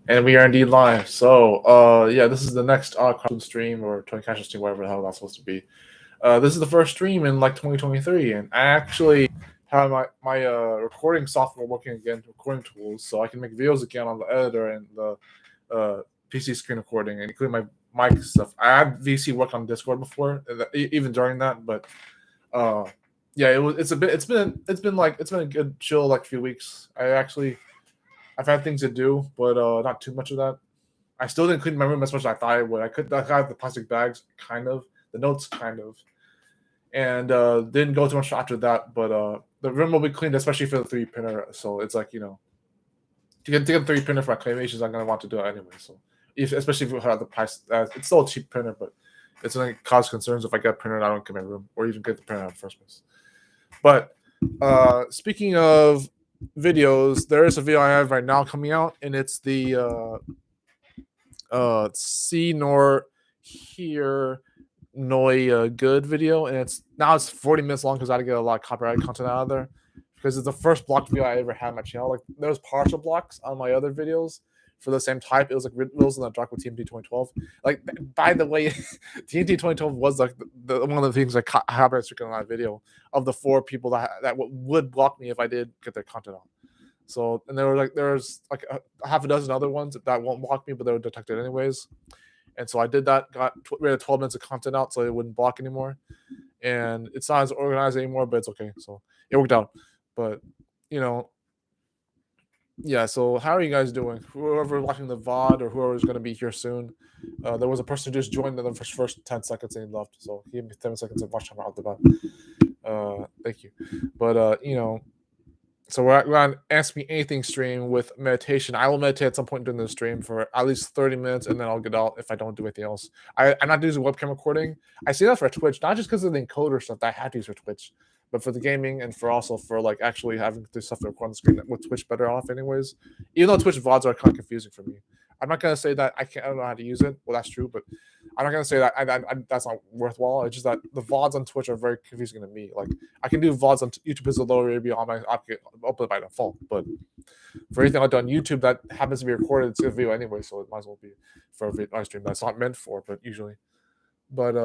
And we are indeed live. So, yeah, this is the next cartoon stream or Tony Cash stream, whatever the hell that's supposed to be. This is the first stream in like 2023, and I actually have my recording software working again, recording tools, so I can make videos again on the editor and the PC screen recording, and including my mic stuff. I had VC work on Discord before, even during that, but uh, yeah, it's been a good chill like few weeks. I've had things to do, but not too much of that. I still didn't clean my room as much as I thought I would. I got the plastic bags, kind of, the notes, kind of, and didn't go too much after that. But the room will be cleaned, especially for the 3D printer. So it's like to get the 3D printer for my claymations, I'm gonna want to do it anyway. So especially if you have the price, it's still a cheap printer, but it's gonna cause concerns if I get a printer and I don't get my room, or even get the printer in the first place. But speaking of videos, there is a video I have right now coming out, and it's the see nor hear noi good video, and it's 40 minutes long because I had to get a lot of copyright content out of there because it's the first blocked video I ever had on my channel. Like there was partial blocks on my other videos for the same type. It was like Riddles in the Dark with TMT 2012. Like by the way, TMT 2012 was like the one of the things I copyright stricken on that video of the 4 people that would block me if I did get their content out. So, and there's like a half a dozen other ones that won't block me, but they were detected anyways. And so I did that, got rid of 12 minutes of content out so it wouldn't block anymore. And it's not as organized anymore, but it's okay. So it worked out. But, you know, yeah, so how are you guys doing? Whoever watching the VOD or whoever's going to be here soon. There was a person who just joined in the first 10 seconds and he left. So he gave me 10 seconds of watch time out the bot. Thank you. But, so we're on Ask Me Anything stream with meditation. I will meditate at some point during the stream for at least 30 minutes, and then I'll get out if I don't do anything else. I'm not using webcam recording. I see that for Twitch, not just because of the encoder stuff that I had to use for Twitch, but for the gaming and for like actually having to stuff to record on the screen with Twitch better off anyways. Even though Twitch VODs are kind of confusing for me. I'm not gonna say that I don't know how to use it. Well, that's true, but I'm not gonna say that that's not worthwhile. It's just that the VODs on Twitch are very confusing to me. Like I can do VODs on YouTube as a lower review on my upload by default, but for anything I've done on YouTube that happens to be recorded, it's a video anyway, so it might as well be for a live stream that's not meant for, but usually. But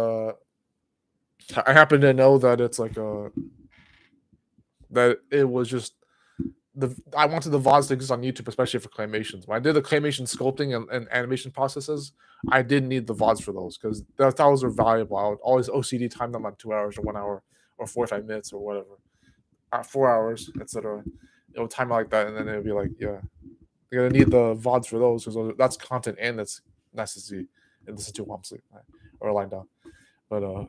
I happen to know that it's like that it was just I wanted the VODs to exist on YouTube, especially for claymations. When I did the claymation sculpting and animation processes, I didn't need the VODs for those because those are valuable. I would always OCD time them on 2 hours or 1 hour or 45 minutes or whatever, 4 hours, etc. It would time it like that, and then it would be like, yeah, you're gonna need the VODs for those because that's content and that's nice to see and listen to while I'm sleeping or lying down. But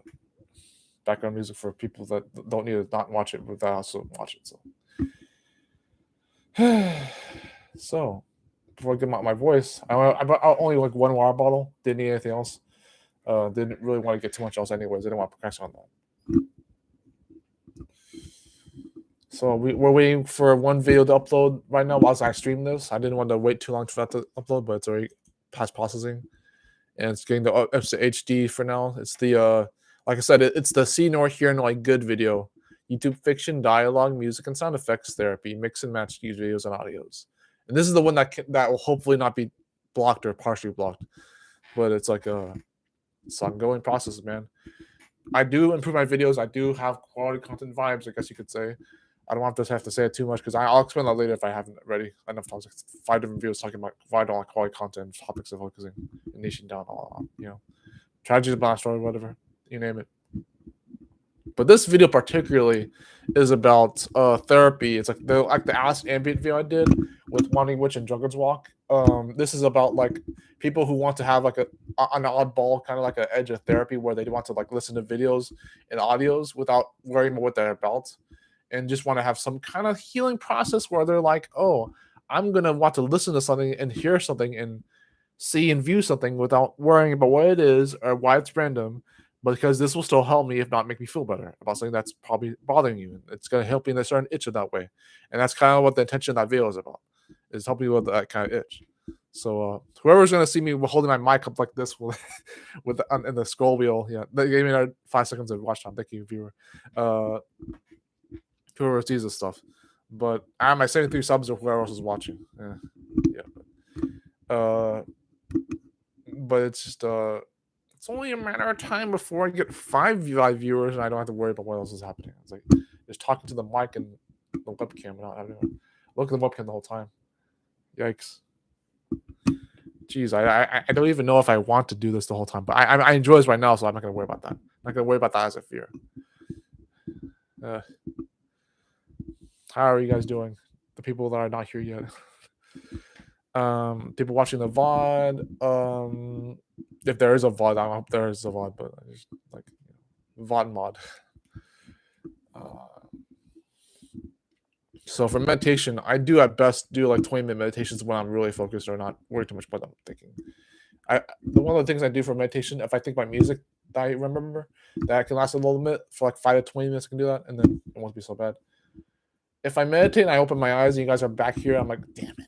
background music for people that don't need to not watch it, but that also watch it. So before I get my voice, I only like 1 water bottle. Didn't need anything else. Didn't really want to get too much else anyways. I didn't want to procrastinate on that. So we're waiting for one video to upload right now while I stream this. I didn't want to wait too long for that to upload, but it's already past processing. And it's getting the HD for now. It's the like I said, it's the see nor hear nor good video. YouTube fiction, dialogue, music, and sound effects therapy. Mix and match these videos and audios. And this is the one that will hopefully not be blocked or partially blocked. But it's like it's ongoing process, man. I do improve my videos. I do have quality content vibes, I guess you could say. I don't have to say it too much because I'll explain that later if I haven't already enough times. Like 5 different videos talking about vital quality content, topics of focusing, and niching down, all tragedy, blast story, whatever you name it. But this video particularly is about therapy. It's like the Ask Ambient video I did with Wandering Witch and Drunkard's Walk. This is about like people who want to have like an oddball kind of like an edge of therapy where they want to like listen to videos and audios without worrying about what they're about, and just want to have some kind of healing process where they're like, oh, I'm gonna want to listen to something and hear something and see and view something without worrying about what it is or why it's random, because this will still help me, if not make me feel better about something that's probably bothering you. It's going to help you in a certain itch in that way. And that's kind of what the intention of that video is about, is helping you with that kind of itch. So whoever's going to see me holding my mic up like this with in the scroll wheel, yeah, they gave me 5 seconds of watch time. Thank you, viewer. Whoever sees this stuff. But I have my 73 subs or whoever else is watching. Yeah. But it's just it's only a matter of time before I get 5 viewers and I don't have to worry about what else is happening. It's like just talking to the mic and the webcam and not having to look at the webcam the whole time. Yikes. Jeez, I don't even know if I want to do this the whole time, but I enjoy this right now, so I'm not gonna worry about that. I'm not gonna worry about that as a fear. How are you guys doing? The people that are not here yet. People watching the VOD. If there is a VOD, I hope there is a VOD, but I just like VOD mod. So for meditation, I do at best do like 20-minute meditations when I'm really focused or not worried too much about what I'm thinking. One of the things I do for meditation, if I think about music that I remember that can last a little bit for like 5 to 20 minutes, I can do that, and then it won't be so bad. If I meditate and I open my eyes and you guys are back here, I'm like, damn it,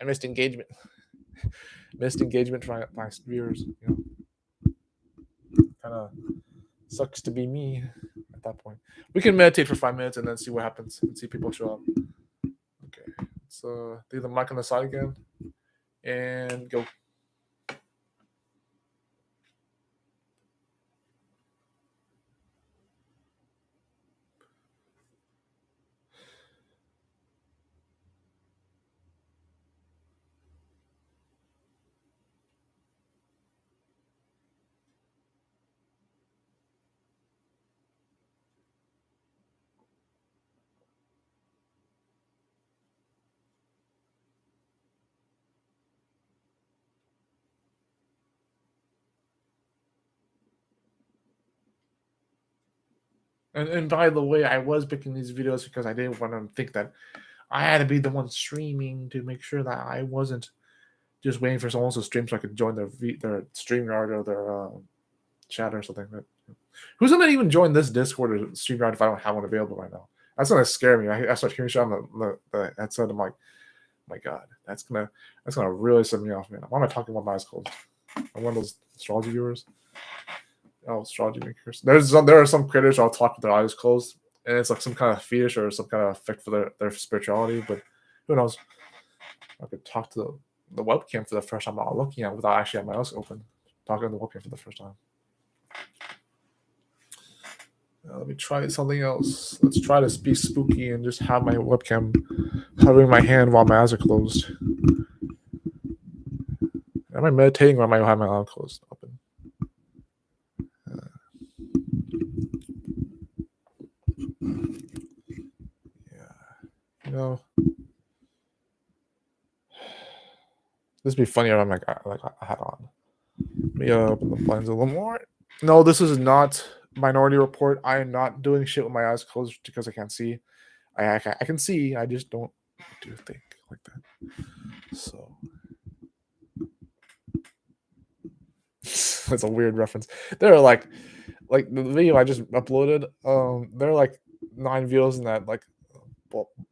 I missed engagement. Missed engagement from my viewers. Kind of sucks to be me at that point. We can meditate for 5 minutes and then see what happens and see people show up. Okay, let's leave the mic on the side again and go. And by the way, I was picking these videos because I didn't want to think that I had to be the one streaming to make sure that I wasn't just waiting for someone else to stream so I could join their StreamYard or their chat or something. Who's gonna even join this Discord or StreamYard if I don't have one available right now? That's gonna scare me. I start hearing shit on the headset. I'm like, oh my god, that's gonna really set me off, man. Why am I talking about my eyes closed? I'm one of those astrology viewers. Oh, astrology makers. There are some creators I'll talk with their eyes closed, and it's like some kind of fetish or some kind of effect for their spirituality. But who knows? I could talk to the webcam for the first time I'm looking at without actually having my eyes open. Talking to the webcam for the first time. Let me try something else. Let's try to be spooky and just have my webcam hovering my hand while my eyes are closed. Am I meditating or am I have my eyes closed open? Yeah. No. This would be funnier if I'm like I had on. Let me open the blinds a little more. No, this is not Minority Report. I am not doing shit with my eyes closed because I can't see. I can see. I just don't do think like that. So that's a weird reference. There are like the video I just uploaded. There are like 9 videos in that like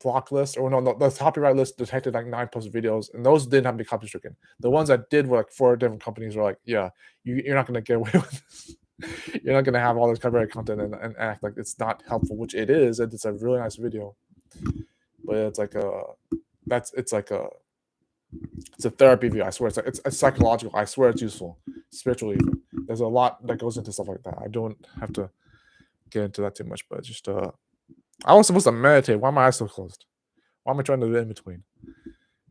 block list, or no, the copyright list detected like 9 plus videos, and those didn't have to be copy stricken. The ones that did were like 4 different companies were like, yeah, you're not gonna get away with this. You're not gonna have all this copyright content and act like it's not helpful, which it is. And it's a really nice video, but it's like it's a therapy video. I swear it's psychological. I swear it's useful, spiritually. There's a lot that goes into stuff like that. I don't have to get into that too much, but just I was supposed to meditate. Why am my eyes so closed? Why am I trying to do it in between?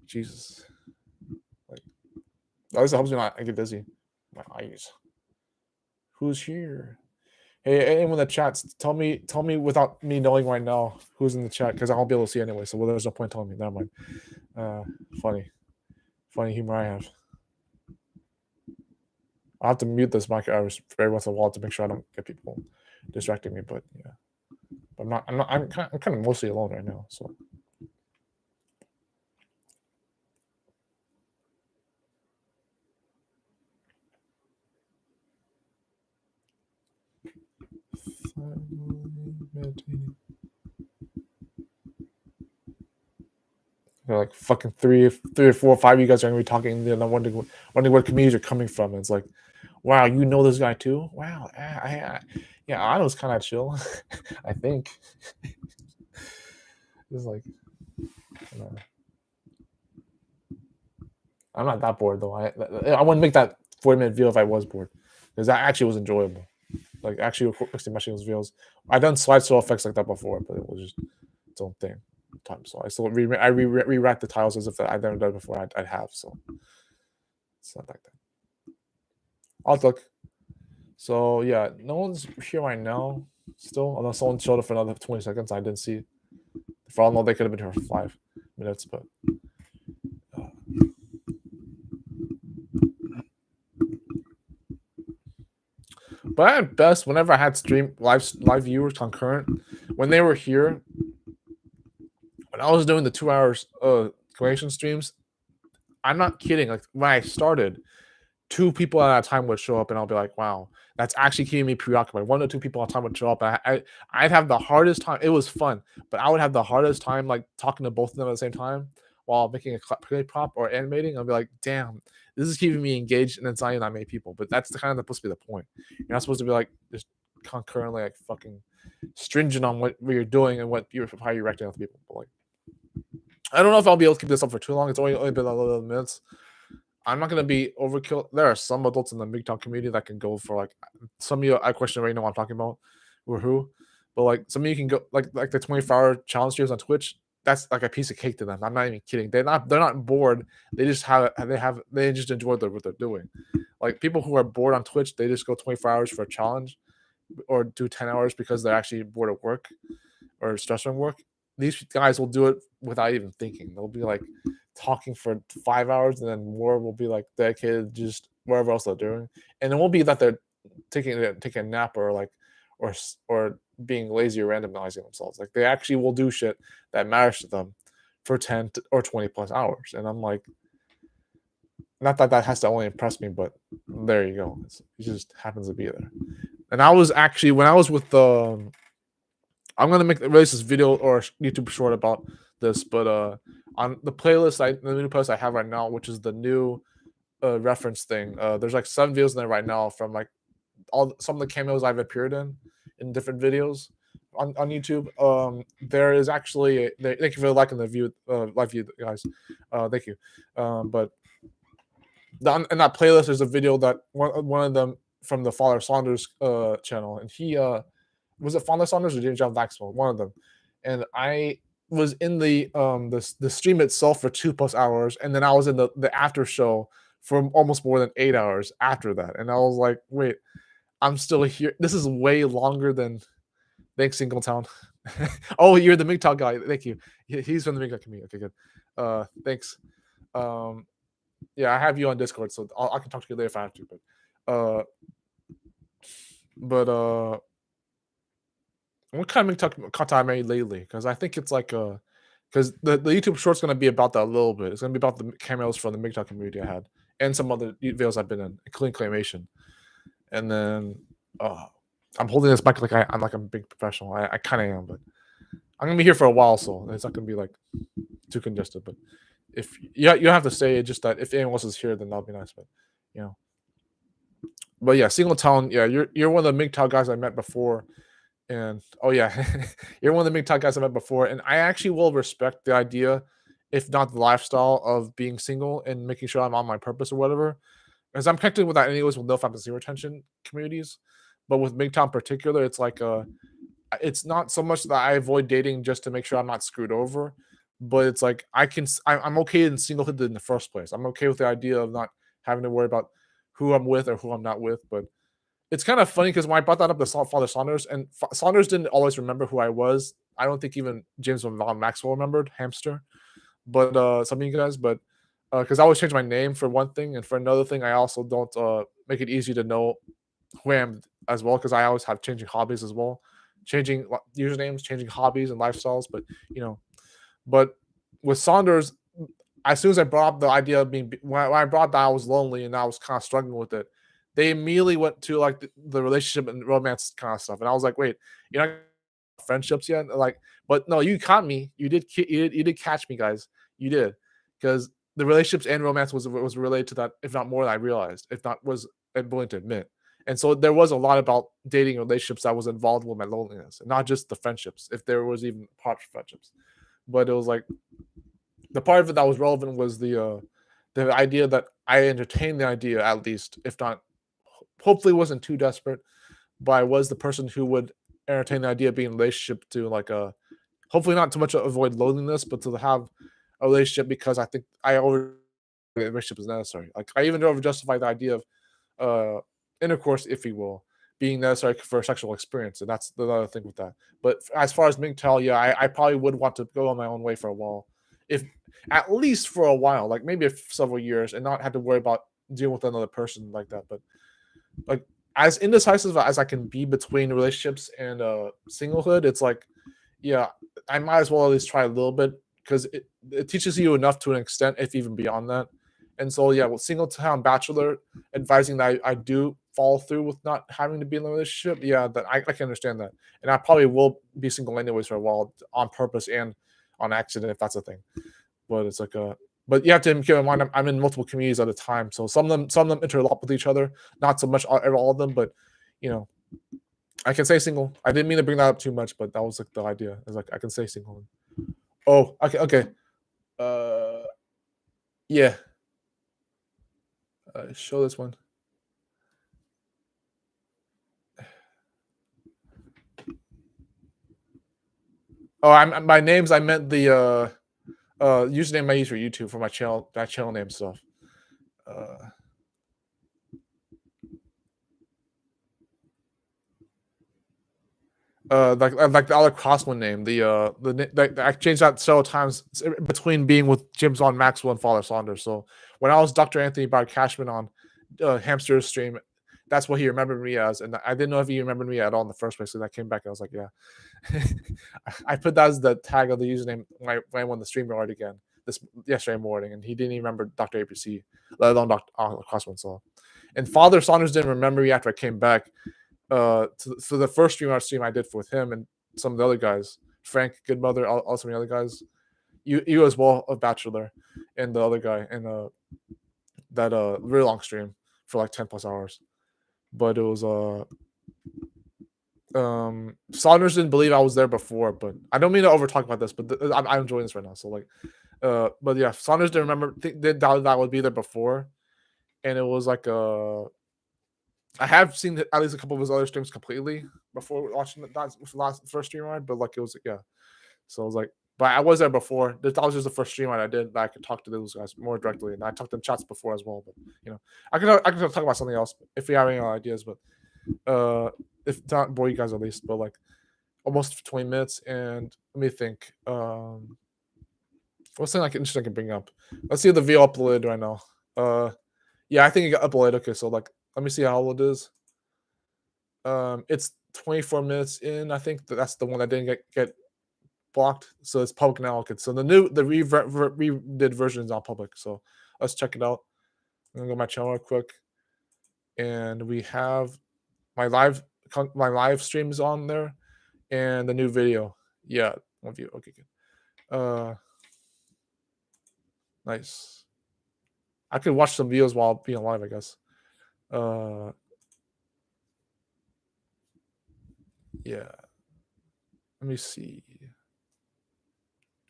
Jesus. Like, at least it helps me not get dizzy. My eyes. Who's here? Hey, anyone in the chats, tell me without me knowing right now who's in the chat, because I won't be able to see anyway. So there's no point telling me. Never mind. Funny humor I have. I'll have to mute this mic every once in a while to make sure I don't get people distracting me. But yeah, I'm kind of mostly alone right now. So. Meditating. Like fucking three or 4 or 5 of you guys are gonna be talking, and I'm wondering what communities are coming from. And it's like, wow, you know this guy too? Wow, yeah, I was kind of chill. I think it's like, I'm not that bored though. I wouldn't make that 40-minute video if I was bored, because that actually was enjoyable. Like actually mixing meshing those videos. I've done slideshow effects like that before, but it was just its own thing. Time, so I still rewrite the tiles as if I've never done it before. I'd have, so it's not like that. I'll look. So yeah, no one's here right now. Still, unless someone showed up for another 20 seconds, I didn't see it. For all I know, they could have been here for 5 minutes, but. But at best, whenever I had stream live viewers concurrent, when they were here, when I was doing the 2 hours creation streams, I'm not kidding. Like when I started, 2 people at a time would show up, and I'll be like, "Wow, that's actually keeping me preoccupied." 1 or 2 people at a time would show up. I'd have the hardest time. It was fun, but I would have the hardest time like talking to both of them at the same time while making a play prop or animating. I'll be like, "Damn, this is keeping me engaged," and it's not even that many people. But that's the kind of supposed to be the point. You're not supposed to be like just concurrently like fucking stringent on what you're doing and how you're reacting to people. But like, I don't know if I'll be able to keep this up for too long. It's only been a little minutes. I'm not gonna be overkill. There are some adults in the MGTOW community that can go for like some of you. I question already know what I'm talking about, or who, but like some of you can go like the 24-hour challenge streams on Twitch. That's like a piece of cake to them. I'm not even kidding. They're not bored. They just they just enjoy what they're doing. Like people who are bored on Twitch, they just go 24 hours for a challenge, or do 10 hours because they're actually bored at work or stressed from work. These guys will do it without even thinking. They'll be like talking for 5 hours, and then more will be like dedicated just wherever else they're doing. And it won't be that they're taking a nap or like or being lazy or randomizing themselves. Like they actually will do shit that matters to them for 10 or 20 plus hours. And I'm like, not that that has to only impress me, but there you go. It just happens to be there. And I was actually when I was with the I'm gonna release this video or YouTube short about this, but on the playlist, the new playlist I have right now, which is the new reference thing. There's like 7 videos in there right now from like some of the cameos I've appeared in different videos on YouTube. There is actually thank you for liking the view, live view, guys. Thank you. But in that playlist, there's a video that one of them from the Father Saunders channel, and he was it Father Saunders or James John Maxwell, one of them, and I was in the stream itself for 2+ hours, and then I was in the after show for almost more than 8 hours after that, and I was like, wait, I'm still here. This is way longer than. Thanks, Singletown. Oh, you're the MGTOW guy. Thank you. He's from the MGTOW community. Okay, good. Thanks. Yeah, I have you on Discord, so I can talk to you later if I have to. But what kind of content I made lately? Because I think it's like because the YouTube short's gonna be about that a little bit. It's gonna be about the cameos from the MGTOW community I had, and some other videos I've been in, including claymation. And then I'm holding this back like I'm like a big professional. I kind of am, but I'm gonna be here for a while, so it's not gonna be like too congested. But if you have to say just that if anyone else is here, then that'll be nice. But you know, but yeah, Singletown, yeah, you're one of the MGTOW guys I met before, and oh yeah, you're one of the MGTOW guys I met before, and I actually will respect the idea, if not the lifestyle of being single and making sure I'm on my purpose or whatever, because I'm connected with that anyways with Nofap and zero retention communities, but with MGTOW in particular, it's like it's not so much that I avoid dating just to make sure I'm not screwed over, but it's like I'm okay in singlehood in the first place. I'm okay with the idea of not having to worry about who I'm with or who I'm not with. But it's kind of funny because when I brought that up to Father Saunders, and Saunders didn't always remember who I was. I don't think even James Von Maxwell remembered Hamster, but some of you guys, but because I always change my name for one thing, and for another thing, I also don't make it easy to know who I am as well, because I always have changing hobbies as well, changing usernames, changing hobbies and lifestyles. But you know, but with Saunders, as soon as I brought up the idea of being when I brought that I was lonely and I was kind of struggling with it, they immediately went to like the relationship and romance kind of stuff, and I was like, wait, you're not friendships yet? Like, but no, you caught me. You did catch me, guys. You did, because the relationships and romance was related to that, if not more than I realized, if not was I'm willing to admit. And so there was a lot about dating relationships that was involved with my loneliness, and not just the friendships, if there was even part of friendships. But it was like the part of it that was relevant was the idea that I entertained the idea, at least, if not, hopefully wasn't too desperate, but I was the person who would entertain the idea of being in a relationship to like a hopefully not too much to avoid loneliness, but to have a relationship because I think I already a relationship is necessary. Like I even over justify the idea of intercourse, if you will, being necessary for a sexual experience, and that's the other thing with that. But as far as MGTOW, yeah, I probably would want to go on my own way for a while, if at least for a while, like maybe several years, and not have to worry about dealing with another person like that. But like as indecisive as I can be between relationships and singlehood, it's like, yeah, I might as well at least try a little bit because it teaches you enough to an extent, if even beyond that. And so, yeah, with single town bachelor, advising that I do follow through with not having to be in a relationship, yeah, that I can understand that. And I probably will be single anyways for a while on purpose and on accident if that's a thing. But it's like a but you have to keep in mind I'm in multiple communities at a time, so some of them interlock with each other, not so much all of them, but you know, I can say single. I didn't mean to bring that up too much, but that was like the idea. It's like I can say single. Oh, okay, okay. Uh, yeah. Show this one. Oh, I'm my names. I meant the username I use for YouTube for my channel. That channel name stuff. Uh, like the other Crosswind name. I changed that several times between being with James on Maxwell and Father Saunders. So when I was Dr. Anthony Barr Cashman on Hamster's stream, that's what he remembered me as, and I didn't know if he remembered me at all in the first place. So I came back and I was like, yeah, I put that as the tag of the username when I won the stream reward again this yesterday morning, and he didn't even remember Dr. ABC, let alone Dr. Crosswind. So, and Father Saunders didn't remember me after I came back to the first stream I did with him and some of the other guys, Frank Goodmother, also the other guys, you as well, a bachelor, and the other guy, and that really long stream for like 10 plus hours. But it was Saunders didn't believe I was there before, but I don't mean to over talk about this, but I'm enjoying this right now. So like, but yeah, Saunders didn't remember did doubt that I would be there before, and it was like I have seen at least a couple of his other streams completely before watching that last first stream ride, but like it was yeah. So I was like, but I was there before. That was just the first stream ride I did that I could talk to those guys more directly, and I talked to them chats before as well. But you know, I can talk about something else if you have any ideas, but if not bore you guys at least. But like almost 20 minutes, and let me think. What's something like interesting I can bring up? Let's see if the video uploaded right now. Yeah, I think it got uploaded. Okay, so like let me see how old it is. It's 24 minutes in. I think that's the one that didn't get blocked. So it's public now. Okay, so the redid version is not public. So let's check it out. I'm gonna go to my channel real quick, and we have my live streams on there, and the new video. Yeah, one view. Okay, good. Nice. I could watch some videos while being live, I guess. Yeah. Let me see.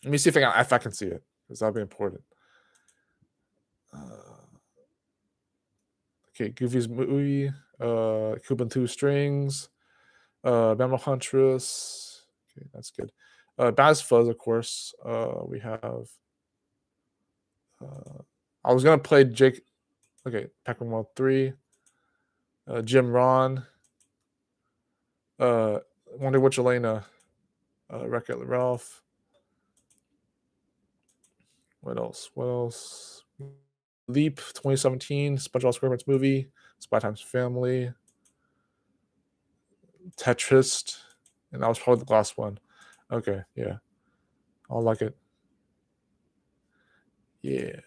Let me see if I can see it, because that'll be important. Okay, Goofy's movie, Cuban Two Strings, Memo Huntress. Okay, that's good. Baz Fuzz, of course. We have. I was gonna play Jake. Okay, Pac-Man World 3. Jim Ron. Wonder Witch Elena. Wreck-It Ralph. What else? What else? Leap 2017, SpongeBob SquarePants movie, Spy Times Family, Tetris, and that was probably the last one. Okay, yeah, I'll like it. Yeah.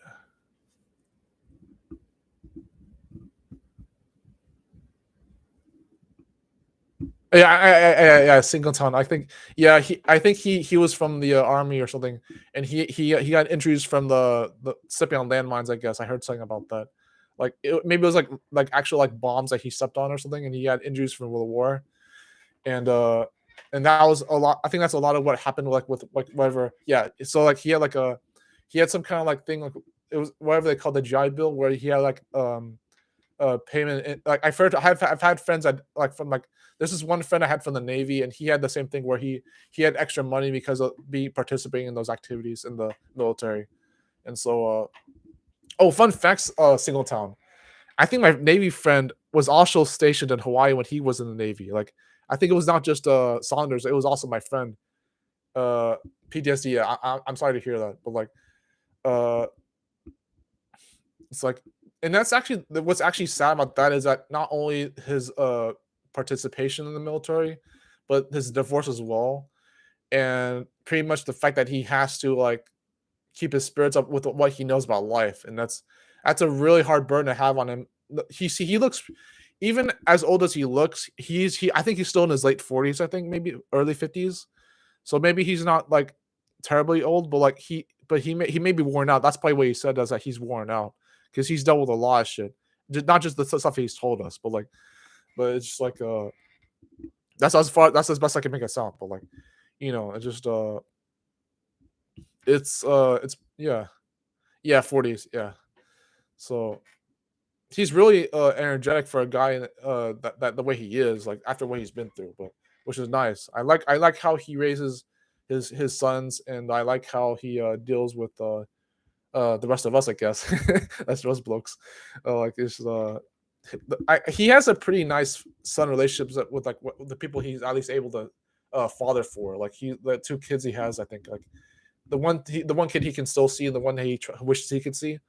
Yeah, Singleton. I think, yeah, I think he was from the army or something, and he got injuries from the stepping on landmines. I guess I heard something about that. Like maybe it was like actual like bombs that he stepped on or something, and he had injuries from World War, and that was a lot. I think that's a lot of what happened like with like whatever. Yeah, so like he had some kind of like thing like it was whatever they call the GI Bill, where he had like payment. Like I've had friends that like from like this is one friend I had from the Navy, and he had the same thing where he had extra money because of participating in those activities in the military, and so oh, fun facts, Singletown. I think my Navy friend was also stationed in Hawaii when he was in the Navy. Like, I think it was not just Saunders; it was also my friend. Uh, PTSD. Yeah, I'm sorry to hear that, but like, uh, it's like, and that's actually what's actually sad about that is that not only his participation in the military, but his divorce as well, and pretty much the fact that he has to like keep his spirits up with what he knows about life, and that's a really hard burden to have on him. He looks, even as old as he looks, he I think he's still in his late 40s. I think maybe early 50s. So maybe he's not like terribly old, but like he may be worn out. That's probably what he said, is that he's worn out because he's dealt with a lot of shit, not just the stuff he's told us, but like, but it's just like that's as best I can make it sound. But like, it's just it's yeah 40s, yeah. So he's really energetic for a guy that the way he is, like after what he's been through, but which is nice. I like how he raises his sons, and I like how he deals with the rest of us, I guess. That's us blokes. Like it's he has a pretty nice son relationships with like the people he's at least able to father for. Like the two kids he has, I think, like the one kid he can still see, and the one that he wishes he could see.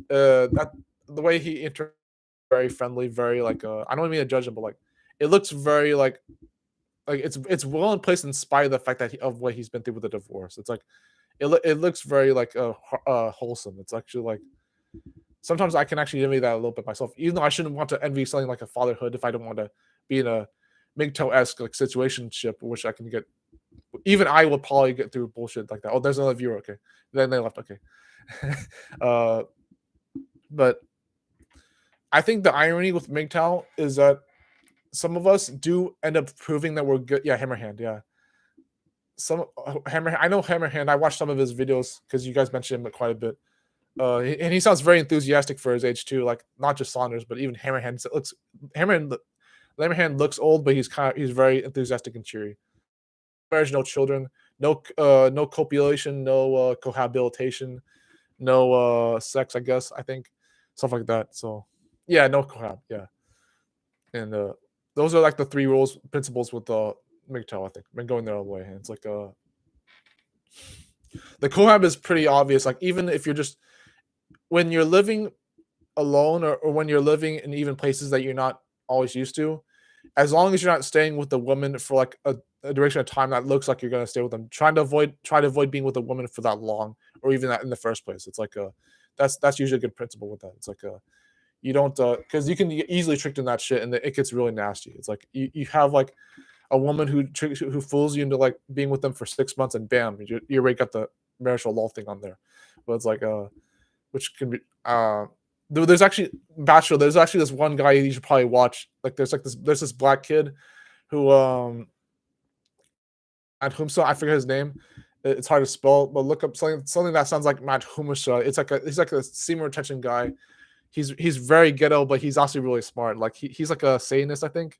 That the way he very friendly, very like I don't mean to judge him, but like it looks very like it's well in place in spite of the fact that of what he's been through with the divorce. It's like it looks very like wholesome. It's actually like sometimes I can actually envy that a little bit myself, even though I shouldn't want to envy something like a fatherhood if I don't want to be in a MGTOW-esque like situationship, which I can get. Even I would probably get through bullshit like that. Oh, there's another viewer. Okay, then they left. Okay, but I think the irony with MGTOW is that some of us do end up proving that we're good. Yeah, Hammerhand. Yeah, some Hammerhand. I know Hammerhand. I watched some of his videos because you guys mentioned him quite a bit. And he sounds very enthusiastic for his age too. Like not just Saunders, but even Hammerhand. Hammerhand looks old, but he's very enthusiastic and cheery. Marriage, no children, no copulation, no cohabitation, no sex. I guess I think stuff like that. So yeah, no cohab. Yeah, and those are like the three rules principles with the MGTOW. I think been going their own way. And it's like the cohab is pretty obvious. Like even if you're just when you're living alone, or when you're living in even places that you're not always used to, as long as you're not staying with the woman for like a duration of time that looks like you're going to stay with them, try to avoid being with a woman for that long, or even that in the first place. It's like that's usually a good principle with that. It's like you don't because you can get easily tricked in that shit, and it gets really nasty. It's like you have like a woman who fools you into like being with them for 6 months, and bam, you already got the marital law thing on there. But it's like which can be there's actually Bachelor. There's actually this one guy you should probably watch. Like there's this black kid who at Humsa, I forget his name. It's hard to spell, but look up something that sounds like Matt Humusha. He's like a semen retention guy. He's very ghetto, but he's also really smart. Like he's like a Satanist, I think.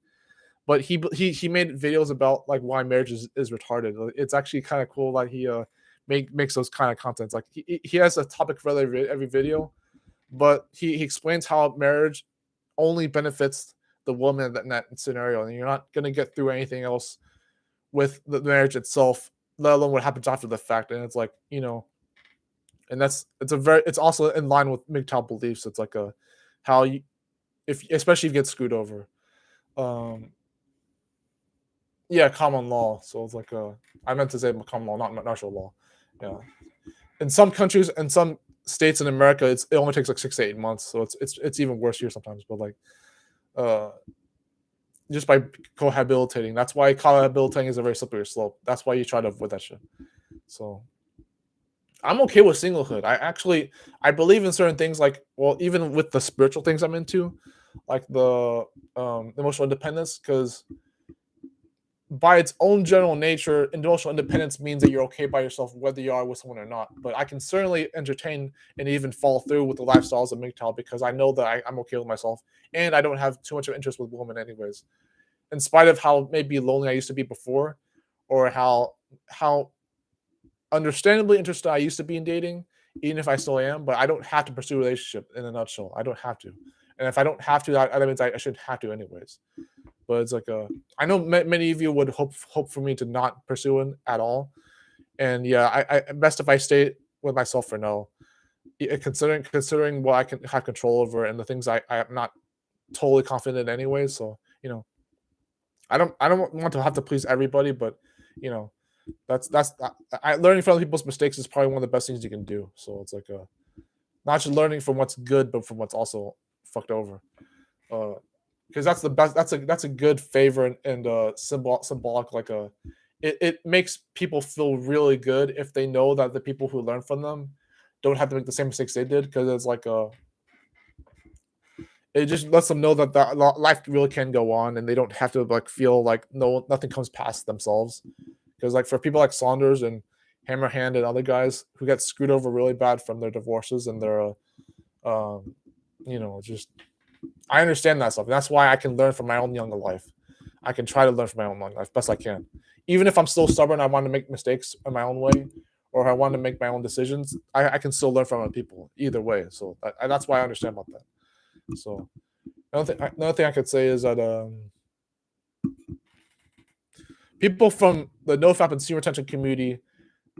But he made videos about like why marriage is retarded. It's actually kind of cool that he makes those kind of contents. Like he has a topic for every video, but he explains how marriage only benefits the woman in that scenario, and you're not gonna get through anything else with the marriage itself, let alone what happens after the fact. And it's like, and it's also in line with MGTOW beliefs. It's like how you, especially if you get screwed over. Yeah, common law. So it's like I meant to say common law, not martial law. Yeah. In some countries and some states in America, it only takes like 6 to 8 months. So it's even worse here sometimes. But like just by cohabitating. That's why cohabitating is a very slippery slope. That's why you try to avoid that shit. So I'm okay with singlehood. I believe in certain things, like, well, even with the spiritual things I'm into, like the emotional independence, because by its own general nature, emotional independence means that you're okay by yourself whether you are with someone or not. But I can certainly entertain and even follow through with the lifestyles of MGTOW because I know that I'm okay with myself and I don't have too much of interest with women anyways. In spite of how maybe lonely I used to be before, or how understandably interested I used to be in dating, even if I still am, but I don't have to pursue a relationship in a nutshell. I don't have to. And if I don't have to, that means I shouldn't have to anyways. But it's like I know many of you would hope for me to not pursue it at all. And yeah, I best if I stay with myself for no. Considering what I can have control over and the things I'm not totally confident in anyway. So, I don't want to have to please everybody, but you know, that's learning from other people's mistakes is probably one of the best things you can do. So it's like not just learning from what's good, but from what's also fucked over. Because that's the best. That's a good favor and symbolic like it makes people feel really good if they know that the people who learn from them don't have to make the same mistakes they did because it's like it just lets them know that life really can go on and they don't have to like feel like nothing comes past themselves. Because like for people like Saunders and Hammerhand and other guys who get screwed over really bad from their divorces and their um, just I understand that stuff. And that's why I can learn from my own younger life. I can try to learn from my own life best I can. Even if I'm still stubborn, I want to make mistakes in my own way, or I want to make my own decisions. I can still learn from other people either way. So that's why I understand about that. So another thing I could say is that people from the Nofap and senior retention community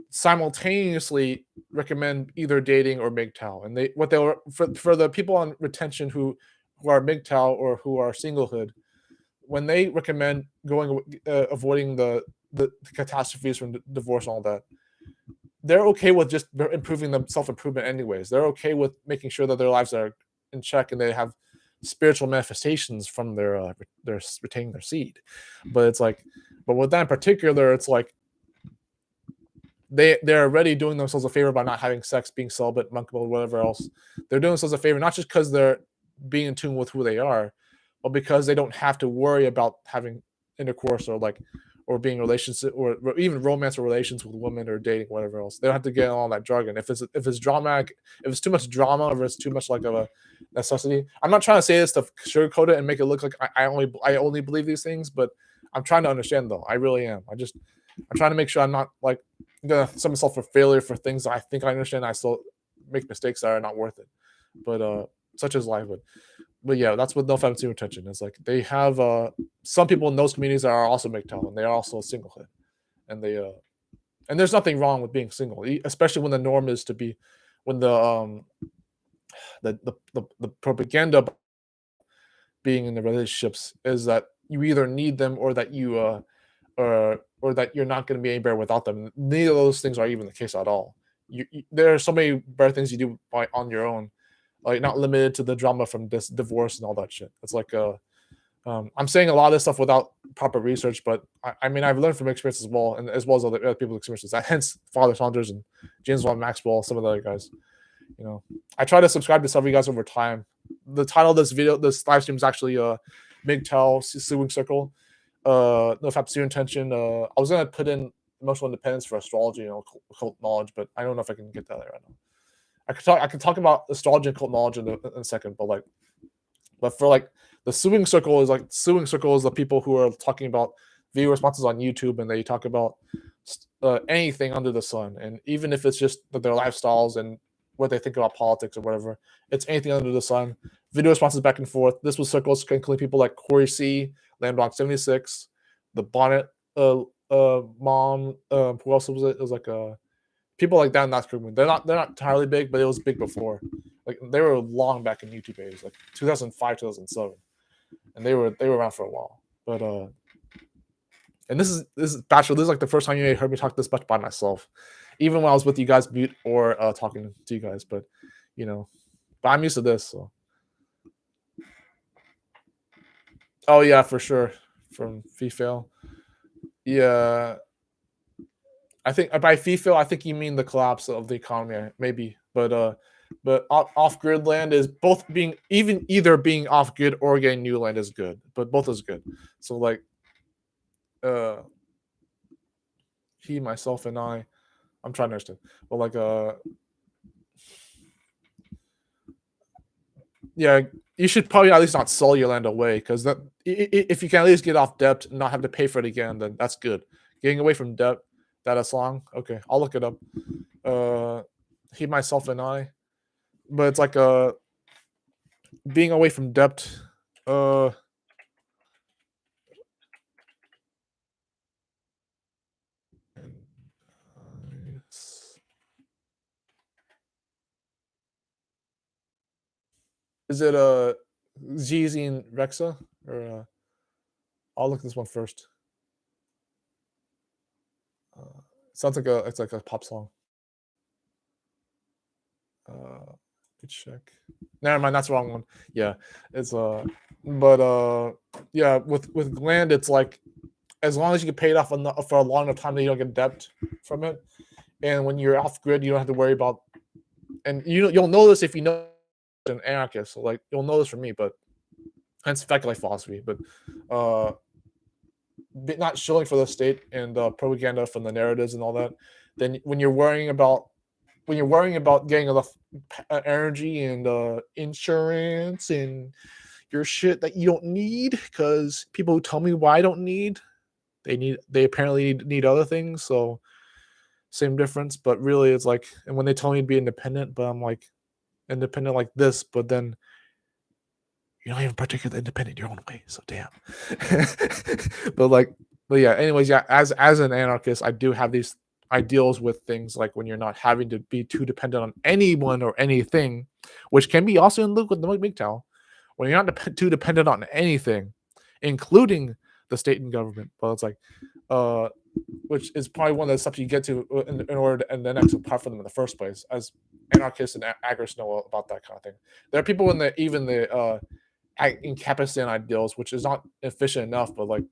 simultaneously recommend either dating or MGTOW. And they were for the people on retention who are MGTOW or who are singlehood, when they recommend avoiding the catastrophes from divorce and all that, they're okay with just improving them self-improvement anyways. They're okay with making sure that their lives are in check and they have spiritual manifestations from their retaining their seed. But it's like, but with that in particular, it's like they're already doing themselves a favor by not having sex, being celibate, monk mode, whatever else. They're doing themselves a favor not just because they're being in tune with who they are, but because they don't have to worry about having intercourse or being relationship or even romance or relations with women or dating, whatever else. They don't have to get all that jargon. If it's dramatic, if it's too much drama, or if it's too much like of a necessity. I'm not trying to say this to sugarcoat it and make it look like I only believe these things, but I'm trying to understand though. I really am. I'm trying to make sure I'm not like gonna set myself for failure for things that I think I understand. I still make mistakes that are not worth it. But such as life. But yeah, that's what Nofap and retention is. Like they have some people in those communities that are also MGTOW and they are also singlehood, and and there's nothing wrong with being single, especially when the norm is to be when the propaganda being in the relationships is that you either need them or that you or that you're not going to be anywhere without them. Neither of those things are even the case at all. There are so many better things you do on your own, like not limited to the drama from this divorce and all that shit. It's like I'm saying a lot of this stuff without proper research, but I mean I've learned from experience as well, and as well as other people's experiences. Hence Father Saunders and James Von Maxwell, some of the other guys. I try to subscribe to some of you guys over time. The title of this live stream is actually MGTOW Suing Circle. Nofap Zero Intention. I was gonna put in emotional independence for astrology and occult knowledge, but I don't know if I can get that right now. I could talk about astrology and occult knowledge in a second, but for like the suing circle is the people who are talking about viewer responses on YouTube and they talk about anything under the sun, and even if it's just their lifestyles and what they think about politics or whatever, it's anything under the sun. Video responses back and forth. This was circles including people like Corey C, Lambdoc 76, the Bonnet mom. Who else was it? It was like people like that in that group. They're not entirely big, but it was big before. Like they were long back in YouTube days, like 2005, 2007, and they were around for a while. But and this is Bachelor. This is like the first time you heard me talk this much by myself, even when I was with you guys mute or talking to you guys. But but I'm used to this. So. Oh yeah, for sure. From FIFAL. Yeah. I think by FIFAL, I think you mean the collapse of the economy, maybe. But off grid land is both either being off grid or getting new land is good, but both is good. So like he, myself, and I. I'm trying to understand. But like yeah, you should probably at least not sell your land away, because that if you can at least get off debt and not have to pay for it again, then that's good. Getting away from debt, that a song? Okay, I'll look it up. He, myself, and I. But it's like being away from debt. Uh, is it Jeezy and Rexa, or I'll look at this one first. Sounds like it's like a pop song. Good check. Never mind, that's the wrong one. Yeah, it's but yeah, with land, it's like as long as you get paid off enough for a long enough time that you don't get debt from it, and when you're off grid, you don't have to worry about. And you'll know this if you know an anarchist. So like you'll know this from me, but hence Backalley philosophy. But not shilling for the state and propaganda from the narratives and all that, then when you're worrying about getting enough energy and insurance and your shit that you don't need, because people who tell me why I don't need, they apparently need other things. So same difference, but really it's like, and when they tell me to be independent, but I'm like independent like this, but then you're not even particularly independent your own way. So damn. but yeah. Anyways, yeah. As an anarchist, I do have these ideals with things like when you're not having to be too dependent on anyone or anything, which can be also in Luke with the MGTOW, when you're not too dependent on anything, including the state and government. But it's like, which is probably one of the steps you get to in order to, and then actually apart from them in the first place, as anarchists and agorists know about that kind of thing. There are people in the incapacitated ideals, which is not efficient enough, but like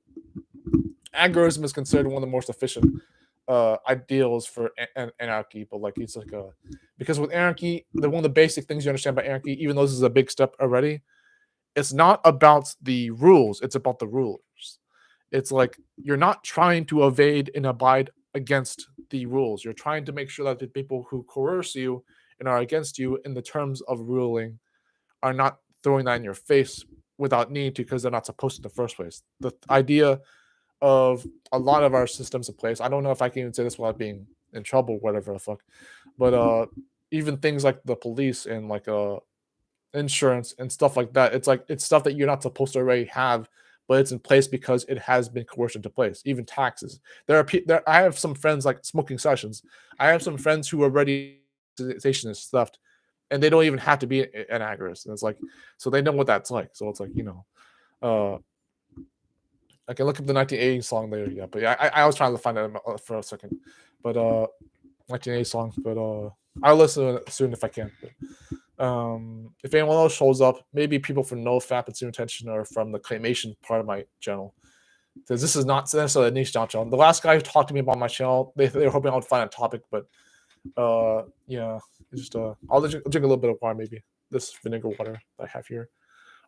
agorism is considered one of the most efficient ideals for anarchy. But like it's like because with anarchy, one of the basic things you understand about anarchy, even though this is a big step already, it's not about the rules, it's about the rulers. It's like you're not trying to evade and abide against the rules. You're trying to make sure that the people who coerce you and are against you in the terms of ruling are not throwing that in your face without need to, because they're not supposed to in the first place. The idea of a lot of our systems in place, I don't know if I can even say this without being in trouble, whatever the fuck, but even things like the police and like insurance and stuff like that, it's like it's stuff that you're not supposed to already have, but it's in place because it has been coerced into place. Even taxes, I have some friends like smoking sessions, I have some friends who already station is stuffed, and they don't even have to be an agorist, and it's like, so they know what that's like. So it's like, uh I can look up the 1980 song later. Yeah, but yeah, I was trying to find that for a second, but 1980 song, but I'll listen to it soon if I can. But, if anyone else shows up, maybe people from Nofap and Student Attention or from the claymation part of my channel, because this is not necessarily a niche channel. The last guy who talked to me about my channel, they were hoping I would find a topic, but yeah, it's just I'll drink a little bit of water, maybe this vinegar water that I have here.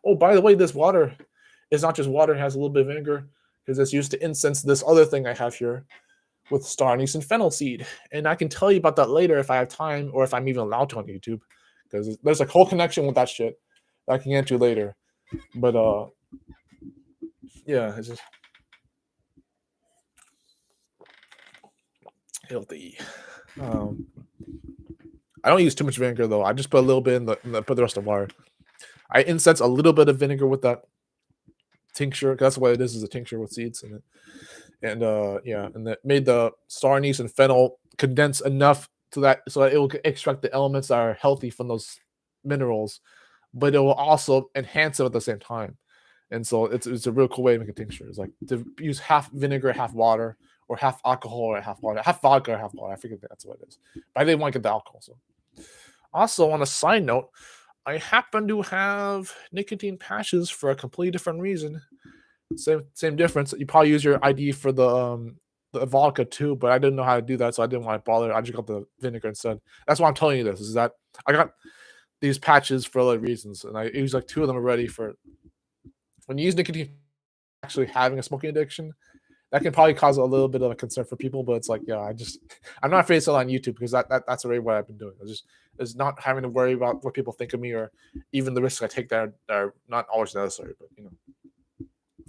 Oh, by the way, this water is not just water; it has a little bit of vinegar because it's used to incense this other thing I have here with star anise and fennel seed. And I can tell you about that later if I have time, or if I'm even allowed to on YouTube, because there's a whole connection with that shit that I can get to later. But yeah, it's just healthy. I don't use too much vinegar though. I just put a little bit put the rest of water. I incense a little bit of vinegar with that tincture. That's what it is a tincture with seeds in it. And yeah, and that made the star anise and fennel condense enough so that it will extract the elements that are healthy from those minerals, but it will also enhance it at the same time. And so it's a real cool way to make a tincture. It's like to use half vinegar, half water, or half alcohol or half water, half vodka or half water. I forget that's what it is. But I didn't want to get the alcohol. So also on a side note, I happen to have nicotine patches for a completely different reason. Same difference. You probably use your ID for the vodka too, but I didn't know how to do that, so I didn't want to bother. I just got the vinegar instead. That's why I'm telling you this. Is that I got these patches for other reasons, and I use like 2 of them already for when you use nicotine. Actually, having a smoking addiction, that can probably cause a little bit of a concern for people. But it's like, yeah, I'm not afraid to sell on YouTube because that's already what I've been doing. It's not having to worry about what people think of me or even the risks I take that are not always necessary. But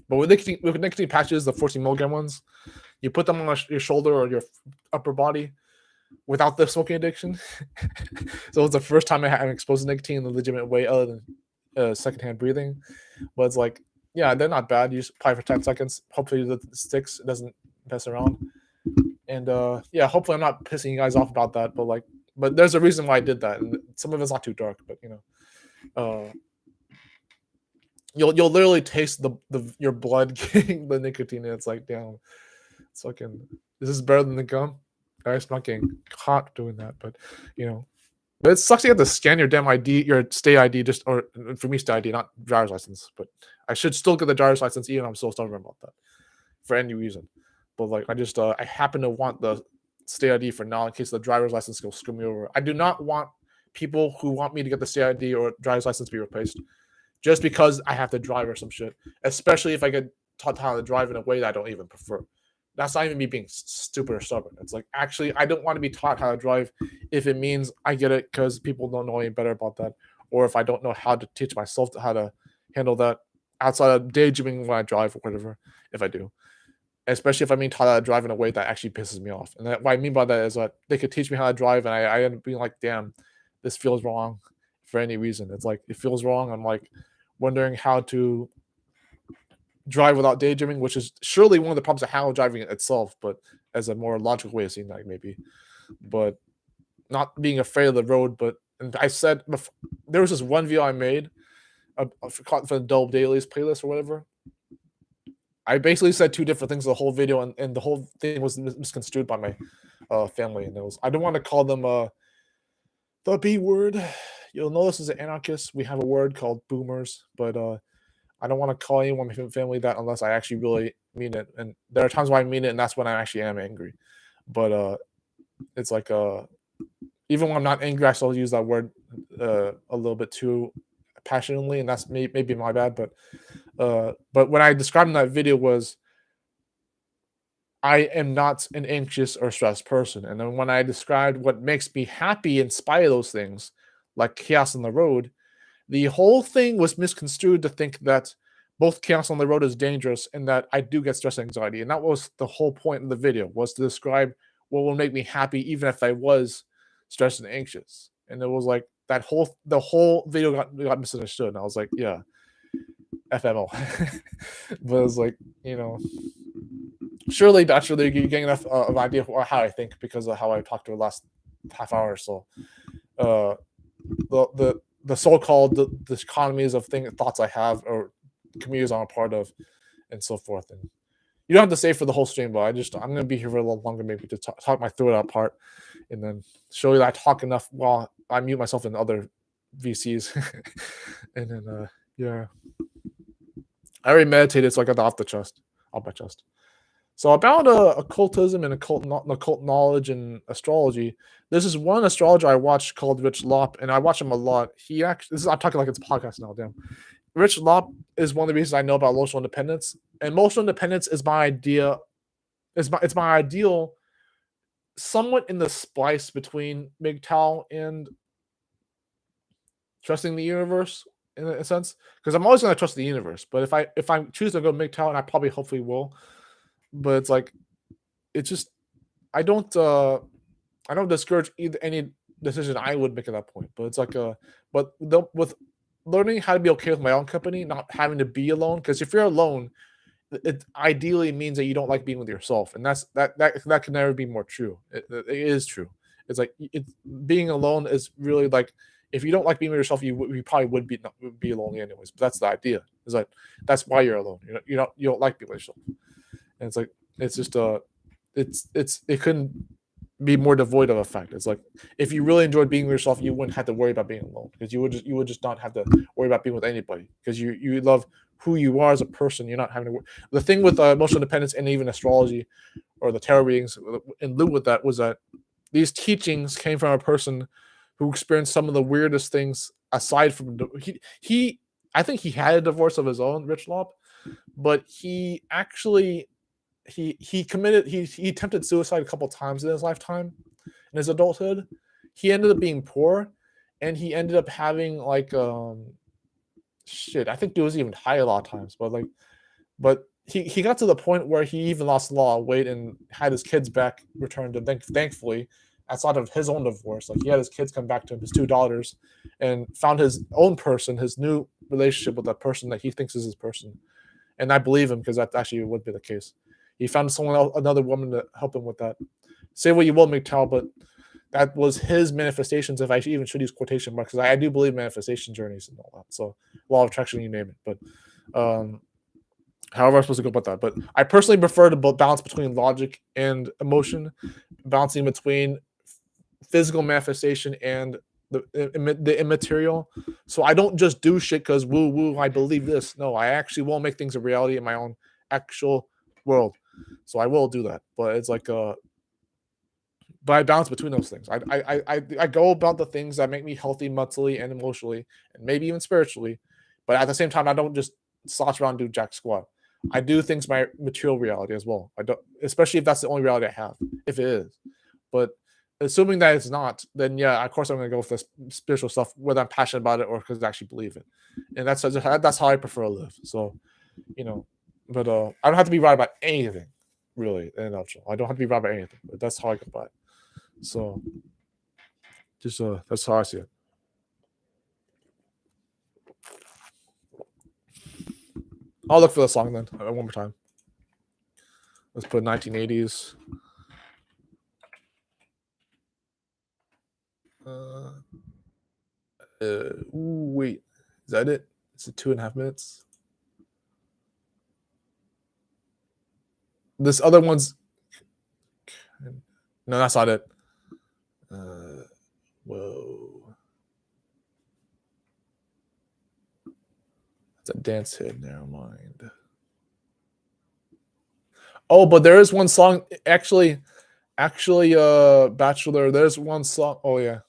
but with nicotine patches, the 14 milligram ones, you put them on your shoulder or your upper body without the smoking addiction. So it was the first time I'm exposed to nicotine in a legitimate way other than secondhand breathing. But it's like, yeah, they're not bad. You just apply for 10 seconds. Hopefully the sticks, it doesn't mess around. And yeah, hopefully I'm not pissing you guys off about that. But there's a reason why I did that. And some of it's not too dark, but you'll literally taste your blood getting the nicotine, and it's like, damn, it's fucking, this is better than the gum. I'm not getting caught doing that, but but it sucks you have to scan your damn ID, your state ID, or for me, state ID, not driver's license. But I should still get the driver's license, even though I'm so stubborn about that for any reason. But like, I happen to want the state ID for now in case the driver's license will screw me over. I do not want people who want me to get the state ID or driver's license to be replaced just because I have to drive or some shit. Especially if I get taught how to drive in a way that I don't even prefer. That's not even me being stupid or stubborn. It's like, actually, I don't want to be taught how to drive if it means I get it because people don't know any better about that, or if I don't know how to teach myself how to handle that outside of daydreaming when I drive or whatever, if I do. Especially if I'm being taught how to drive in a way that actually pisses me off. And what I mean by that is that they could teach me how to drive, and I end up being like, damn, this feels wrong for any reason. It's like, it feels wrong. I'm like wondering how to drive without daydreaming, which is surely one of the problems of how driving itself, but as a more logical way of seeing that, maybe. But not being afraid of the road. But and I said before, there was this one video I made for the Dope Dailies playlist or whatever. I basically said two different things the whole video, and the whole thing was misconstrued by my family. And it was, I don't want to call them the B word. You'll notice as an anarchist, we have a word called boomers, but I don't want to call anyone in my family that unless I actually really mean it. And there are times where I mean it, and that's when I actually am angry. But it's like even when I'm not angry, I still use that word a little bit too passionately, and that's maybe my bad. But when I described in that video was, I am not an anxious or stressed person. And then when I described what makes me happy in spite of those things, like chaos on the road, the whole thing was misconstrued to think that both chaos on the road is dangerous and that I do get stress anxiety. And that was the whole point of the video, was to describe what will make me happy even if I was stressed and anxious. And it was like the whole video got misunderstood. And I was like, yeah, FMO. But it was like, surely naturally you're getting enough of an idea of how I think because of how I talked to the last half hour or so. The so-called the economies of thoughts I have or communities I'm a part of, and so forth. And you don't have to stay for the whole stream, but I'm gonna be here for a little longer, maybe to talk my throat out part, and then show you that I talk enough while I mute myself in other VCs, and then yeah, I already meditated, so I got that off my chest. So about occultism and occult knowledge and astrology, this is one astrologer I watched called Rich Lopp, and I watch him a lot. I'm talking like it's a podcast now, damn. Rich Lopp is one of the reasons I know about emotional independence, and emotional independence is my idea. It's my ideal, somewhat in the splice between MGTOW and trusting the universe in a sense, because I'm always going to trust the universe. But if I choose to go MGTOW, and I probably hopefully will. But it's like, it's just, I don't discourage any decision I would make at that point. But it's like with learning how to be okay with my own company, not having to be alone. Because if you're alone, it ideally means that you don't like being with yourself, and that can never be more true. It is true. It's like being alone is really like, if you don't like being with yourself, you probably would be lonely anyways. But that's the idea. Is that that's why you're alone. You don't like being with yourself. And it's like, it's just it couldn't be more devoid of effect. It's like, if you really enjoyed being with yourself, you wouldn't have to worry about being alone, because you would just not have to worry about being with anybody, because you love who you are as a person. You're not having to worry. The thing with emotional independence and even astrology or the tarot readings in lieu with that was that these teachings came from a person who experienced some of the weirdest things aside from he I think he had a divorce of his own, Rich Lopp, but he actually he attempted suicide a couple times in his lifetime, in his adulthood. He ended up being poor, and he ended up having like shit. I think it was even high a lot of times, but he got to the point where he even lost a lot of weight and had his kids back returned, and thankfully, outside of his own divorce, like he had his kids come back to him, his two daughters, and found his own person, his new relationship with that person that he thinks is his person. And I believe him because that actually would be the case. He found someone else, another woman to help him with that. Say what you will, MGTOW, but that was his manifestations. If I even should use quotation marks, because I do believe manifestation journeys and all that. So law of attraction, you name it. But however I'm supposed to go about that. But I personally prefer to balance between logic and emotion, balancing between physical manifestation and the immaterial. So I don't just do shit because woo woo, I believe this. No, I actually will make things a reality in my own actual world. So I will do that. But it's like but I balance between those things. I go about the things that make me healthy mentally and emotionally, and maybe even spiritually. But at the same time, I don't just slouch around and do jack squat. I do things my material reality as well. I don't, especially if that's the only reality I have, if it is. But assuming that it's not, then yeah, of course I'm gonna go for spiritual stuff, whether I'm passionate about it or because I actually believe it. And that's how I prefer to live. So, but I don't have to be right about anything, really. In a nutshell, I don't have to be right about anything. But that's how I go by it. So, just that's how I see it. I'll look for the song then one more time. Let's put 1980s. Wait, is that it? Is it 2.5 minutes? This other one's no, that's not it. Whoa, it's a dance hit. Never mind. Oh, but there is one song actually, Bachelor. There's one song. Oh yeah,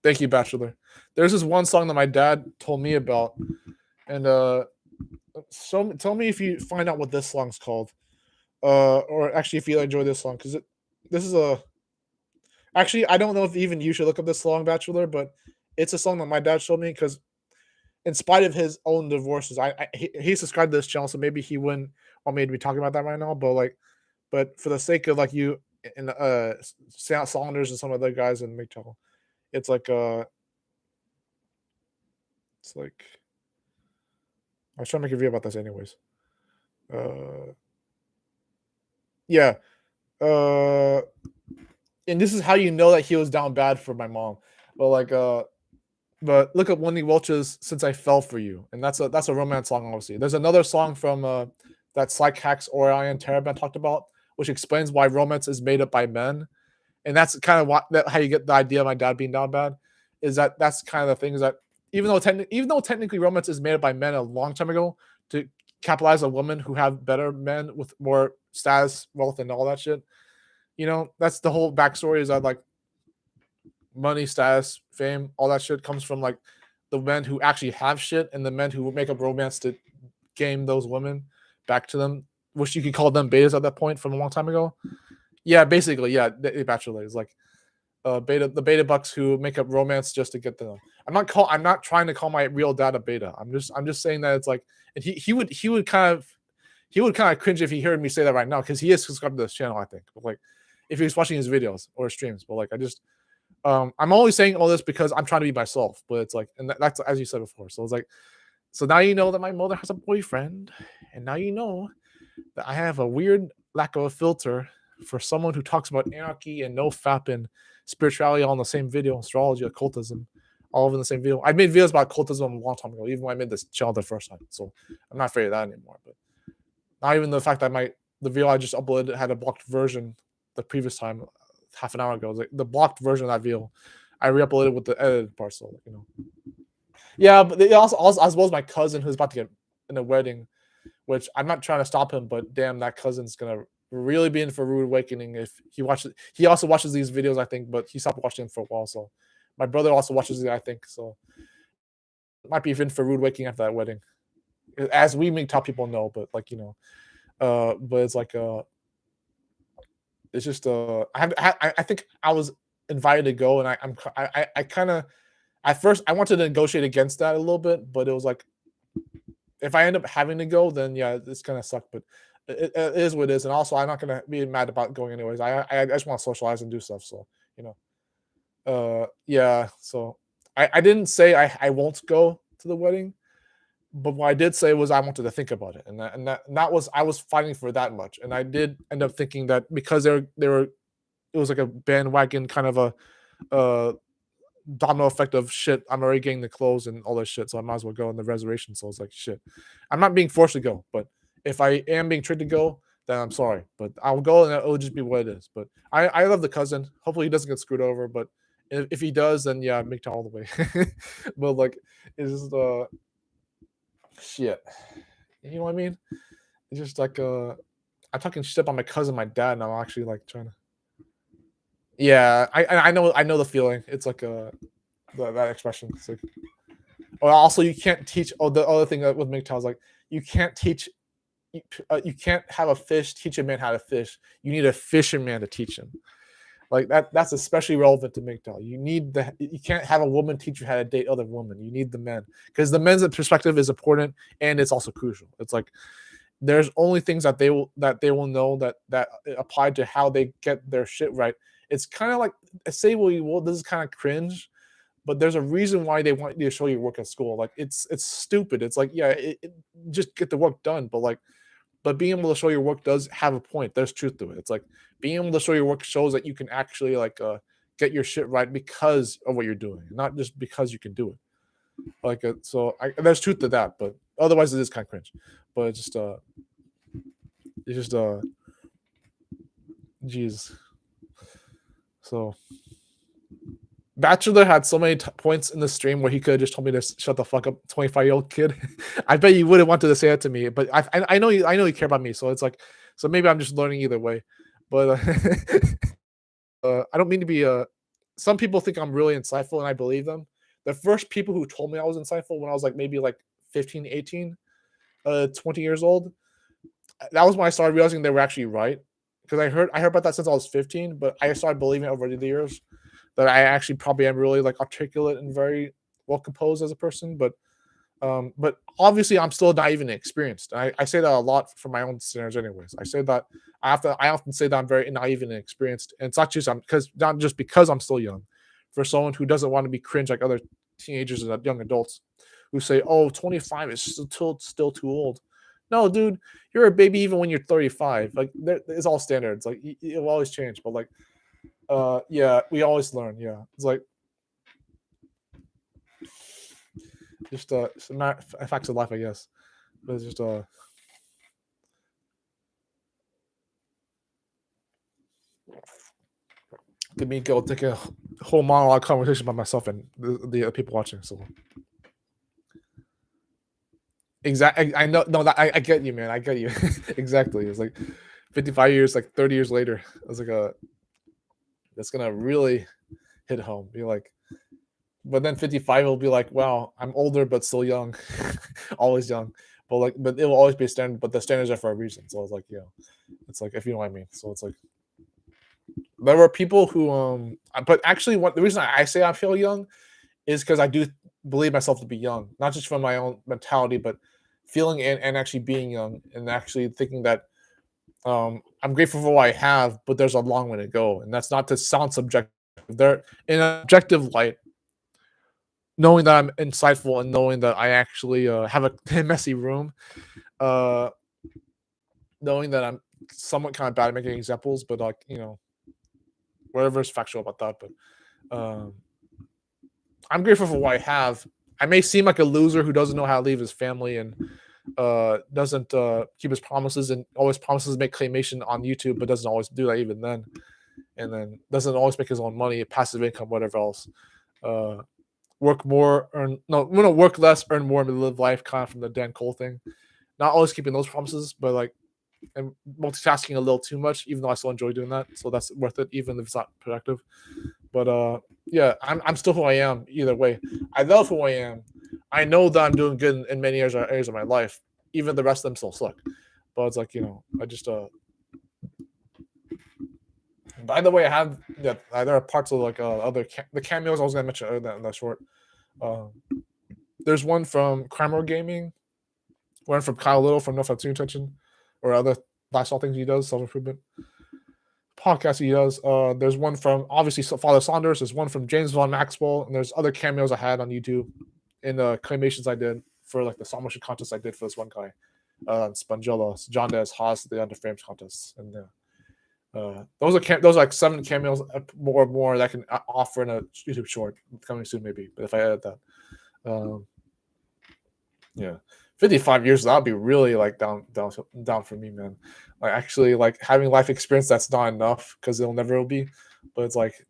thank you, Bachelor. There's this one song that my dad told me about, and so tell me if you find out what this song's called, or actually if you enjoy this song, because this is a actually I don't know if even you should look up this song, Bachelor, but it's a song that my dad showed me because in spite of his own divorces, he subscribed to this channel, so maybe he wouldn't want me to be talking about that right now, but for the sake of like you and Saunders and some other guys in MGTOW, it's like it's like I was trying to make a video about this anyways. Yeah. Uh and this is how you know that he was down bad for my mom. But look at Wendy Welch's "Since I Fell for You," and that's a romance song, obviously. There's another song from that Psych Hacks Orion Teraban talked about, which explains why romance is made up by men, and that's kind of how you get the idea of my dad being down bad. Is that's kind of the thing is that even though technically romance is made up by men a long time ago to capitalize on women who have better men with more status, wealth, and all that shit. That's the whole backstory is that like money, status, fame, all that shit comes from like the men who actually have shit and the men who make up romance to game those women back to them, which you could call them betas at that point from a long time ago. Yeah, basically, yeah, the Bachelor is like the beta bucks who make up romance just to get them. I'm not trying to call my real dad a beta. I'm just saying that it's like, and he would kind of cringe if he heard me say that right now because he is subscribed to this channel, I think. But like, if he was watching his videos or streams, but like, I'm only saying all this because I'm trying to be myself. But it's like, and that's as you said before. So it's like, so now you know that my mother has a boyfriend, and now you know that I have a weird lack of a filter for someone who talks about anarchy and Nofap and spirituality all in the same video, astrology, occultism, all in the same video. I made videos about occultism a long time ago, even when I made this channel the first time. So I'm not afraid of that anymore. But not even the fact that the video I just uploaded had a blocked version the previous time, half an hour ago. Like the blocked version of that video, I re-uploaded with the edited part. So yeah, but they also as well as my cousin who's about to get in a wedding, which I'm not trying to stop him, but damn, that cousin's gonna really be in for a rude awakening if he watches. He also watches these videos, I think, but he stopped watching them for a while. So my brother also watches it, I think. So might be in for a rude awakening after that wedding, as we make top people know. But like but it's like It's just I think I was invited to go, and I kind of at first I wanted to negotiate against that a little bit, but it was like if I end up having to go, then yeah, it's gonna suck. But it is what it is, and also I'm not gonna be mad about going anyways. I just want to socialize and do stuff. So you know, yeah. So I didn't say I won't go to the wedding, but what I did say was I wanted to think about it, and that was I was fighting for that much, and I did end up thinking that because they were it was like a bandwagon kind of a uh domino effect of shit. I'm already getting the clothes and all that shit, so I might as well go on the reservation. So I was like, shit, I'm not being forced to go, but if I am being tricked to go, then I'm sorry, but I'll go and it'll just be what it is. But I love the cousin. Hopefully he doesn't get screwed over, but if he does, then yeah, MGTOW all the way. But like, it's just shit. You know what I mean? It's just like I'm talking shit about my cousin, my dad, and I'm actually like trying to. Yeah, I know the feeling. It's like that expression. It's like, or also you can't teach. Oh, the other thing with MGTOW is like you can't teach. You can't have a fish teach a man how to fish. You need a fisherman to teach him. Like that's especially relevant to MGTOW. You can't have a woman teach you how to date other women. You need the men because the men's perspective is important and it's also crucial. It's like there's only things that they will know that apply to how they get their shit right. It's kind of like say what you will. This is kind of cringe, but there's a reason why they want you to show your work at school. Like it's stupid. It's like yeah, just get the work done. But being able to show your work does have a point. There's truth to it. It's like being able to show your work shows that you can actually like get your shit right because of what you're doing, not just because you can do it. Like there's truth to that, but otherwise it is kind of cringe. But it's just jeez. So Bachelor had so many points in the stream where he could have just told me to shut the fuck up, 25-year-old kid. I bet you would have wanted to say that to me, but I know you care about me, so it's like so maybe I'm just learning either way. But I don't mean to be some people think I'm really insightful and I believe them. The first people who told me I was insightful when I was like maybe like 15, 18, 20 years old, that was when I started realizing they were actually right. Because I heard about that since I was 15, but I started believing it over the years that I actually probably am really like articulate and very well composed as a person. But obviously I'm still not even experienced. I say that a lot for my own standards, anyways. I say that I often say that I'm very naive and inexperienced, and it's not just because I'm still young. For someone who doesn't want to be cringe like other teenagers and young adults who say, "Oh, 25 is still too old." No, dude, you're a baby even when you're 35. Like it's all standards. Like it'll always change, but like yeah, we always learn. Yeah, it's like just facts of life, I guess. But it's just let me go take a whole monologue conversation by myself and the people watching. So exactly, I know. No, that I get you, man. I get you. Exactly. It's like 55 years, like 30 years later. I was like that's gonna really hit home. Be like, but then 55 will be like, wow, I'm older but still young, always young. But it will always be a standard. But the standards are for a reason. So it's like, it's like if you know what I mean. So it's like there were people who but actually, the reason I say I feel young is because I do believe myself to be young, not just from my own mentality, but feeling and actually being young and actually thinking that I'm grateful for what I have, but there's a long way to go, and that's not to sound subjective. There, in an objective light, knowing that I'm insightful and knowing that I actually have a messy room, uh, knowing that I'm somewhat kind of bad at making examples, but like whatever is factual about that. But I'm grateful for what I have. I may seem like a loser who doesn't know how to leave his family and doesn't keep his promises and always promises to make claymation on YouTube, but doesn't always do that even then. And then doesn't always make his own money, passive income, whatever else. Work more, work less, earn more, and live life, kind of from the Dan Cole thing. Not always keeping those promises, but like and multitasking a little too much, even though I still enjoy doing that. So that's worth it, even if it's not productive. But yeah, I'm still who I am either way. I love who I am. I know that I'm doing good in many areas of my life. Even the rest of them still suck. But it's like, I just By the way, I have there are parts of like the cameos I was gonna mention earlier in that short. There's one from Kramer Gaming, one from Kyle Little from Nofap or other lifestyle things he does, self improvement podcast he does. There's one from obviously Father Saunders. There's one from James Von Maxwell, and there's other cameos I had on YouTube in the claymations I did for like the stop motion contest I did for this one guy, Spongella, John Des Haas, the Under Frames contest, and those are like 7 cameos more that I can offer in a YouTube short coming soon maybe. But if I edit that, yeah. 55 years, that would be really like down for me, man. Like actually like having life experience that's not enough because it'll never be. But it's like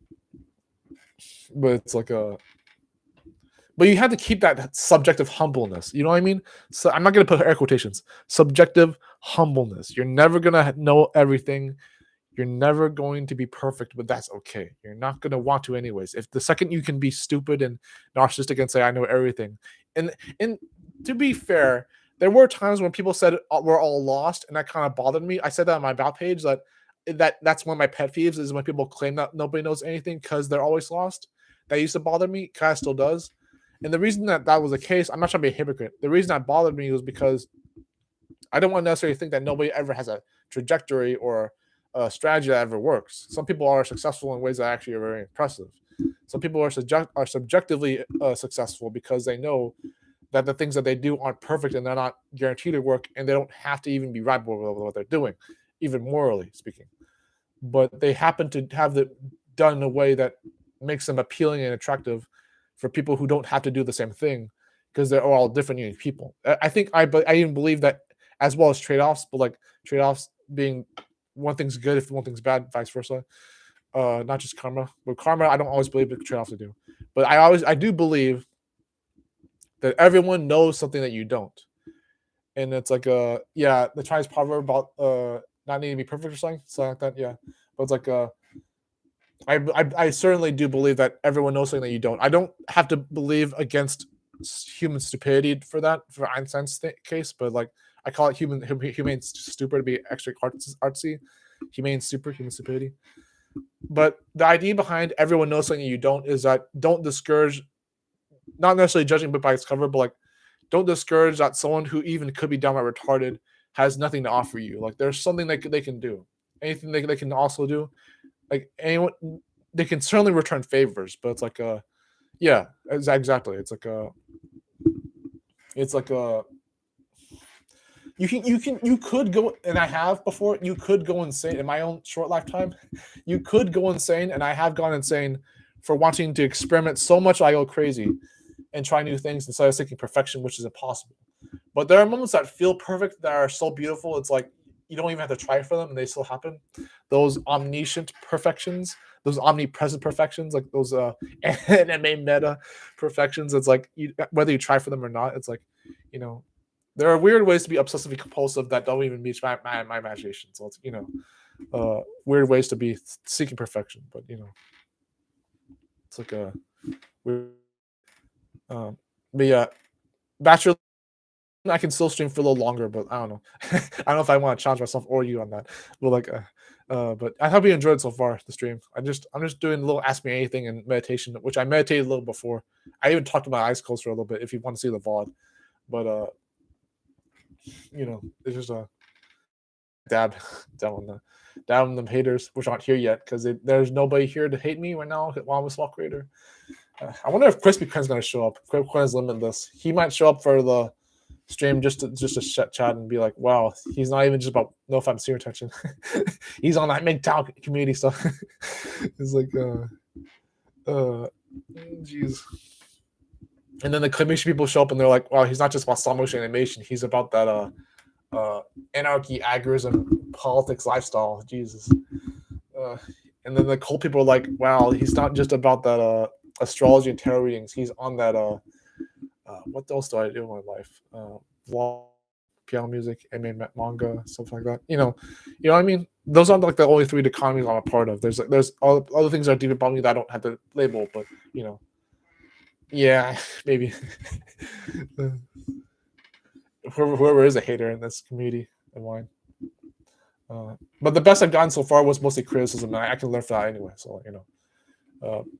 but you have to keep that subjective humbleness. You know what I mean? So I'm not gonna put air quotations. Subjective humbleness. You're never gonna know everything. You're never going to be perfect, but that's okay. You're not going to want to anyways. If the second you can be stupid and narcissistic and say I know everything, and to be fair, there were times when people said we're all lost, and that kind of bothered me. I said that on my about page that's one of my pet peeves is when people claim that nobody knows anything because they're always lost. That used to bother me, kind of still does. And the reason that was the case, I'm not trying to be a hypocrite. The reason that bothered me was because I don't want to necessarily think that nobody ever has a trajectory or a strategy that ever works. Some people are successful in ways that actually are very impressive. Some people are subjectively successful because they know that the things that they do aren't perfect and they're not guaranteed to work, and they don't have to even be right with what they're doing, even morally speaking. But they happen to have it done in a way that makes them appealing and attractive for people who don't have to do the same thing because they're all different unique people. I think I even believe that as well as trade-offs, but like trade-offs being one thing's good if one thing's bad, vice versa. Not just karma. With karma, I don't always believe the trade-offs to do. But I do believe that everyone knows something that you don't. And it's like the Chinese proverb about not needing to be perfect or something like that. Yeah. But it's like I certainly do believe that everyone knows something that you don't. I don't have to believe against human stupidity for that, for Einstein's case, but like I call it humane stupid to be extra artsy. Humane human stupidity. But the idea behind everyone knows something you don't is that don't discourage, not necessarily judging book by its cover, but like don't discourage that someone who even could be downright retarded has nothing to offer you. Like there's something they can do. Anything they can also do. Like anyone, they can certainly return favors, but it's like yeah, exactly. It's like you could go, and I have before. You could go insane in my own short lifetime. You could go insane, and I have gone insane for wanting to experiment so much I go crazy and try new things instead of seeking perfection, which is impossible. But there are moments that feel perfect that are so beautiful. It's like you don't even have to try for them, and they still happen. Those omniscient perfections, those omnipresent perfections, like those A.M.A meta perfections. It's like whether you try for them or not, it's like there are weird ways to be obsessively compulsive that don't even meet my imagination. So it's weird ways to be seeking perfection, but it's like a weird. But yeah, Bachelor. I can still stream for a little longer, but I don't know. I don't know if I want to challenge myself or you on that. But like, but I hope you enjoyed so far the stream. I'm just doing a little ask me anything and meditation, which I meditated a little before. I even talked to my eyes closed for a little bit if you want to see the VOD. But it's just a dab on them haters, which aren't here yet because there's nobody here to hate me right now while I'm a small creator. I wonder if Crispy Quinn's going to show up. Crispy Quinn is limitless. He might show up for the stream just to chat and be like, wow, he's not even just about Nofap seer attention. He's on that MGTOW community stuff. It's like jeez. And then the claymation people show up and they're like, wow, he's not just about stop motion animation, he's about that anarchy, agorism, politics, lifestyle. Jesus. And then the cult people are like, wow, he's not just about that astrology and tarot readings, he's on that what else do I do in my life? Vlog, piano music, A.M.A manga, stuff like that. You know what I mean? Those aren't like the only 3 economies I'm a part of. There's all other things that are deep about me that I don't have to label, but yeah, maybe. Whoever is a hater in this community of mine. But the best I've gotten so far was mostly criticism, and I can learn from that anyway. So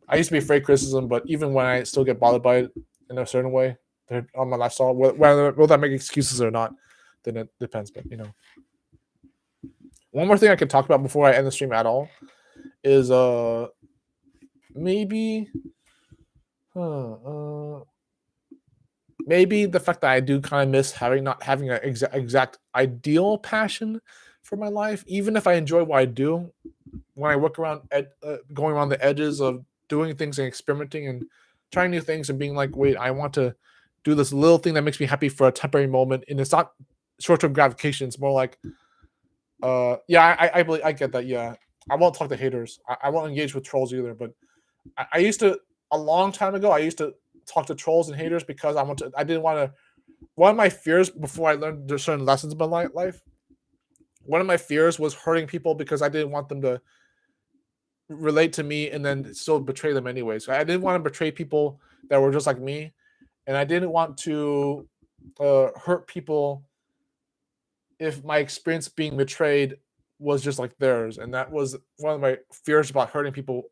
I used to be afraid of criticism, but even when I still get bothered by it in a certain way, on my lifestyle, whether I make excuses or not, then it depends. But one more thing I could talk about before I end the stream at all is maybe maybe the fact that I do kind of miss not having an exact ideal passion for my life, even if I enjoy what I do. When I work around going around the edges of doing things and experimenting and trying new things and being like, wait, I want to do this little thing that makes me happy for a temporary moment, and it's not short-term gratification. It's more like, I believe I get that. Yeah, I won't talk to haters. I won't engage with trolls either. But I used to, a long time ago, I used to talk to trolls and haters because I didn't want to. One of my fears before I learned certain lessons in my life, one of my fears was hurting people because I didn't want them to relate to me and then still betray them anyways. So I didn't want to betray people that were just like me, and I didn't want to hurt people if my experience being betrayed was just like theirs. And that was one of my fears about hurting people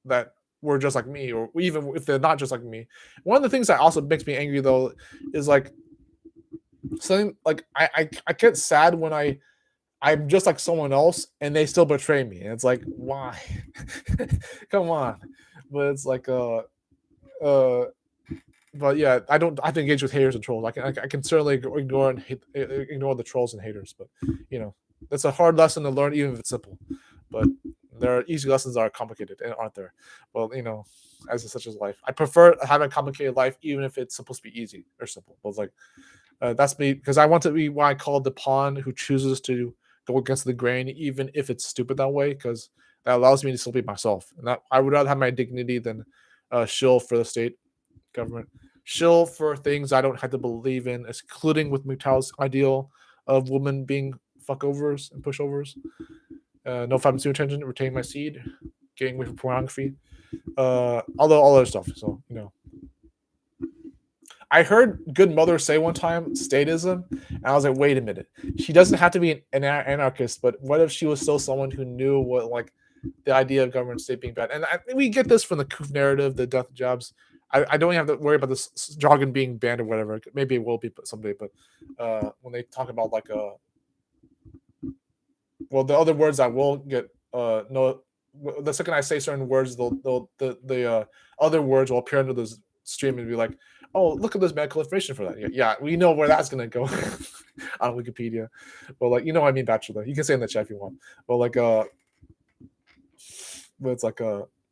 that were just like me, or even if they're not just like me. One of the things that also makes me angry though is like something like I get sad when I'm just like someone else and they still betray me. And it's like, why? Come on. But it's like but yeah, I don't have to engage with haters and trolls. I can certainly ignore the trolls and haters, but that's a hard lesson to learn, even if it's simple. But there are easy lessons that are complicated, and aren't there? Well, as such as life, I prefer having a complicated life, even if it's supposed to be easy or simple. But it's like that's me, because I want to be what I call the pawn who chooses to go against the grain, even if it's stupid that way, because that allows me to still be myself. And that I would rather have my dignity than shill for the state government, shill for things I don't have to believe in, including with MGTOW's ideal of women being fuckovers and pushovers. Nofap and attention, retain my seed, getting away from pornography, all other stuff. So I heard Good Mother say one time statism, and I was like, wait a minute. She doesn't have to be an anarchist, but what if she was still someone who knew what, like, the idea of government state being bad? And we get this from the Koof narrative, the death jobs. I don't have to worry about this jargon being banned or whatever. Maybe it will be someday, but when they talk about like the other words I will get no. The second I say certain words, the other words will appear under the stream and be like, oh, look at this medical information for that. Yeah, we know where that's gonna go on Wikipedia. But like, I mean, Bachelor. You can say in the chat if you want. But like, but it's like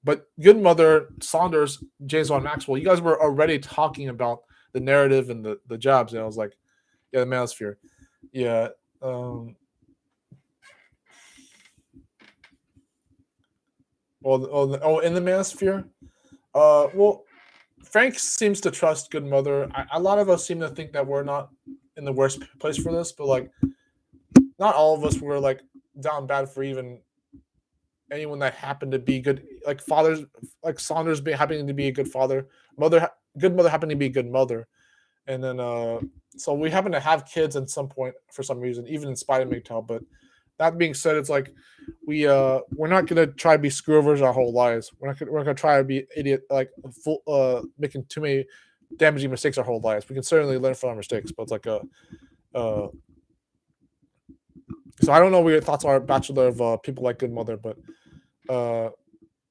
but Good Mother, Saunders, James Von Maxwell, you guys were already talking about the narrative and the jobs, and I was like, yeah, the manosphere, yeah. In the manosphere, well, Frank seems to trust Good Mother. A lot of us seem to think that we're not in the worst place for this, but like, not all of us were like down bad for even anyone that happened to be good, like fathers, like Saunders happening to be a good father, Good Mother happening to be a good mother, and then so we happen to have kids at some point for some reason, even in spite of MGTOW. But that being said, it's like we're not gonna try to be screwovers our whole lives. We're gonna try to be idiot, like making too many damaging mistakes our whole lives. We can certainly learn from our mistakes, but it's like so I don't know what your thoughts are, Bachelor, of people like Good Mother, but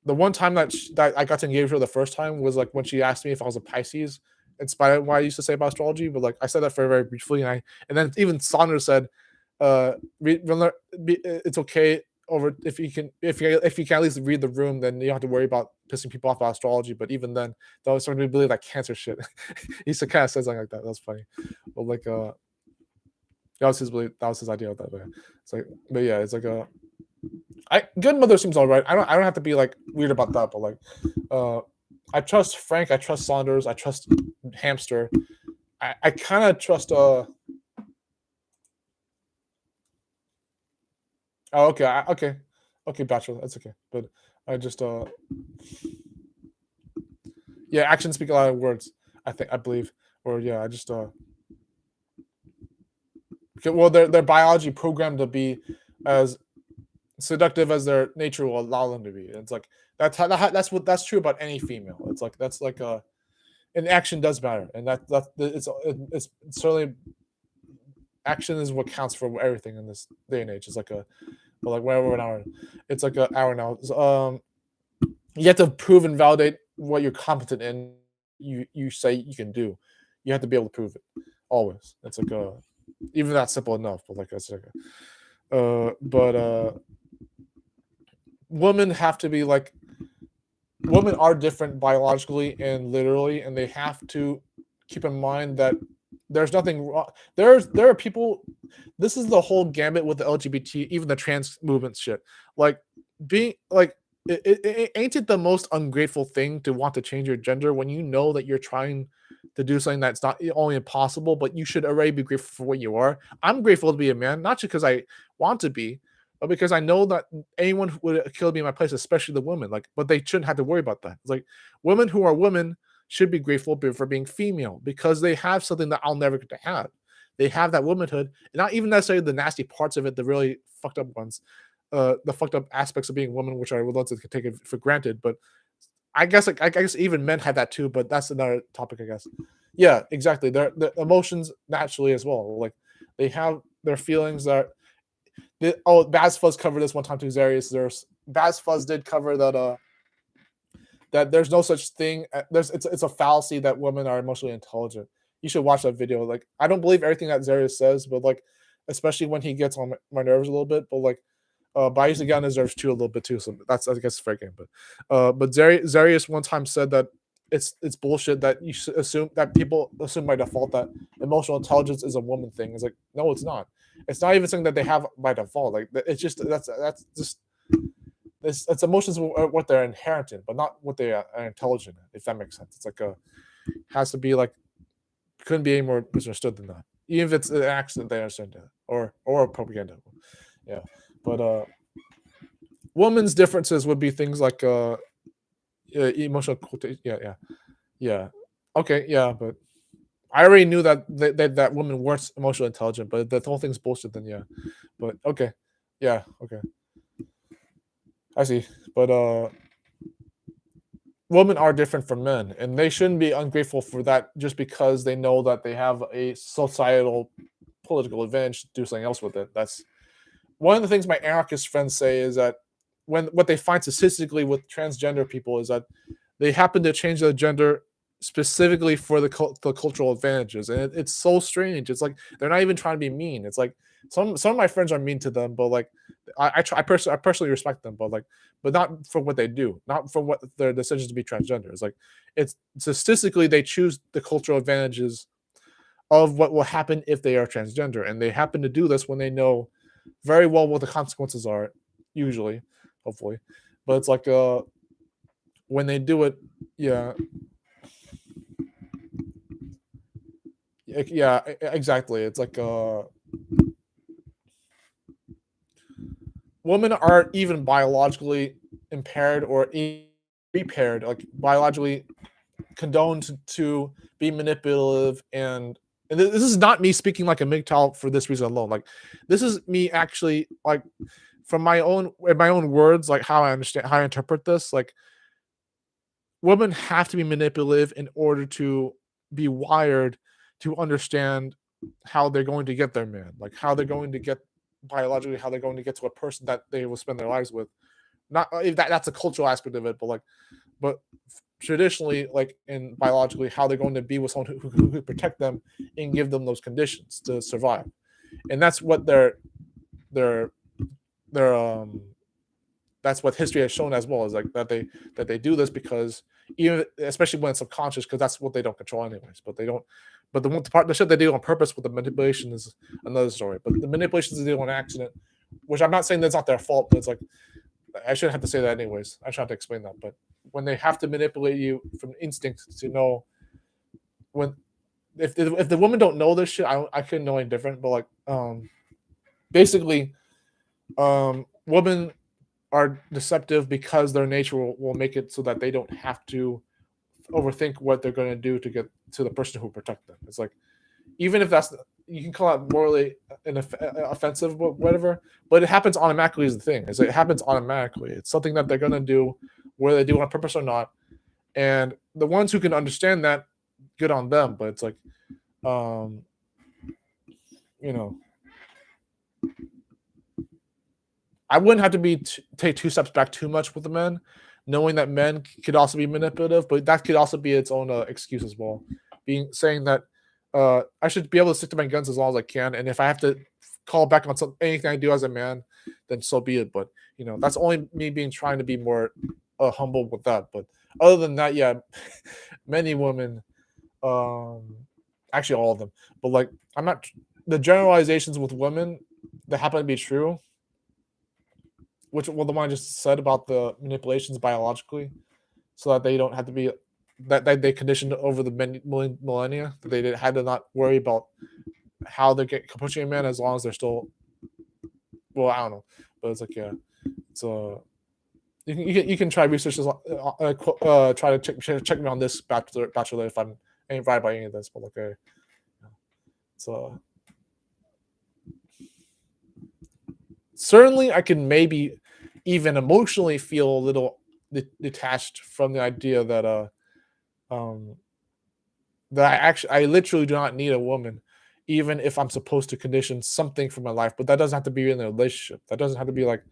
the one time that I got to engage with her the first time was like when she asked me if I was a Pisces, in spite of what I used to say about astrology. But like I said that very, very briefly, and then even Saunders said, "It's okay over if you can at least read the room, then you don't have to worry about pissing people off about astrology." But even then, that was starting to believe that cancer shit. He kind of said something like that. That was funny. But like that was his belief. That was his idea of that. But it's like, but yeah, it's like Good Mother seems all right. I don't have to be like weird about that, but like I trust Frank, I trust Saunders, I trust Hamster. I kind of trust okay, Bachelor, that's okay. But I just yeah, actions speak a lot of words, I believe. Or yeah, I just well, their biology programmed to be as seductive as their nature will allow them to be. It's like that's true about any female. It's like that's like a and action does matter, and it's certainly action is what counts for everything in this day and age. It's like a but like whatever an hour, it's like an hour now. You have to prove and validate what you're competent in. You say you can do. You have to be able to prove it always. It's like a even that's simple enough, but like that's like but women have to be like women are different biologically and literally, and they have to keep in mind that there's nothing wrong. There are people. This is the whole gambit with the LGBT, even the trans movement shit. Like being like, ain't it the most ungrateful thing to want to change your gender when you know that you're trying to do something that's not only impossible, but you should already be grateful for what you are. I'm grateful to be a man, not just because I want to be, but because I know that anyone would kill me in my place, especially the women. Like, but they shouldn't have to worry about that. It's like women who are women should be grateful for being female because they have something that I'll never get to have. They have that womanhood, not even necessarily the nasty parts of it, the really fucked up ones, the fucked up aspects of being a woman, which I would love to take it for granted. But I guess even men have that too, but that's another topic, I guess. Yeah, exactly. Their emotions naturally as well. Like they have their feelings that. Baz Fuzz covered this one time too. Zarius. There's Baz Fuzz did cover that. That there's no such thing. It's a fallacy that women are emotionally intelligent. You should watch that video. Like I don't believe everything that Zarius says, but like especially when he gets on my nerves a little bit. But like but I used to get on his nerves too a little bit too. So that's I guess fair game. But Zarius one time said that it's bullshit that you assume that people assume by default that emotional intelligence is a woman thing. It's like no, it's not. It's not even something that they have by default. Like it's just that's just it's emotions what they're inherent in, but not what they are intelligent in. If that makes sense, it's like a has to be like couldn't be any more misunderstood than that. Even if it's an accident, they understand that or propaganda. Yeah, but women's differences would be things like emotional quotation. Yeah. Okay, yeah, but I already knew that that women weren't emotionally intelligent, but the whole thing's bullshit. Then yeah, but okay, yeah, okay, I see. But women are different from men, and they shouldn't be ungrateful for that just because they know that they have a societal political advantage to do something else with it. That's one of the things my anarchist friends say is that when what they find statistically with transgender people is that they happen to change their gender specifically for the cultural advantages, and it's so strange. It's like they're not even trying to be mean. It's like some of my friends are mean to them, but like I personally respect them, but like but not for what they do, not for what their decisions to be transgender. It's like it's statistically they choose the cultural advantages of what will happen if they are transgender, and they happen to do this when they know very well what the consequences are, usually, hopefully. But it's like when they do it, yeah, yeah, exactly. It's like women are even biologically impaired or repaired, like biologically condoned to be manipulative and this is not me speaking like a MGTOW for this reason alone. Like this is me actually like from my own in my own words, like how I understand how I interpret this. Like women have to be manipulative in order to be wired to understand how they're going to get their man, like how they're going to get biologically, how they're going to get to a person that they will spend their lives with. Not if that's a cultural aspect of it, but like, but traditionally, like in biologically, how they're going to be with someone who could protect them and give them those conditions to survive, and that's what their that's what history has shown as well is like that they do this because even especially when it's subconscious because that's what they don't control anyways, but they don't but the shit they do on purpose with the manipulation is another story, but the manipulations they do on accident, which I'm not saying that's not their fault, but it's like I shouldn't have to say that anyways. I should have to explain that, but when they have to manipulate you from instinct to know when if the women don't know this shit, I couldn't know any different. But like basically women are deceptive because their nature will make it so that they don't have to overthink what they're going to do to get to the person who will protect them. It's like even if that's you can call it morally offensive, whatever. But it happens automatically. Is the thing is it happens automatically. It's something that they're gonna do, whether they do it on purpose or not. And the ones who can understand that, good on them. But it's like, um, you know, I wouldn't have to take 2 steps back too much with the men, knowing that men could also be manipulative, but that could also be its own excuse as well. Saying that I should be able to stick to my guns as long as I can, and if I have to call back on anything I do as a man, then so be it. But that's only me trying to be more humble with that. But other than that, yeah, many women, actually all of them, but like I'm not the generalizations with women that happen to be true, which the one I just said about the manipulations biologically, so that they don't have to be that they conditioned over the millennia that they had to not worry about how they get pushing a man as long as they're still. Well, I don't know, but it's like it's you can try research try to check me on this bachelor if I ain't right about any of this, but like so certainly I can maybe even emotionally feel a little detached from the idea that that I literally do not need a woman, even if I'm supposed to condition something for my life. But that doesn't have to be in a relationship. That doesn't have to be like.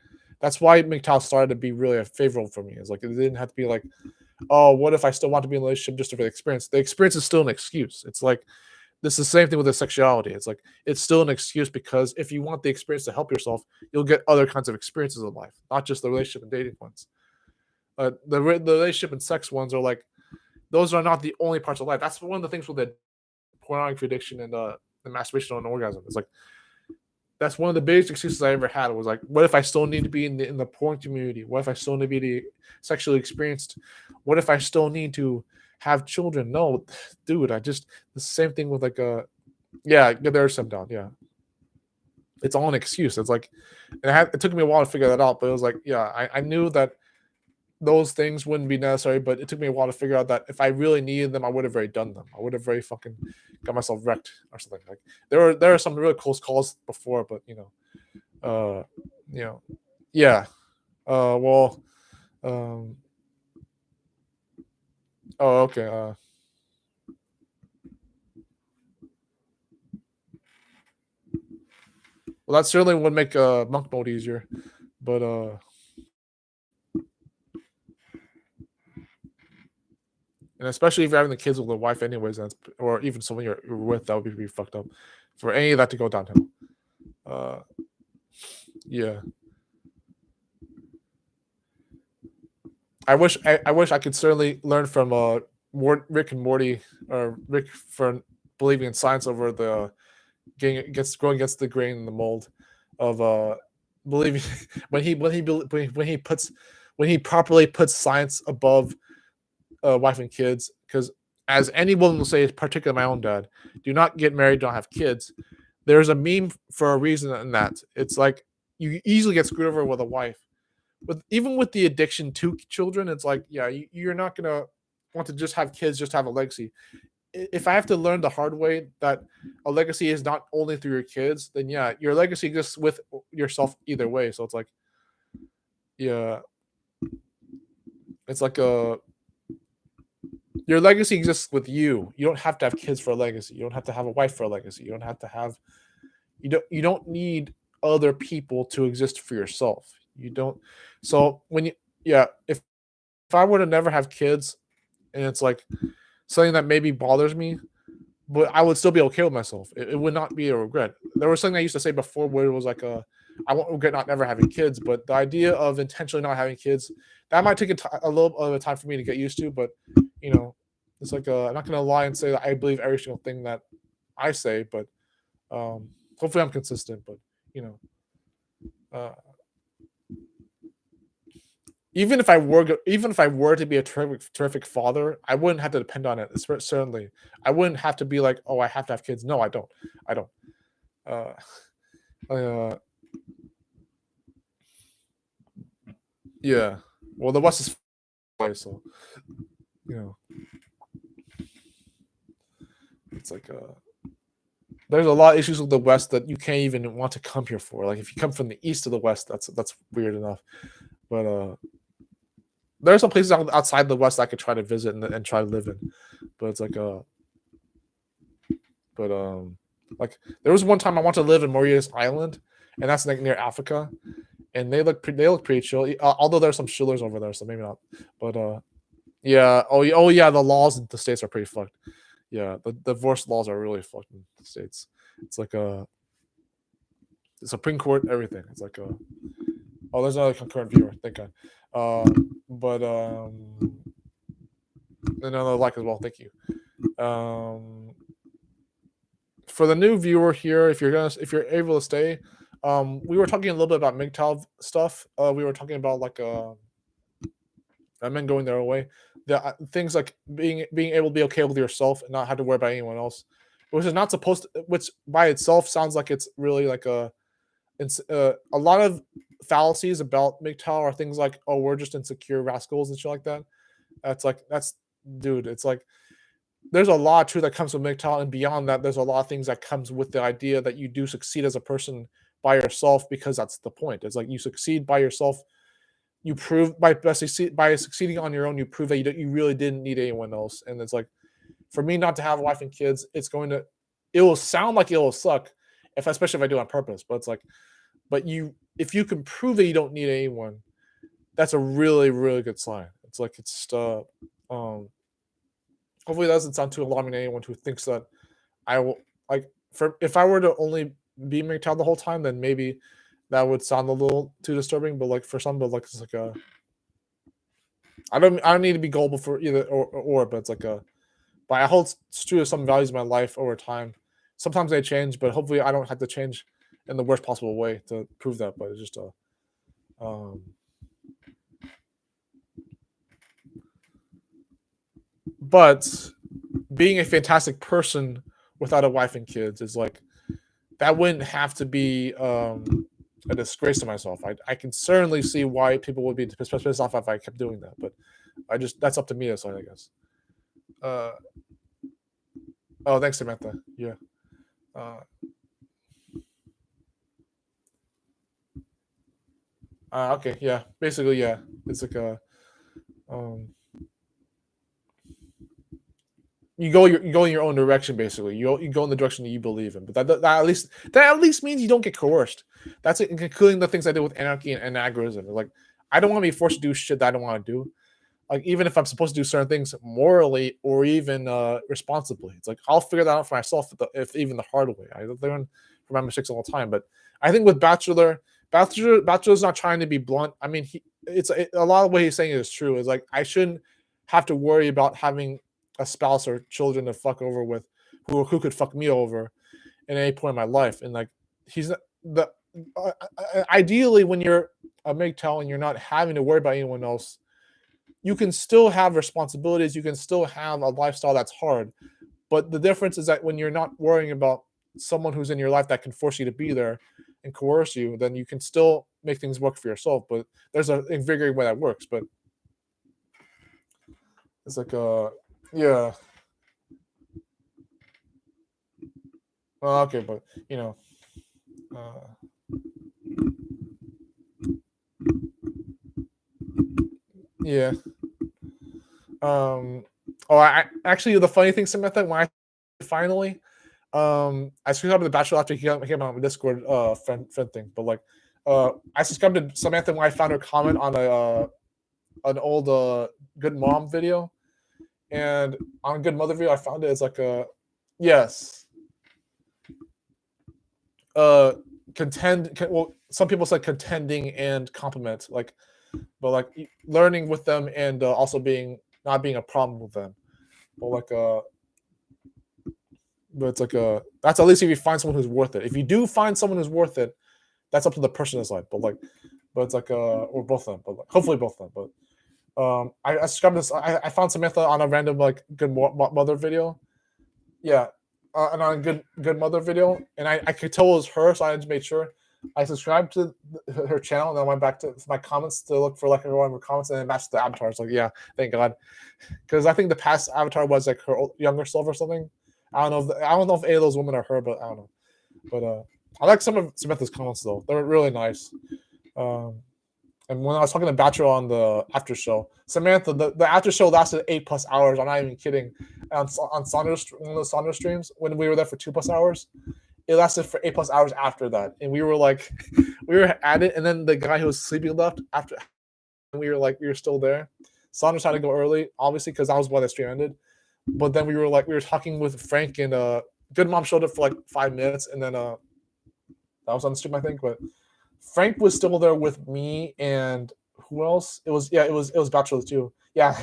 That's why MGTOW started to be really favorable for me. It's like it didn't have to be like, oh, what if I still want to be in a relationship just for the experience? The experience is still an excuse. It's like this is the same thing with the sexuality. It's like it's still an excuse because if you want the experience to help yourself, you'll get other kinds of experiences in life, not just the relationship and dating ones. The relationship and sex ones are like those are not the only parts of life. That's one of the things with the pornography addiction and the masturbation and orgasm. It's like that's one of the biggest excuses I ever had. Was like, what if I still need to be in the porn community? What if I still need to be sexually experienced? What if I still need to have children? No, dude, I just the same thing with like yeah, there's some down, yeah. It's all an excuse. It's like it took me a while to figure that out, but it was like, yeah, I knew that those things wouldn't be necessary, but it took me a while to figure out that if I really needed them, I would have already done them. I would have very fucking got myself wrecked or something. Like there are some really close calls before, but yeah. Well, oh, okay. Well, that certainly would make monk mode easier, but and especially if you're having the kids with a wife, anyways, or even someone you're with, that would be pretty fucked up for any of that to go downhill. Yeah. I wish I could certainly learn from Rick and Morty, or Rick for believing in science over the going against the grain in the mold of believing when he properly puts science above wife and kids. Because as any woman will say, particularly my own dad, do not get married, don't have kids. There's a meme for a reason in that. It's like you easily get screwed over with a wife. Even with the addiction to children, it's like, yeah, you're not gonna want to just have kids, just have a legacy. If I have to learn the hard way that a legacy is not only through your kids, then yeah, your legacy exists with yourself either way. So it's like, yeah, it's like your legacy exists with you. You don't have to have kids for a legacy. You don't have to have a wife for a legacy. You don't have to have you don't need other people to exist for yourself. You don't. So when you yeah, if I were to never have kids, and it's like something that maybe bothers me, but I would still be okay with myself. It would not be a regret. There was something I used to say before where it was like I won't regret not never having kids, but the idea of intentionally not having kids, that might take a little bit of time for me to get used to. But it's like I'm not gonna lie and say that I believe every single thing that I say, but hopefully I'm consistent. But you know, uh, even if I were to be a terrific father, I wouldn't have to depend on it. Certainly, I wouldn't have to be like, oh, I have to have kids. No, I don't. I don't. Uh, yeah. Well, the West is so you know, it's like there's a lot of issues with the West that you can't even want to come here for. Like if you come from the East to the West, that's weird enough. But there are some places outside the West I could try to visit and try to live in. But it's like like there was one time I wanted to live in Mauritius Island, and that's like near Africa, and they look pretty chill. Although there's some shillers over there, so maybe not. But yeah, oh yeah, the laws in the States are pretty fucked. Yeah, the divorce laws are really fucked in the States. It's like the Supreme Court, everything. It's like oh, there's another concurrent viewer. Thank God. But another like as well. Thank you. For the new viewer here, if you're able to stay, we were talking a little bit about MGTOW stuff. We were talking about like men going their own way. The things like being able to be okay with yourself and not have to worry about anyone else, which is not supposed to, which by itself sounds like it's really like a lot of fallacies about MGTOW are things like, oh, we're just insecure rascals and shit like that. That's dude, it's like there's a lot of truth that comes with MGTOW, and beyond that, there's a lot of things that comes with the idea that you do succeed as a person by yourself, because that's the point. It's like you succeed by yourself. You prove by succeeding on your own, you prove that you really didn't need anyone else. And it's like, for me not to have a wife and kids, it will sound like it will suck, especially if I do it on purpose. But it's like, if you can prove that you don't need anyone, that's a really, really good sign. It's like it's hopefully that doesn't sound too alarming to anyone who thinks that I will like if I were to only be MGTOW the whole time, then maybe that would sound a little too disturbing. But like for some, but like it's like I don't need to be gullible for either or, but it's like but I hold true to some values in my life over time. Sometimes they change, but hopefully I don't have to change in the worst possible way to prove that. But it's just but being a fantastic person without a wife and kids is like, that wouldn't have to be a disgrace to myself. I can certainly see why people would be pissed off if I kept doing that, but that's up to me to decide, I guess. Oh, thanks, Samantha. Yeah. Okay, yeah. Basically, yeah. It's like you go in your own direction. Basically, you go in the direction that you believe in. But that at least means you don't get coerced. That's it, including the things I did with anarchy and agorism. Like, I don't want to be forced to do shit that I don't want to do. Like, even if I'm supposed to do certain things morally or even responsibly, it's like I'll figure that out for myself. If even the hard way, I learn from my mistakes all the time. But I think with Bachelor's not trying to be blunt. I mean, a lot of what he's saying is true. Is like, I shouldn't have to worry about having a spouse or children to fuck over with, who could fuck me over at any point in my life. And like, he's the ideally, when you're a MGTOW and you're not having to worry about anyone else, you can still have responsibilities. You can still have a lifestyle that's hard. But the difference is that when you're not worrying about someone who's in your life that can force you to be there and coerce you, then you can still make things work for yourself. But there's an invigorating way that works. But it's like yeah. Well, okay, but you know, yeah. Oh, I actually, the funny thing, Samantha, when I finally, I subscribed to the Bachelor after he came out on the Discord friend thing. But like, I subscribed to Samantha when I found her comment on an old Good Mom video, and on Good Mother video, I found it as like yes. Well, some people said contending and compliment, like, but like learning with them and also not being a problem with them. But like but it's like that's at least if you find someone who's worth it. If you do find someone who's worth it, that's up to the person inside. But it's like or both of them, but like, hopefully both of them. But I subscribed this. I found Samantha on a random like Good Mother video. Yeah. And on a good Mother video, and I could tell it was her, so I just made sure. I subscribed to her channel, and then I went back to my comments to look for like everyone with comments, and then matched the avatar. It's like, yeah, thank God, because I think the past avatar was like her younger self or something, I don't know if any of those women are her, but I don't know. But I like some of Samantha's comments though. They're really nice. And when I was talking to Bachelor on the after show, Samantha, the after show lasted 8+ hours. I'm not even kidding. On Saunders, one of the Saunders streams, when we were there for 2+ hours, it lasted for 8+ hours after that. And we were like, we were at it, and then the guy who was sleeping left after. We were still there. Saunders had to go early, obviously, because that was why the stream ended. But then we were talking with Frank, and Good Mom showed up for like 5 minutes, and then that was on the stream, I think. But Frank was still there with me and who else? It was Bachelor too. Yeah,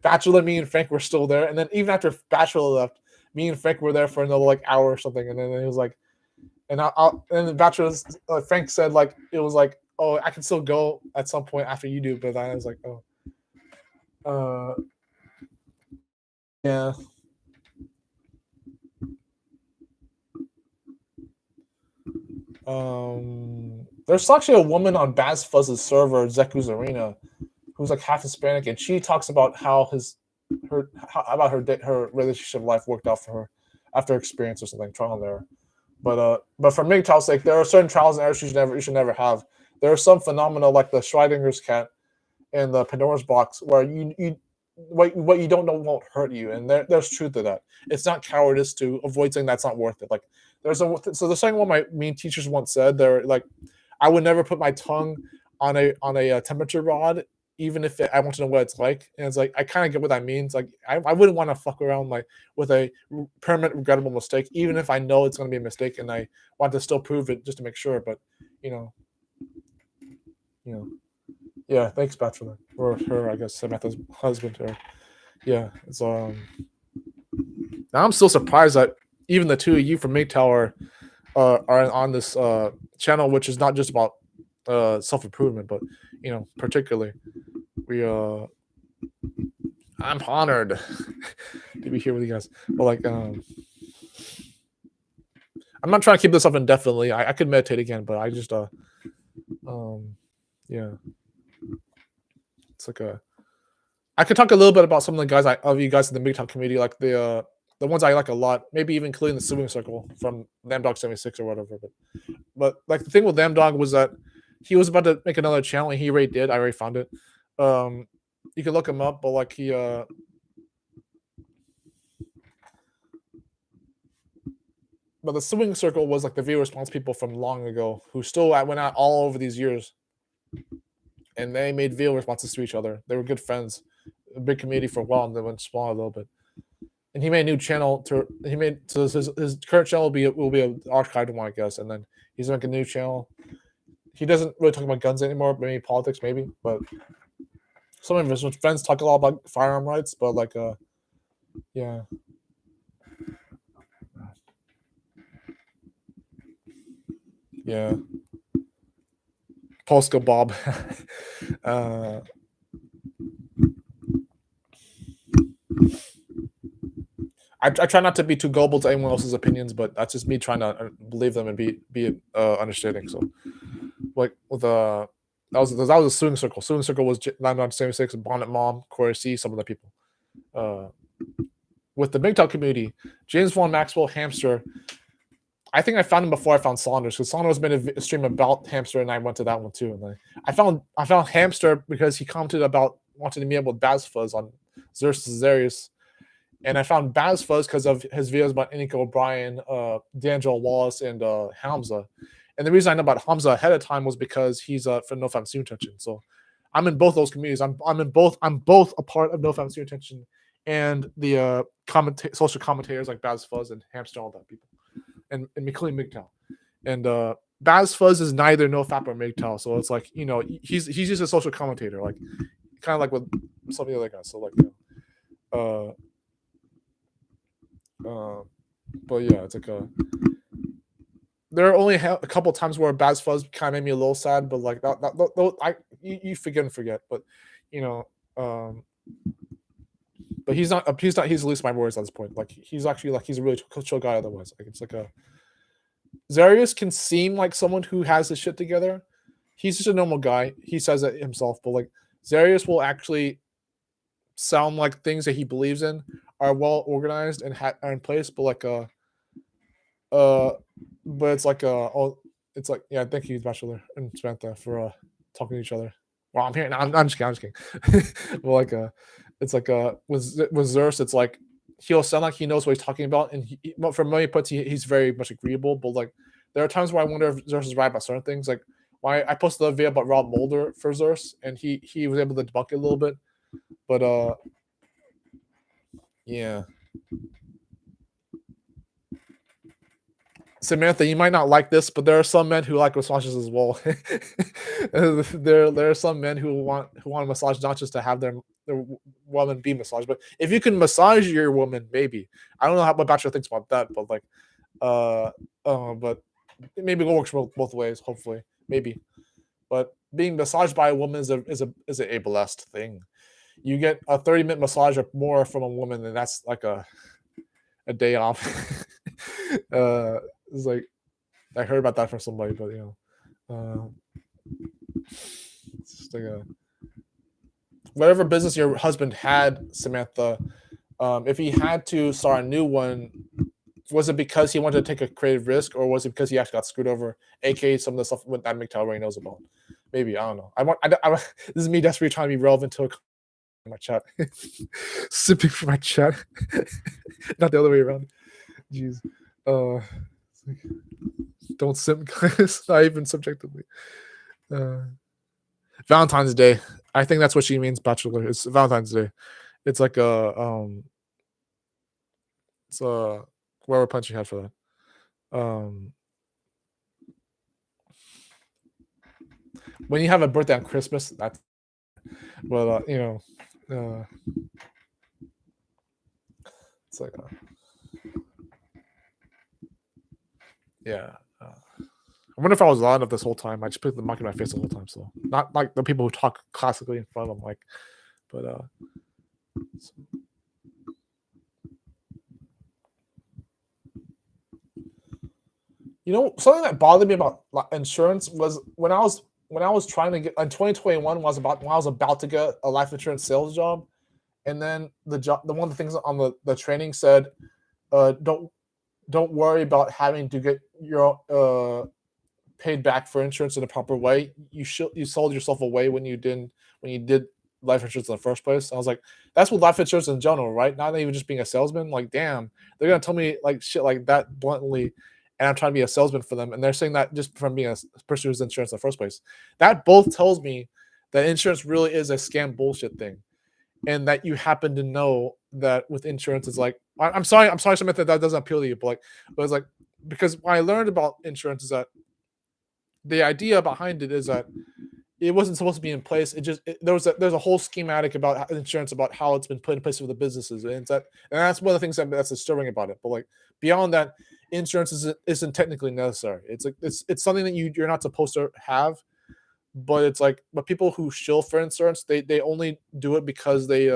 Bachelor, me and Frank were still there, and then even after Bachelor left, me and Frank were there for another like hour or something, and then it was like, and and the Bachelor, Frank said like it was like, oh, I can still go at some point after you do, but I was like, oh, yeah. There's actually a woman on Baz Fuzz's server, Zeku's Arena, who's like half Hispanic, and she talks about how her relationship life worked out for her after experience or something trial and error. But for MGTOW's sake, there are certain trials and errors you should never have. There are some phenomena like the Schrodinger's cat and the Pandora's box where what you don't know won't hurt you, and there's truth to that. It's not cowardice to avoid something that's not worth it. Like the second one my mean teachers once said, they're like, I would never put my tongue on a temperature rod, even if I want to know what it's like. And it's like I kind of get what that means. Like I wouldn't want to fuck around like with a permanent regrettable mistake, even if I know it's going to be a mistake, and I want to still prove it just to make sure. But you know, yeah. Thanks, Bachelor, or her. I guess Samantha's husband. Or yeah, it's Now I'm still surprised that even the two of you from MGTOW are on this channel, which is not just about self improvement, but particularly I'm honored to be here with you guys. But like, I'm not trying to keep this up indefinitely. I could meditate again, but I just yeah, it's like I could talk a little bit about some of the guys of you guys in the MGTOW community, like the ones I like a lot, maybe even including the Swimming Circle from Lamdog76 or whatever. But like the thing with Lamdog was that he was about to make another channel, and he already did. I already found it. You can look him up, but like he but the Swimming Circle was like the viewer response people from long ago who still went out all over these years, and they made viewer responses to each other. They were good friends, a big community for a while, and then went small a little bit. And he made a new channel. His current channel will be an archived one, I guess, and then he's making a new channel. He doesn't really talk about guns anymore, maybe politics, maybe. But some of his friends talk a lot about firearm rights, but like, yeah. Yeah. Polska Bob. I try not to be too gullible to anyone else's opinions, but that's just me trying to believe them and be understanding. So, like with that was a Swimming Circle. Swimming Circle was 976, Bonnet Mom, Corey C, some of the people. With the MGTOW community, James Vaughn Maxwell, Hamster. I think I found him before I found Saunders, because Saunders made a stream about Hamster, and I went to that one too. And I found Hamster because he commented about wanting to meet up with Baz Fuzz on Zarius. And I found Baz Fuzz because of his videos about Inigo O'Brien, D'Angelo Wallace, and Hamza. And the reason I know about Hamza ahead of time was because he's from Nofap Student Tension. So I'm in both those communities. I'm both a part of Nofap Student Tension and the social commentators like Baz Fuzz and Hamster, all that people, and including MGTOW. And Baz Fuzz is neither Nofap or MGTOW, so it's like he's just a social commentator, like kind of like with some of the other guys. So like. But yeah, it's like there are only a couple times where Baz Fuzz kind of made me a little sad, but like you forget and forget. But but he's the least of my worries at this point. Like he's actually like he's a really chill guy otherwise. Like it's like Zarius can seem like someone who has his shit together. He's just a normal guy. He says it himself, but like Zarius will actually sound like things that he believes in are well organized and are in place, but like but it's like it's like yeah. Thank you, Bachelor and Samantha, for talking to each other. Well, I'm here. No, I'm just kidding. I'm just kidding. Well, like it's like with Zeus, it's like he'll sound like he knows what he's talking about, and for many puts, he's very much agreeable. But like there are times where I wonder if Zeus is right about certain things. Like why I posted a video about Rob Mulder for Zeus, and he was able to debunk it a little bit. But yeah. Samantha, you might not like this, but there are some men who like massages as well. There are some men who want a massage not just to have their woman be massaged, but if you can massage your woman, maybe. I don't know what Bachelor thinks about that, but like, but maybe it works both ways. Hopefully, maybe. But being massaged by a woman is a blessed thing. You get a 30-minute massage or more from a woman, and that's like a day off. It's like I heard about that from somebody, but you know, it's just like whatever business your husband had, Samantha. If he had to start a new one, was it because he wanted to take a creative risk, or was it because he actually got screwed over, aka some of the stuff that MGTOW already knows about? Maybe, I don't know. This is me desperately trying to be relevant to my chat, sipping for my chat, not the other way around. Jeez, don't simp, guys. Not even subjectively. Valentine's Day. I think that's what she means, Bachelor. It's Valentine's Day. It's like it's whatever punch you had for that. When you have a birthday on Christmas, that's but you know, it's like yeah. I wonder if I was loud enough this whole time. I just put the mic in my face the whole time, so not like the people who talk classically in front of them, like, but so. You know, something that bothered me about insurance was when I was trying to get in 2021 was when I was about to get a life insurance sales job, and then the one of the things on the training said, don't worry about having to get your paid back for insurance in a proper way. You sold yourself away when you did life insurance in the first place. I was like, that's what life insurance in general, right? Not even just being a salesman. Like, damn, they're gonna tell me like shit like that bluntly, and I'm trying to be a salesman for them, and they're saying that just from being a person who's insurance in the first place. That both tells me that insurance really is a scam bullshit thing, and that you happen to know that with insurance is like, I'm sorry, Samantha, that doesn't appeal to you, but it's like, because what I learned about insurance is that the idea behind it is that it wasn't supposed to be in place. There's a whole schematic about insurance, about how it's been put in place for the businesses, and that's one of the things that's disturbing about it. But like beyond that, insurance isn't technically necessary. It's like it's something that you're not supposed to have, but it's like, but people who shill for insurance, they only do it because they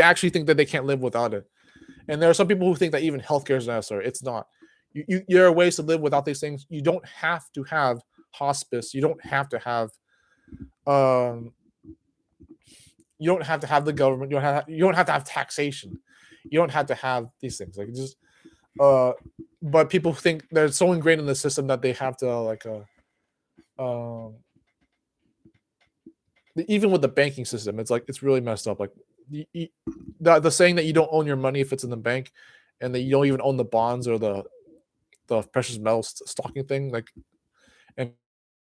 actually think that they can't live without it. And there are some people who think that even healthcare is necessary. It's not. There are ways to live without these things. You don't have to have hospice. You don't have to have you don't have to have the government. You don't have to have taxation. You don't have to have these things. Like just but people think they're so ingrained in the system that they have to like even with the banking system, it's like it's really messed up. Like the saying that you don't own your money if it's in the bank, and that you don't even own the bonds or the precious metals stocking thing, like, and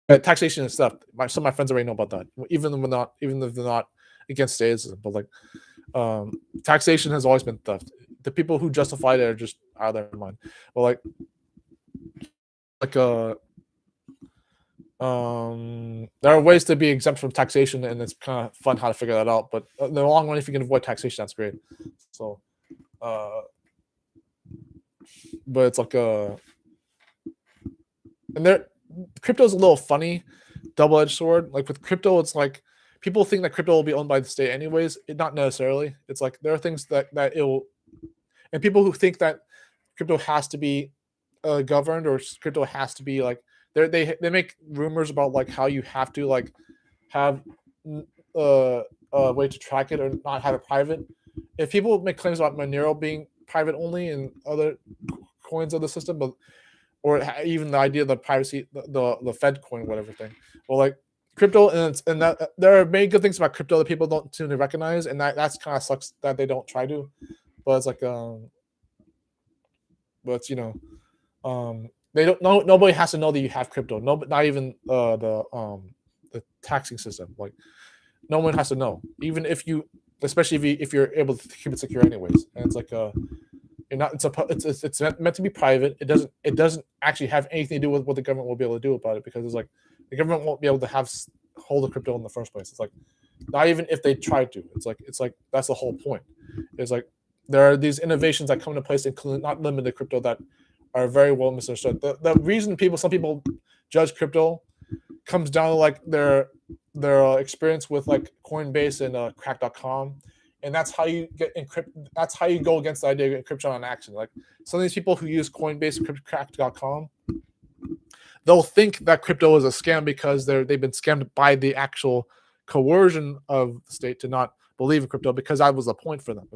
taxation and stuff. Some of my friends already know about that, even if they're not against statism. But like, taxation has always been theft. The people who justify it are just out of their mind. Well, there are ways to be exempt from taxation, and it's kind of fun how to figure that out. But in the long run, if you can avoid taxation, that's great. So, but it's like and crypto's a little funny, double-edged sword. Like with crypto, it's like people think that crypto will be owned by the state anyways. Not necessarily. It's like there are things that it'll, and people who think that crypto has to be governed, or crypto has to be like, they make rumors about like how you have to like have a way to track it or not have it private. if people make claims about Monero being private only and other coins of the system, but or even the idea of the privacy, the Fed coin, whatever thing. Well, like crypto, and that there are many good things about crypto that people don't seem to recognize, and that's kind of sucks that they don't try to. But it's like, but it's, they don't. No, nobody has to know that you have crypto. No, not even the taxing system. Like no one has to know, even if you, especially if you're able to keep it secure anyways. And it's like you're not. It's meant to be private. It doesn't actually have anything to do with what the government will be able to do about it, because it's like the government won't be able to hold the crypto in the first place. It's like not even if they tried to. It's like that's the whole point. It's like there are these innovations that come into place, including not limited crypto, that are very well misunderstood. The reason some people judge crypto comes down to like their experience with like Coinbase and crack.com, and that's how you get encrypt. That's how you go against the idea of encryption on action. Like some of these people who use Coinbase and crack.com, they'll think that crypto is a scam because they've been scammed by the actual coercion of the state to not believe in crypto, because that was the point for them.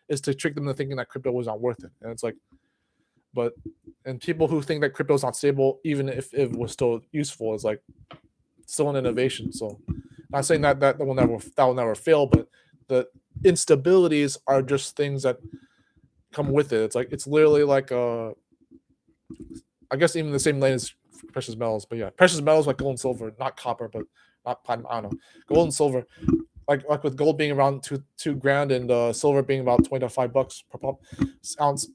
Is to trick them into thinking that crypto was not worth it. And it's like, and people who think that crypto is not stable, even if it was still useful, is like still an innovation. So not saying that will never fail, but the instabilities are just things that come with it. It's like, it's literally like I guess even the same lane as precious metals, but yeah, precious metals like gold and silver, not copper, but not platinum. I don't know, gold and silver. Like with gold being around two grand and silver being about $25 per pop ounce.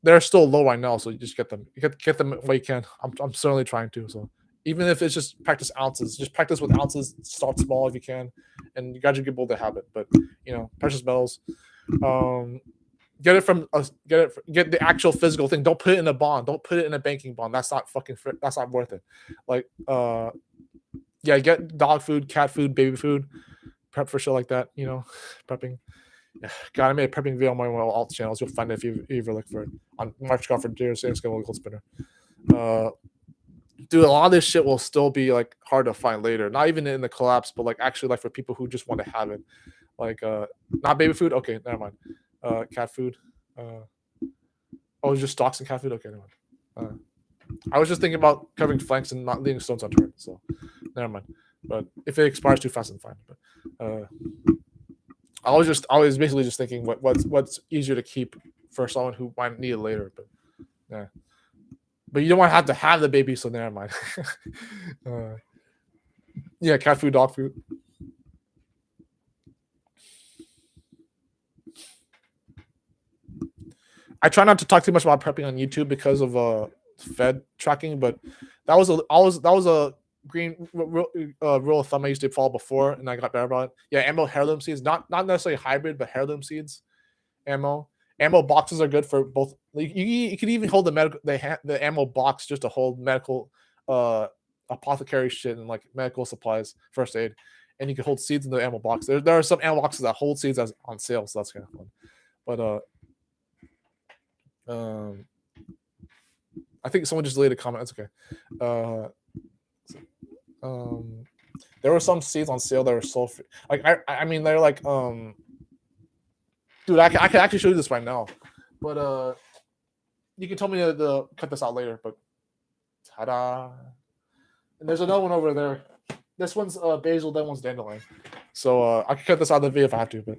They're still low right now, so you just get them. You get them where you can. I'm certainly trying to. So even if it's just practice ounces, just practice with ounces. Start small if you can, and you gradually get build the habit. But precious metals, get the actual physical thing. Don't put it in a bond. Don't put it in a banking bond. That's not that's not worth it. Like get dog food, cat food, baby food. Prep for shit like that. Prepping. God, I made a prepping video on my alt channels. You'll find it if you ever look for it on March Crawford, James Gold Spinner. Dude, a lot of this shit will still be like hard to find later. Not even in the collapse, but like actually like for people who just want to have it. Like not baby food. Okay, never mind. Cat food. Just stocks and cat food. Okay, never mind. I was just thinking about covering flanks and not leaving stones unturned. So never mind. But if it expires too fast, then fine. But I was basically just thinking what's easier to keep for someone who might need it later. But yeah, but you don't want to have the baby, so never mind. Yeah, cat food, dog food. I try not to talk too much about prepping on YouTube because of Fed tracking, but that was a green rule of thumb I used to follow before, and I got better about it. Yeah, A.M.A heirloom seeds, not necessarily hybrid, but heirloom seeds. A.M.A boxes are good for both. You could even hold the A.M.A box just to hold medical apothecary shit and like medical supplies, first aid, and you can hold seeds in the A.M.A box. There are some A.M.A boxes that hold seeds on sale, so that's kind of fun. But I think someone just deleted a comment. It's okay. There were some seeds on sale that were sold for, like I mean they're like dude, I can actually show you this right now, but you can tell me to cut this out later. But ta-da! And there's another one over there. This one's basil, that one's dandelion. So I can cut this out of the video if I have to.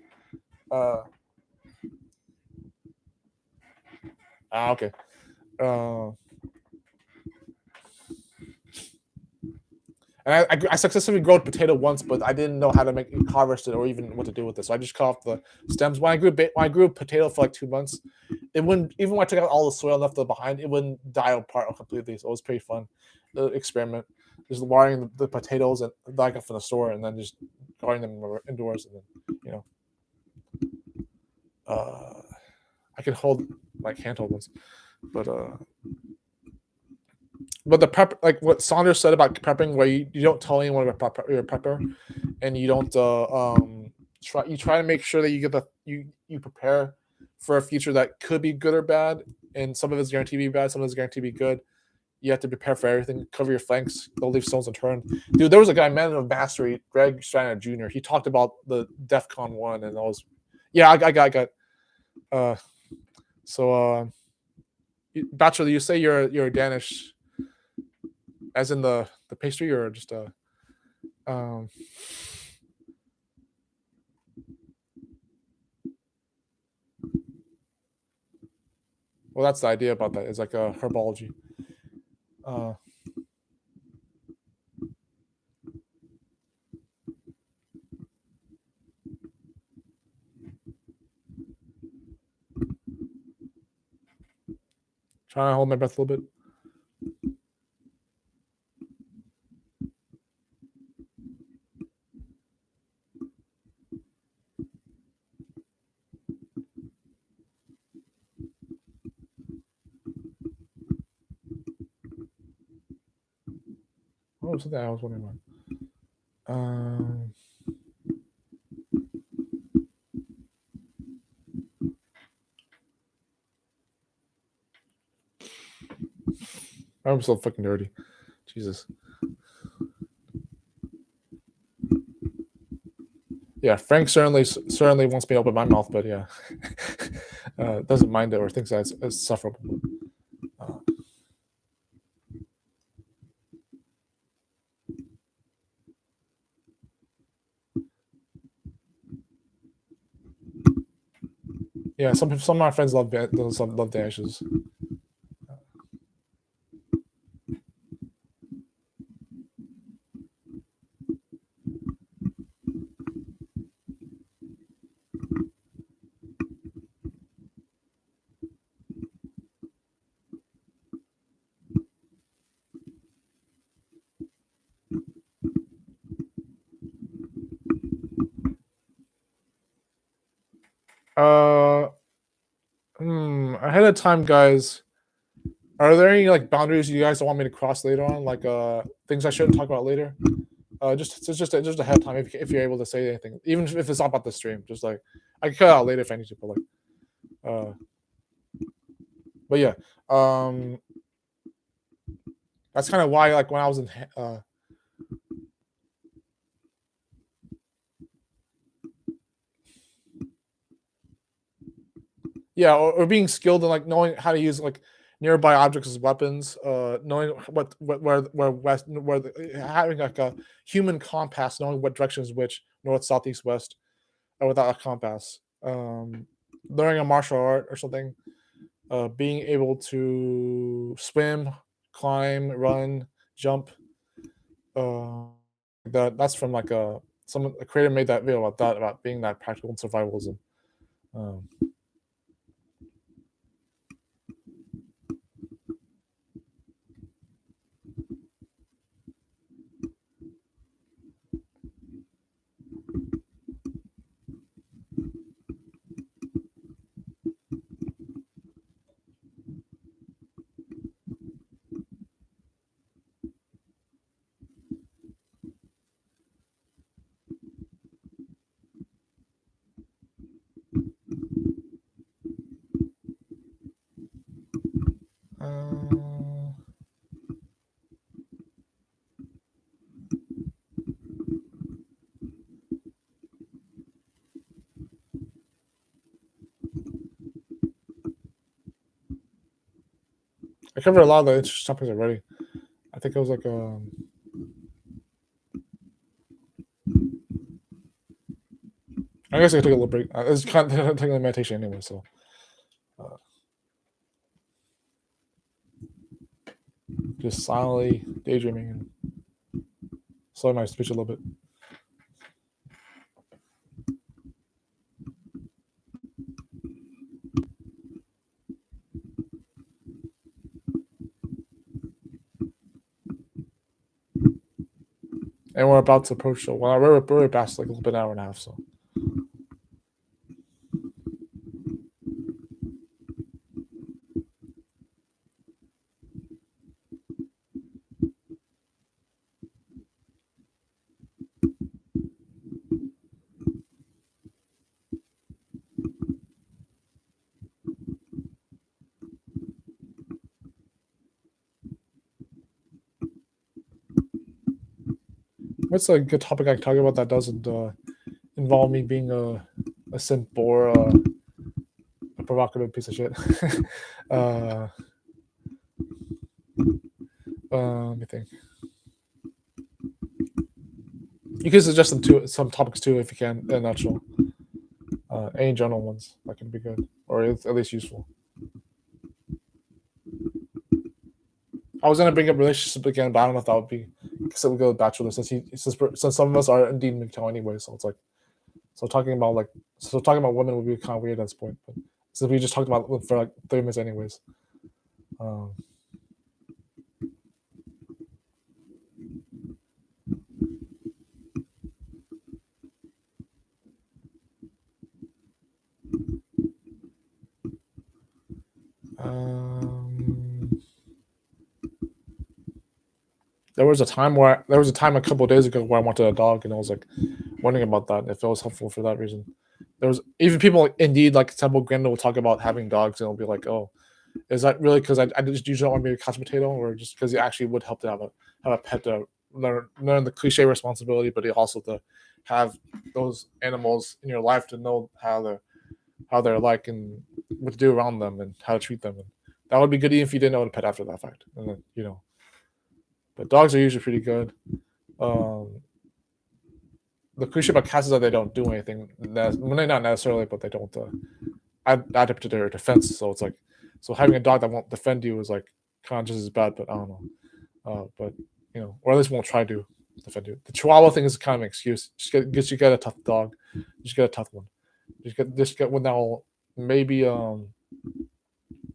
But okay. And I successfully grew potato once, but I didn't know how to harvest it or even what to do with it. So I just cut off the stems. When I grew potato for like 2 months, it wouldn't, even when I took out all the soil and left it behind, it wouldn't die apart completely. So it was pretty fun, the experiment. Just watering the potatoes that I got from the store, and then just growing them indoors, and then I can hold like handheld ones, but the prep, like what Saunders said about prepping, where you don't tell anyone about your prepper, and you don't try to make sure that you get you prepare for a future that could be good or bad, and some of it's guaranteed to be bad, some of it's guaranteed to be good. You have to prepare for everything. Cover your flanks. Don't leave stones unturned. Dude, there was a guy, Man of Mastery, Greg Steiner Jr. He talked about the DEF CON 1, and Yeah, I got. So, Bachelor, you say you're Danish, as in the pastry, or just um. Well, that's the idea about that. It's like a herbology. Uh, Trying to hold my breath a little bit. What was something I was wondering about? I'm so fucking dirty. Jesus. Yeah, Frank certainly wants me to open my mouth, but yeah, doesn't mind it or thinks that it's sufferable. Yeah, some of my friends love Danishes. Uh, Ahead of time, guys. Are there any like boundaries you guys don't want me to cross later on? Like things I shouldn't talk about later? Just ahead of time if you're able to say anything, even if it's not about the stream. Just like I can cut it out later if I need to, but like, uh, but yeah, um, that's kind of why like when I was in yeah, or being skilled in like knowing how to use like nearby objects as weapons, knowing what where west where having like a human compass, knowing what direction is which, north, south, east, west, without a compass. Learning a martial art or something, being able to swim, climb, run, jump. Uh, that's from like a creator made that video about that, about being that practical in survivalism. Um, uh, I covered a lot of the interesting topics already. I think it was like I guess I took a little break. It's kind of taking a meditation anyway, so uh, just silently daydreaming and slowing my speech a little bit. And we're about to approach the we're past like a little bit, an hour and a half. So what's a good topic I can talk about that doesn't involve me being a simp or a provocative piece of shit. Let me think. You can suggest some topics too if you can in a nutshell. Any general ones that can be good or at least useful. I was gonna bring up relationship again, but I don't know if that would be because it would go with Bachelor since some of us are indeed MGTOW anyway. So it's like talking about women would be kind of weird at this point. But since we just talked about it for like 30 minutes anyways. Um, um, there was a time a couple of days ago where I wanted a dog, and I was like wondering about that if it was helpful for that reason. There was even people indeed like Temple Grandin will talk about having dogs, and it'll be like, oh, is that really because I just usually don't want to be a couch potato, or just because it actually would help to have a pet to learn the cliche responsibility, but also to have those animals in your life to know how they're like and what to do around them and how to treat them. And that would be good even if you didn't own a pet after that fact. And then but dogs are usually pretty good. Um, the cliche about cats is that they don't do anything. Not necessarily, but they don't add up to their defense. So it's like, so having a dog that won't defend you is like kind of just as bad. But I don't know. But or at least won't try to defend you. The Chihuahua thing is kind of an excuse. Just get a tough dog. Just get a tough one. Just get one that will maybe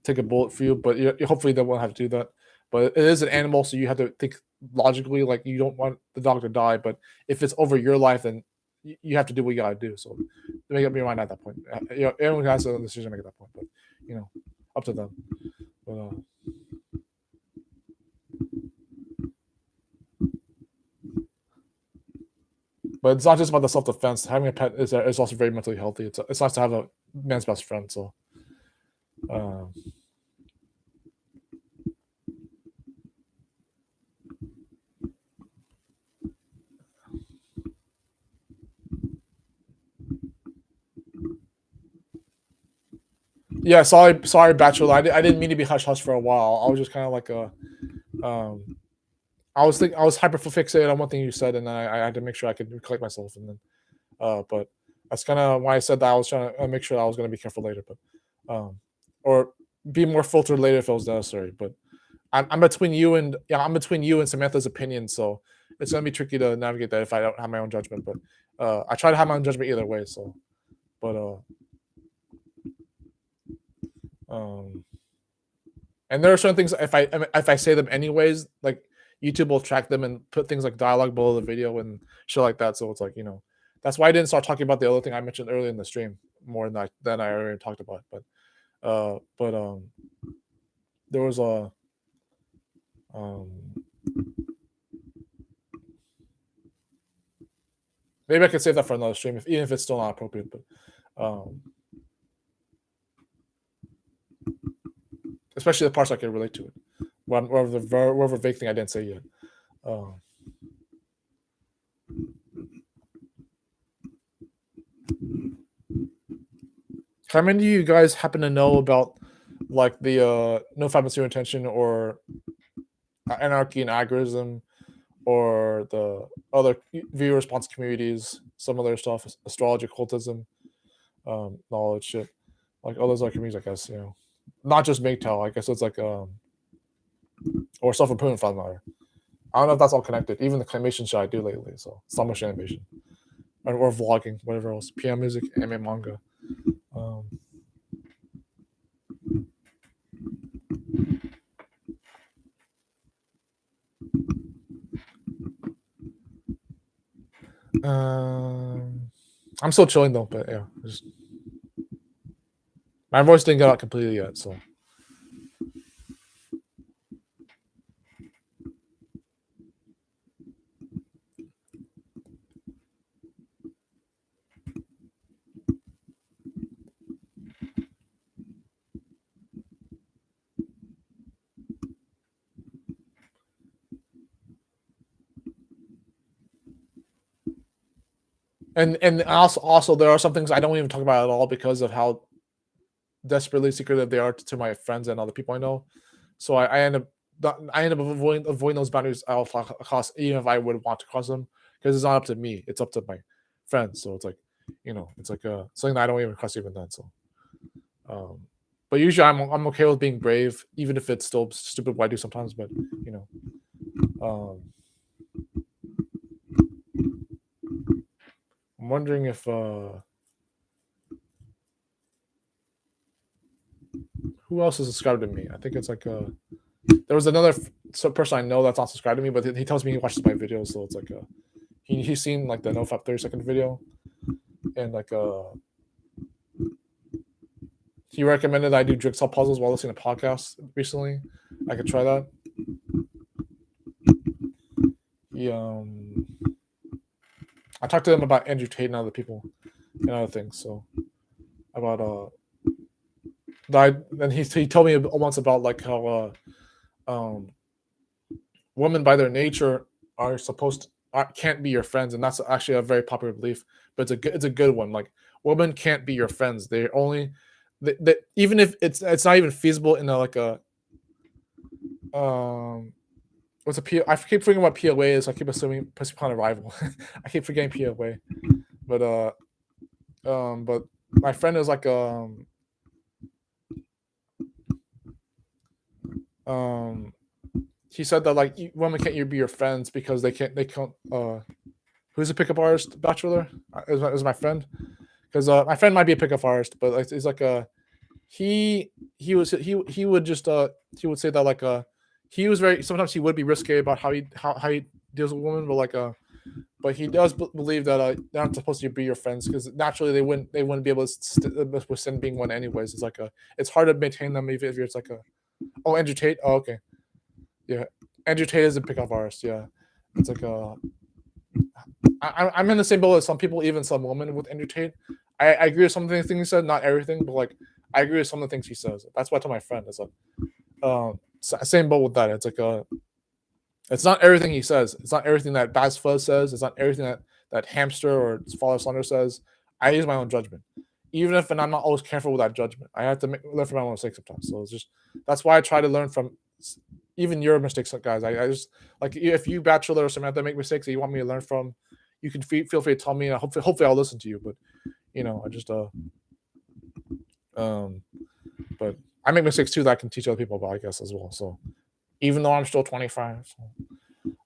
take a bullet for you, but hopefully they won't have to do that. But it is an animal, so you have to think logically. Like you don't want the dog to die, but if it's over your life, then you have to do what you gotta do. So make up your mind at that point. Everyone has a decision to make at that point, but up to them. But it's not just about the self defense. Having a pet is also very mentally healthy. It's nice to have a man's best friend. So. Yeah, sorry, Bachelor. I didn't mean to be hush hush for a while. I was just kind of like I was hyper fixated on one thing you said, and then I had to make sure I could collect myself, and then, but that's kind of why I said that. I was trying to make sure that I was going to be careful later, but, or be more filtered later if it was necessary. But I'm between you and Samantha's opinion, so it's going to be tricky to navigate that if I don't have my own judgment. But I try to have my own judgment either way. So, but and there are certain things if I say them anyways, like YouTube will track them and put things like dialogue below the video and shit like that. So it's like that's why I didn't start talking about the other thing I mentioned earlier in the stream more than I already talked about. But there was a maybe I could save that for another stream even if it's still not appropriate. But especially the parts I can relate to it. Whatever vague thing I didn't say yet. How many of you guys happen to know about like the Nofap and Zero Intention or Anarchy and Agorism or the other viewer response communities, some other stuff, astrology, occultism, knowledge shit, like all those other communities, I guess, not just MGTOW, I guess it's like or self-improvement for that matter. I don't know if that's all connected. Even the claymation shit I do lately, so stop motion animation or vlogging, whatever else, PM music, A.M.A manga. I'm still chilling though, but yeah, my voice didn't get out completely yet, so. And also there are some things I don't even talk about at all because of how desperately secretive they are to my friends and other people I know. So I end up avoiding those boundaries at all costs, even if I would want to cross them, because it's not up to me; it's up to my friends. So it's like, it's like something that I don't even cross even then. So, um, but usually I'm okay with being brave, even if it's still stupid what I do sometimes. But you know, I'm wondering if who else is subscribed to me. I think it's like there was another person I know that's not subscribed to me, but he tells me he watches my videos, so it's like he's seen like the Nofap 30-second video, and like he recommended I do jigsaw puzzles while listening to podcasts recently. I could try that. He I talked to him about Andrew Tate and other people and other things. So about then he told me once about like how women by their nature are supposed to can't be your friends, and that's actually a very popular belief. But it's a good one. Like women can't be your friends. They're only that even if it's not even feasible in a like a what's a P? I keep forgetting what POA is. I keep assuming pussy upon arrival. I keep forgetting POA, but my friend is like um he said that like women can't you be your friends because they can't who's a pickup artist bachelor is my friend because my friend might be a pickup artist but it's like he he would just he would say that like he was very sometimes he would be risque about how he deals with women but he does believe that they're not supposed to be your friends because naturally they wouldn't be able to withstand being one anyways. It's like it's hard to maintain them even if you're it's like Andrew Tate. Oh, okay. Yeah, Andrew Tate is a pickup artist. Yeah, it's like I'm in the same boat as some people, even some women with Andrew Tate. I agree with some of the things he said, not everything, but like I agree with some of the things he says. That's why I told my friend. It's like same boat with that. It's like it's not everything he says. It's not everything that Baz Fuzz says. It's not everything that Hamster or Father Slaughter says. I use my own judgment, even if and I'm not always careful with that judgment. I have to learn from my own mistakes sometimes. So it's just that's why I try to learn from even your mistakes, guys. I just like if you bachelor or Samantha make mistakes that you want me to learn from, you can feel free to tell me. And hopefully I'll listen to you. But I just um, but I make mistakes too that I can teach other people about, I guess, as well. So even though I'm still 25,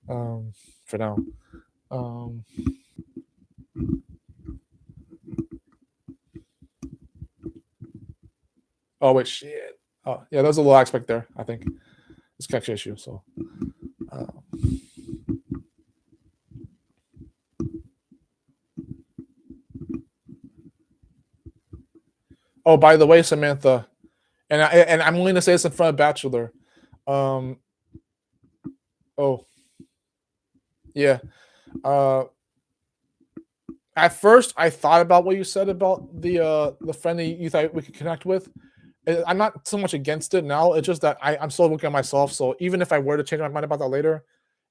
so, for now. Um, oh wait, shit. Oh yeah, there's a little aspect there. I think it's connection issue. So. Uh, oh, by the way, Samantha, and I'm willing to say this in front of Bachelor. Um, oh, yeah. Uh, at first, I thought about what you said about the friend that you thought we could connect with. I'm not so much against it now. It's just that I'm still looking at myself. So even if I were to change my mind about that later,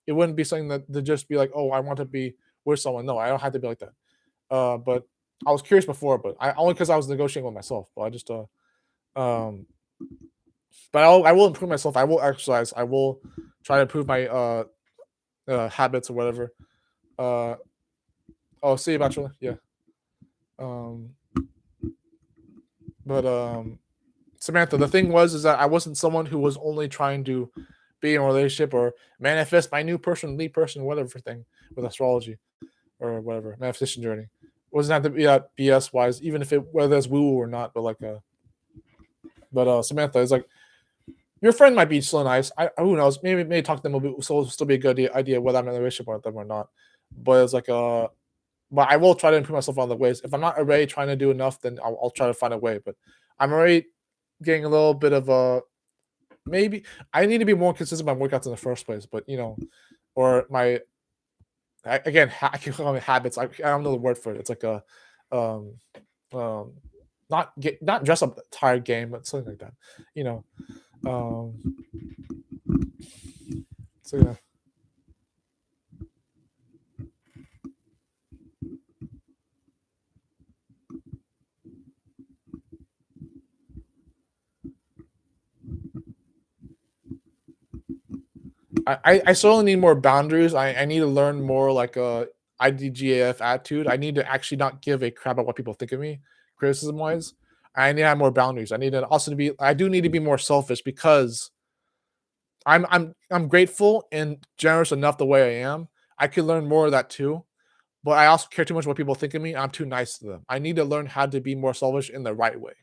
it wouldn't be something that to just be like, oh, I want to be with someone. No, I don't have to be like that. But I was curious before, but I only because I was negotiating with myself. But I just um, but I will improve myself. I will exercise. I will try to improve my habits or whatever. Uh, oh, see you, Bachelor. Yeah. Um, but Samantha, the thing was is that I wasn't someone who was only trying to be in a relationship or manifest my new person, lead person, whatever thing with astrology or whatever manifestation journey. It wasn't have to be that BS wise, even if it whether it's woo or not. But like Samantha is like your friend might be still nice. Who knows? Maybe talk to them will still be a good idea whether I'm in a relationship with them or not. But it's like but I will try to improve myself on the ways. If I'm not already trying to do enough, then I'll try to find a way. But I'm already getting a little bit of a maybe I need to be more consistent with my workouts in the first place. But or my again, I keep calling it habits. I don't know the word for it. It's like a um um not dress up tired game, but something like that. You know. Um so yeah. I certainly need more boundaries. I need to learn more like a IDGAF attitude. I need to actually not give a crap about what people think of me, criticism wise. I need to have more boundaries. I need to also to be. I do need to be more selfish because I'm grateful and generous enough the way I am. I could learn more of that too, but I also care too much what people think of me. I'm too nice to them. I need to learn how to be more selfish in the right way.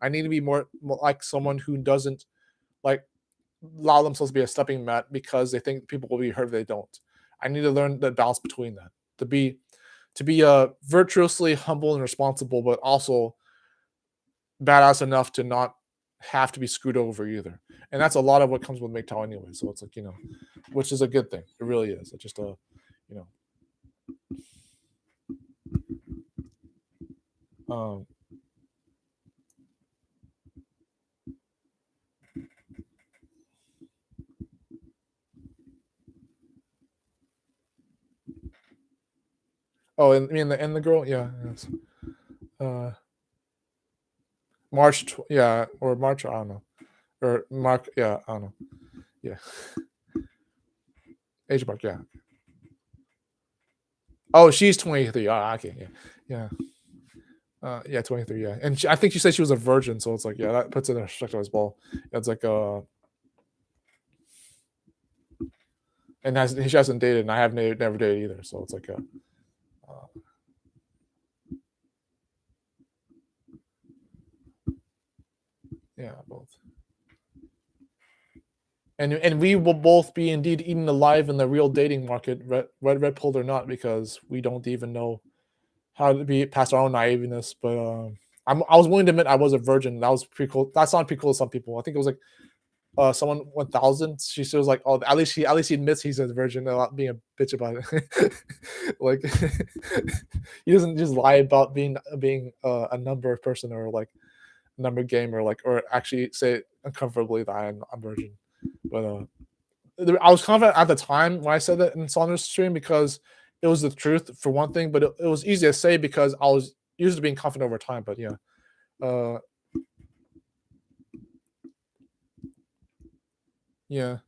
I need to be more like someone who doesn't like allow themselves to be a stepping mat because they think people will be hurt if they don't. I need to learn the balance between that. To be virtuously humble and responsible, but also badass enough to not have to be screwed over either. And that's a lot of what comes with MGTOW anyway. So it's like, which is a good thing. It really is. It's just you know, um, oh, and the girl, yeah, yes. Uh, yeah, or March, I don't know, or Mark, yeah, I don't know, yeah, age mark, yeah. Oh, she's 23. Oh, okay, yeah, yeah. Yeah, 23. Yeah, and I think she said she was a virgin, so it's like, yeah, that puts it in perspective as well. It's like, and she hasn't dated, and I have never dated either, so it's like, yeah, both. And we will both be indeed eaten alive in the real dating market, red pilled or not, because we don't even know how to be past our own naiveness. But I was willing to admit I was a virgin. That was pretty cool. That sounded pretty cool to some people. I think it was like someone 1,000. She was like, oh, at least he admits he's a virgin, not being a bitch about it. Like he doesn't just lie about being a number person or like number game or actually say uncomfortably that I'm virgin. But I was confident at the time when I said that in Saunders' stream because it was the truth for one thing, but it was easy to say because I was used to being confident over time. But yeah, uh, yeah,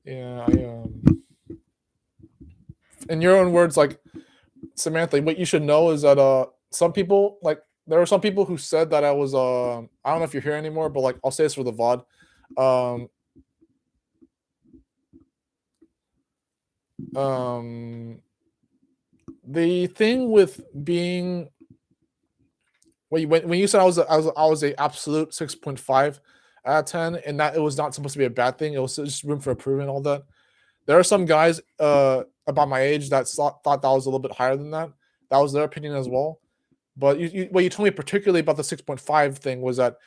yeah. In your own words, like Samantha, what you should know is that some people like there are some people who said that I was I don't know if you're here anymore, but like I'll say this for the VOD. Um, um, the thing with being when you said I was a absolute 6.5 out of 10, and that it was not supposed to be a bad thing. It was just room for improvement and all that. There are some guys about my age that thought that was a little bit higher than that. That was their opinion as well. But what you told me particularly about the 6.5 thing was that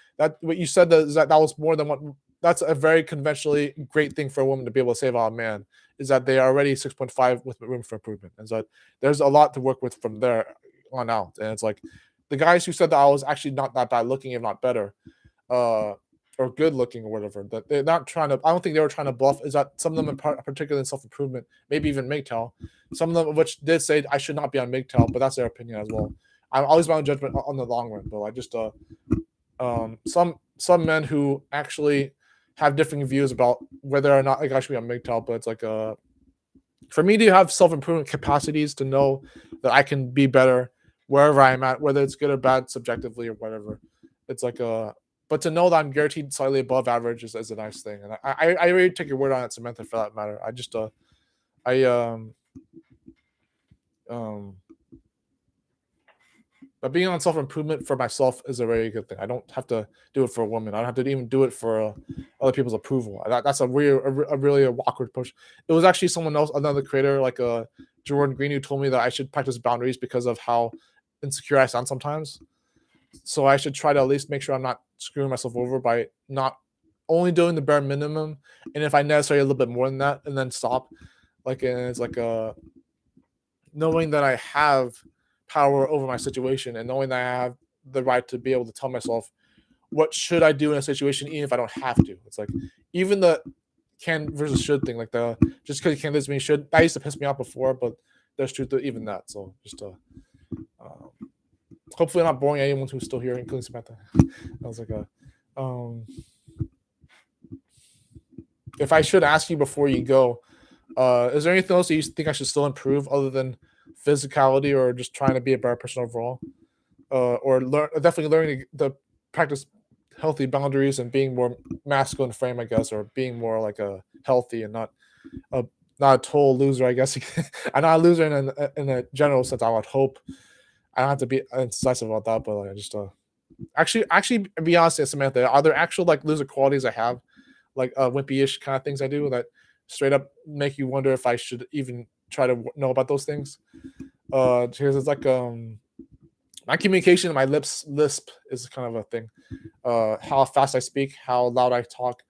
what you said that was more than what that's a very conventionally great thing for a woman to be able to say about a man is that they are already 6.5 with room for improvement. And so there's a lot to work with from there on out. And it's like the guys who said that I was actually not that bad looking, if not better, uh, or good looking or whatever. That they're not trying to. I don't think they were trying to bluff. Is that some of them, particularly in self improvement, maybe even MGTOW, some of them which did say I should not be on MGTOW, but that's their opinion as well. I'm always my own judgment on the long run, but I just some men who actually have different views about whether or not like I should be on MGTOW, but it's like for me to have self improvement capacities to know that I can be better wherever I'm at, whether it's good or bad subjectively or whatever. It's like but to know that I'm guaranteed slightly above average is a nice thing. And I really take your word on it, Samantha, for that matter. I just I um but being on self improvement for myself is a very good thing. I don't have to do it for a woman. I don't have to even do it for other people's approval. That's a really awkward push. It was actually someone else, another creator like Jordan Green, who told me that I should practice boundaries because of how insecure I sound sometimes. So I should try to at least make sure I'm not screwing myself over by not only doing the bare minimum, and if I necessarily a little bit more than that, and then stop. Like and it's like knowing that I have power over my situation, and knowing that I have the right to be able to tell myself what should I do in a situation, even if I don't have to. It's like even the can versus should thing, like the just because you can doesn't mean should. That used to piss me off before, but there's truth to even that. So just um, hopefully I'm not boring anyone who's still here, including Samantha. I was like if I should ask you before you go, is there anything else that you think I should still improve other than physicality or just trying to be a better person overall? Or definitely learning to practice healthy boundaries and being more masculine frame, I guess, or being more like a healthy and a not a total loser, I guess. I'm not a loser in a general sense. I would hope. I don't have to be incisive about that, but like, I just actually be honest, Samantha, are there actual like loser qualities I have, like wimpy-ish kind of things I do that straight up make you wonder if I should even try to know about those things? Because it's like my communication, my lisp is kind of a thing. How fast I speak, how loud I talk,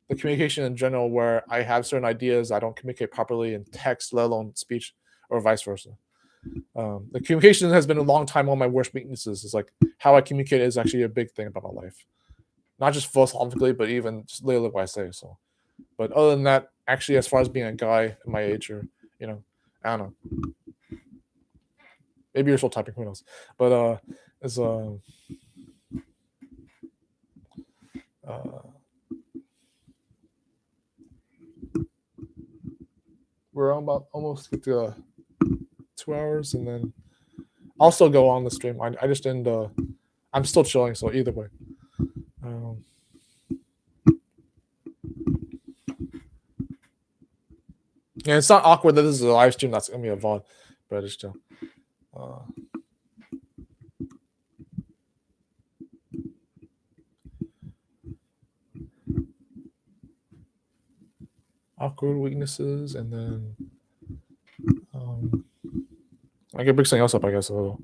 the communication in general, where I have certain ideas I don't communicate properly in text, let alone speech, or vice versa. The communication has been a long time one of my worst weaknesses. Is like how I communicate is actually a big thing about my life, not just philosophically, but even just literally what I say. So, but other than that, actually, as far as being a guy my age, or I don't know, maybe you're still typing, who knows? But it's uh, we're about almost get to 2 hours, and then I'll still go on the stream. I just didn't. I'm still chilling, so either way. Yeah, it's not awkward that this is a live stream. That's gonna be a VOD, but it's still. Awkward weaknesses, and then I can bring something else up, I guess, a little.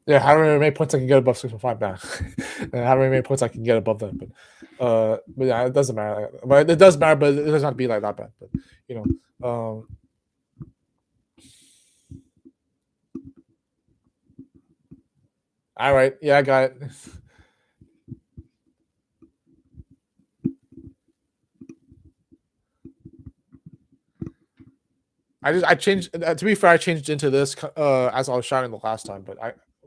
Yeah, however many points I can get above 6.5 back. And however many points I can get above that. But yeah, it doesn't matter. But it does matter, but it doesn't have to be like that bad. But all right. Yeah, I got it. I changed to be fair, I changed into this as I was shouting the last time, but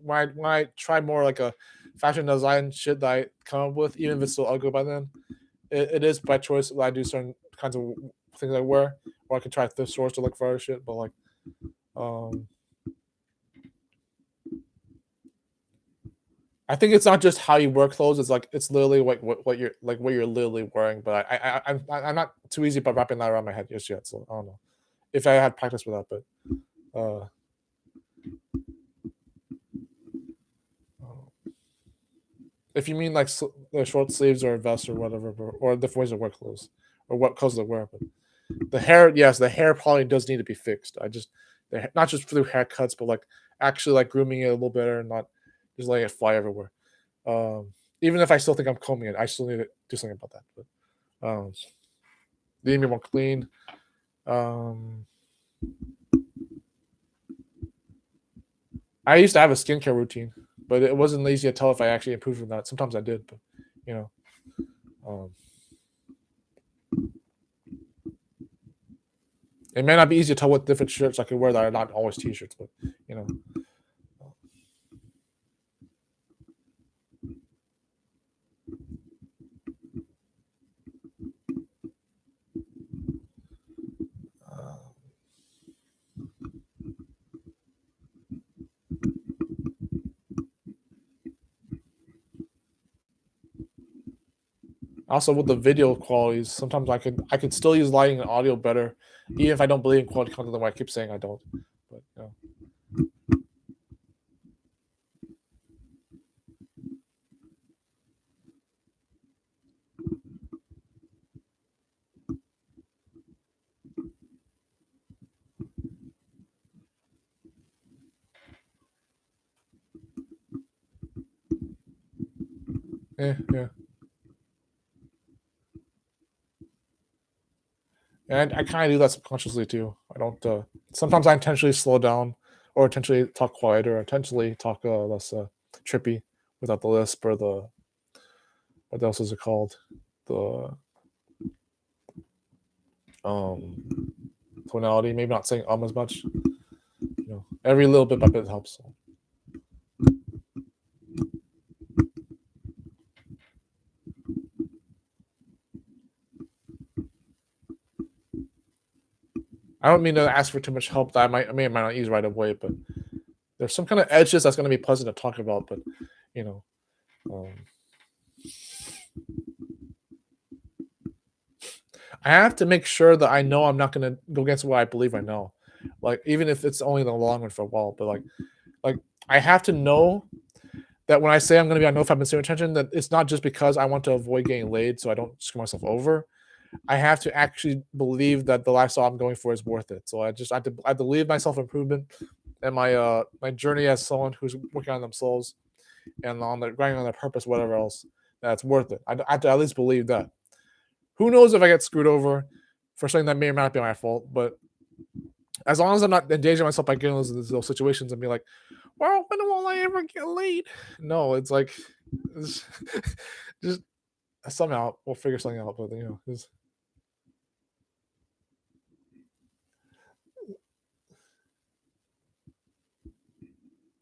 when I try more like a fashion design shit that I come up with, even if it's still ugly by then, it is by choice that I do certain kinds of things I wear, or I can try thrift stores to look for other shit. But like, I think it's not just how you wear clothes; it's like it's literally what you're like what you're literally wearing. But I'm not too easy about wrapping that around my head just yet. So I don't know if I had practice with that, but if you mean like the short sleeves or a vest or whatever, or different ways to wear clothes, or what clothes to wear, but the hair, yes, the hair probably does need to be fixed. Not just through haircuts, but like actually like grooming it a little better and not just letting it fly everywhere. Even if I still think I'm combing it, I still need to do something about that. But they need to be more clean. I used to have a skincare routine, but it wasn't easy to tell if I actually improved or not. Sometimes I did, but you know. It may not be easy to tell what different shirts I could wear that are not always t-shirts, but you know. Also with the video qualities, sometimes I could still use lighting and audio better, even if I don't believe in quality content the way I keep saying I don't. But you know. Yeah. And I kind of do that subconsciously too. I don't. Sometimes I intentionally slow down, or intentionally talk quieter, or intentionally talk less trippy, without the lisp or the what else is it called? The um tonality. Maybe not saying as much. Every little bit by bit helps. I don't mean to ask for too much help that I might not use right away, but there's some kind of edges that's going to be pleasant to talk about. But you know, I have to make sure that I know I'm not going to go against what I believe I know, like even if it's only the long run for a while. But like I have to know that when I say I'm going to be on Nofap and Semen retention, that it's not just because I want to avoid getting laid, so I don't screw myself over. I have to actually believe that the lifestyle I'm going for is worth it. So I have to believe my self improvement and my journey as someone who's working on themselves and on their grinding on their purpose, whatever else, that's worth it. I have to at least believe that. Who knows if I get screwed over for something that may or may not be my fault, but as long as I'm not endangering myself by getting those situations and be like, well, when will I ever get laid? No, it's like, it's just somehow we'll figure something out. But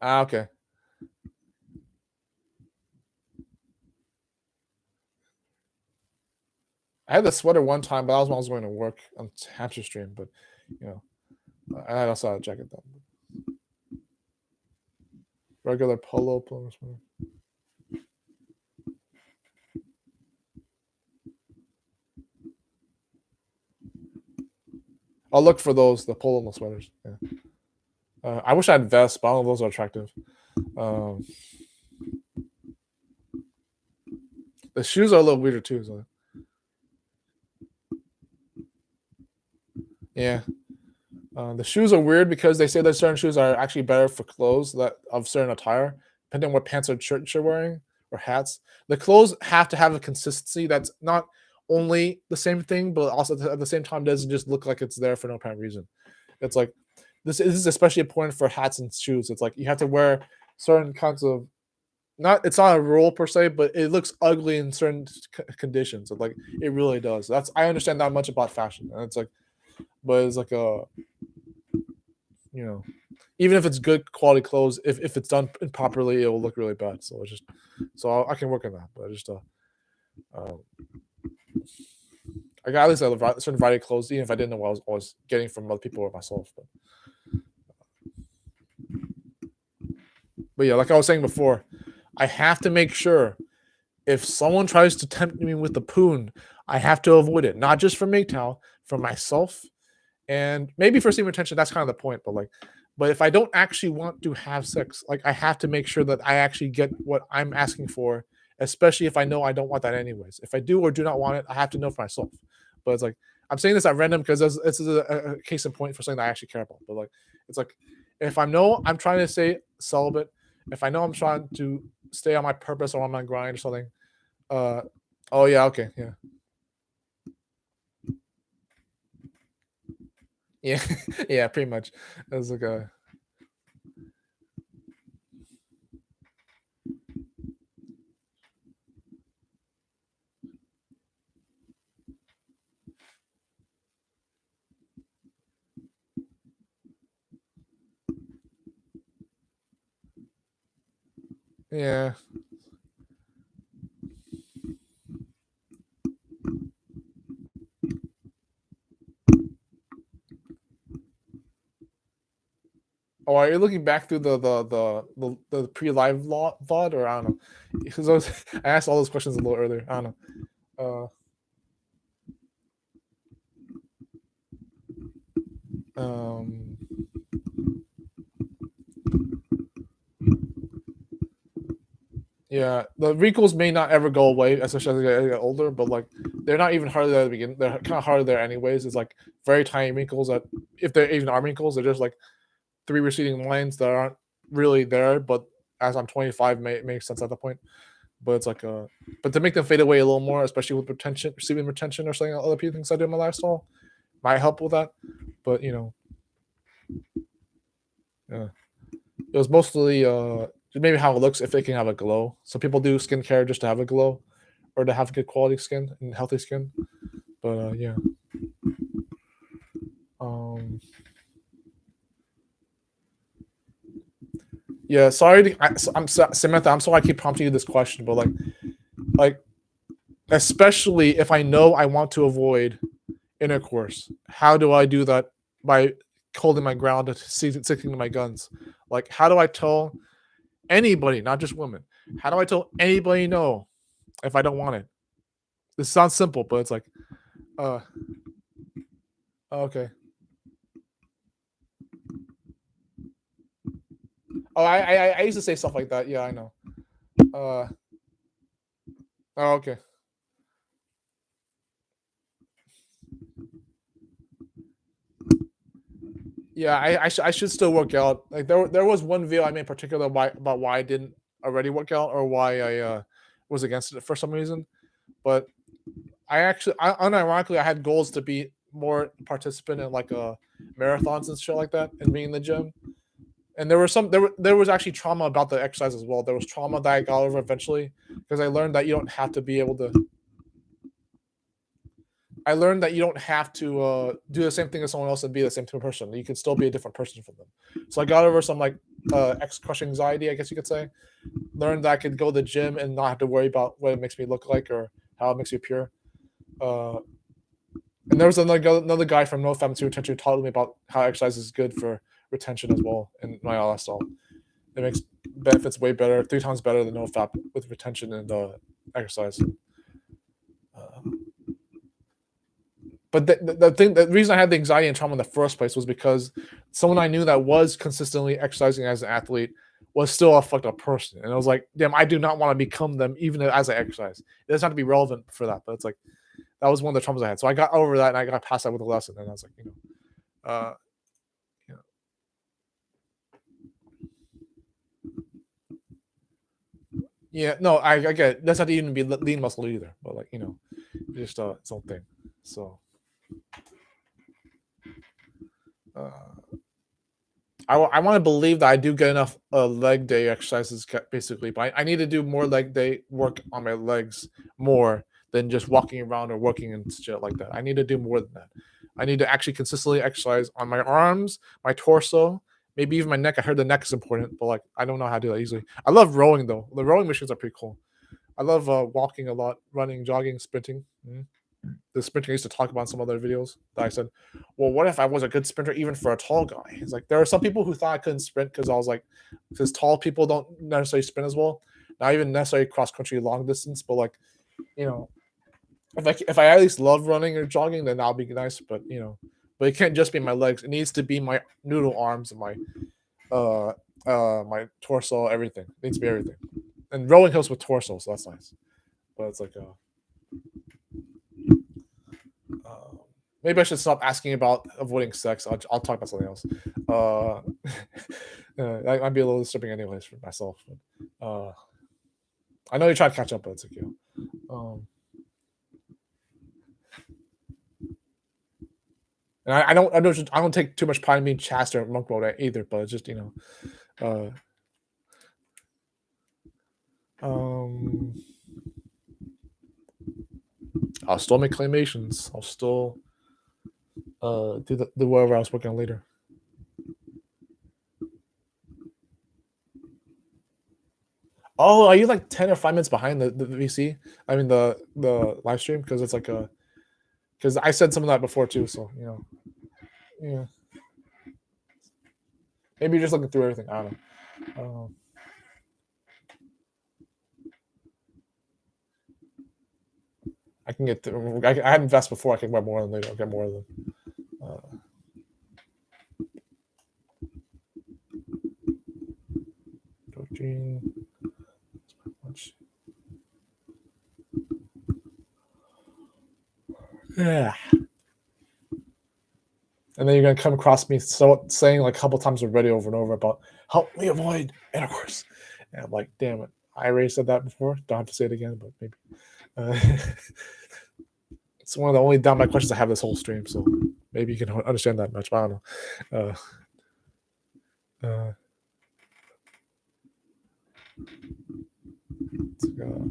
okay. I had the sweater one time, but that was when I was going to work on Hatcher Stream. But you know, I also had a jacket though. Regular polo sweater. I'll look for those, the polo sweaters. Yeah. I wish I had vests, but I don't know if those are attractive. The shoes are a little weirder too. So. Yeah. The shoes are weird because they say that certain shoes are actually better for clothes that of certain attire, depending on what pants or shirts you're wearing or hats. The clothes have to have a consistency that's not only the same thing, but also at the same time doesn't just look like it's there for no apparent reason. It's like this is especially important for hats and shoes. It's like you have to wear certain kinds of it's not a rule per se, but it looks ugly in certain conditions. Like it really does. That's I understand that much about fashion, and it's like, but it's like even if it's good quality clothes, if it's done improperly, it will look really bad. So it's just I can work on that, but I just um, I got at least a certain variety of clothes, even if I didn't know what I was getting from other people or myself. But yeah, like I was saying before, I have to make sure if someone tries to tempt me with the poon, I have to avoid it. Not just for MGTOW, for myself, and maybe for semen retention. That's kind of the point. But if I don't actually want to have sex, like I have to make sure that I actually get what I'm asking for, especially if I know I don't want that anyways. If I do or do not want it, I have to know for myself. But it's like I'm saying this at random because this is a case in point for something that I actually care about. But like it's like if I know I'm trying to stay celibate, if I know I'm trying to stay on my purpose or on my grind or something. Oh yeah, okay, yeah, yeah, yeah, pretty much. It's like a yeah. Oh, are you looking back through the pre-live VOD or I don't know? Because I asked all those questions a little earlier. I don't know. Yeah, the wrinkles may not ever go away, especially as I get older. But like, they're not even hardly there at the beginning. They're kind of harder there anyways. It's like very tiny wrinkles that, if they're even are wrinkles, they're just like three receding lines that aren't really there. But as I'm 25, makes sense at the point. but it's like but to make them fade away a little more, especially with retention, receiving retention or something other people things I do in my lifestyle, might help with that. But yeah. It was mostly maybe how it looks if they can have a glow. Some people do skincare just to have a glow or to have good quality skin and healthy skin. But yeah. Yeah, sorry. I'm Samantha. I'm sorry I keep prompting you this question, but like, especially if I know I want to avoid intercourse, how do I do that? By holding my ground and sticking to my guns. Like, how do I tell anybody, not just women? How do I tell anybody no if I don't want it? This sounds simple, but it's like, okay. Oh, I used to say stuff like that. Yeah, I know. Oh, okay. Yeah, I should still work out. Like there was one video I made in particular about why I didn't already work out or why I was against it for some reason. But unironically I had goals to be more participant in like marathons and shit like that and being in the gym. And there was actually trauma about the exercise as well. There was trauma that I got over eventually because I learned that you don't have to be able to. I learned that you don't have to do the same thing as someone else and be the same type of person. You can still be a different person from them. So I got over some like crush anxiety, I guess you could say. Learned that I could go to the gym and not have to worry about what it makes me look like or how it makes me appear. And there was another guy from Nofap who retention taught me about how exercise is good for retention as well in my lifestyle. It makes benefits way better, 3 times better than Nofap with retention and exercise. But the reason I had the anxiety and trauma in the first place was because someone I knew that was consistently exercising as an athlete was still a fucked up person. And I was like, damn, I do not want to become them even as I exercise. It doesn't have to be relevant for that, but it's like, that was one of the traumas I had. So I got over that and I got past that with a lesson. And I was like, yeah, no, I get it. That's not even be lean muscle either, but like, just its own thing. So I want to believe that I do get enough leg day exercises basically, but I need to do more leg day work on my legs more than just walking around or working and shit like that. I need to do more than that. I need to actually consistently exercise on my arms, my torso, maybe even my neck. I heard the neck is important, but like I don't know how to do that easily. I love rowing though. The rowing machines are pretty cool. I love walking a lot, running, jogging, sprinting. The sprinter used to talk about in some other videos that I said, well, what if I was a good sprinter even for a tall guy? He's like, there are some people who thought I couldn't sprint because I was like, because tall people don't necessarily sprint as well. Not even necessarily cross country long distance, but like, if I at least love running or jogging, then that'll be nice. But but it can't just be my legs. It needs to be my noodle arms and my my torso, everything. It needs to be everything. And rowing helps with torso, so that's nice. But it's like maybe I should stop asking about avoiding sex. I'll talk about something else. That might be a little disturbing, anyways, for myself. But, I know you try to catch up, but it's okay. And I don't take too much pride in being chaste or monk mode either. But it's just I'll still make claimations. I'll still do whatever I was working on later. Oh, are you like 10 or 5 minutes behind the VC? I mean the live stream because it's like because I said some of that before too. So yeah. Maybe you're just looking through everything. I don't know. I can get through. I had invest before. I can get more than later. I'll get more than. Yeah. And then you're gonna come across me saying like a couple times already over and over about help me avoid intercourse. And I'm like, damn it. I already said that before. Don't have to say it again, but maybe. It's one of the only downright questions I have this whole stream, so maybe you can understand that much. But I don't know. Let's go.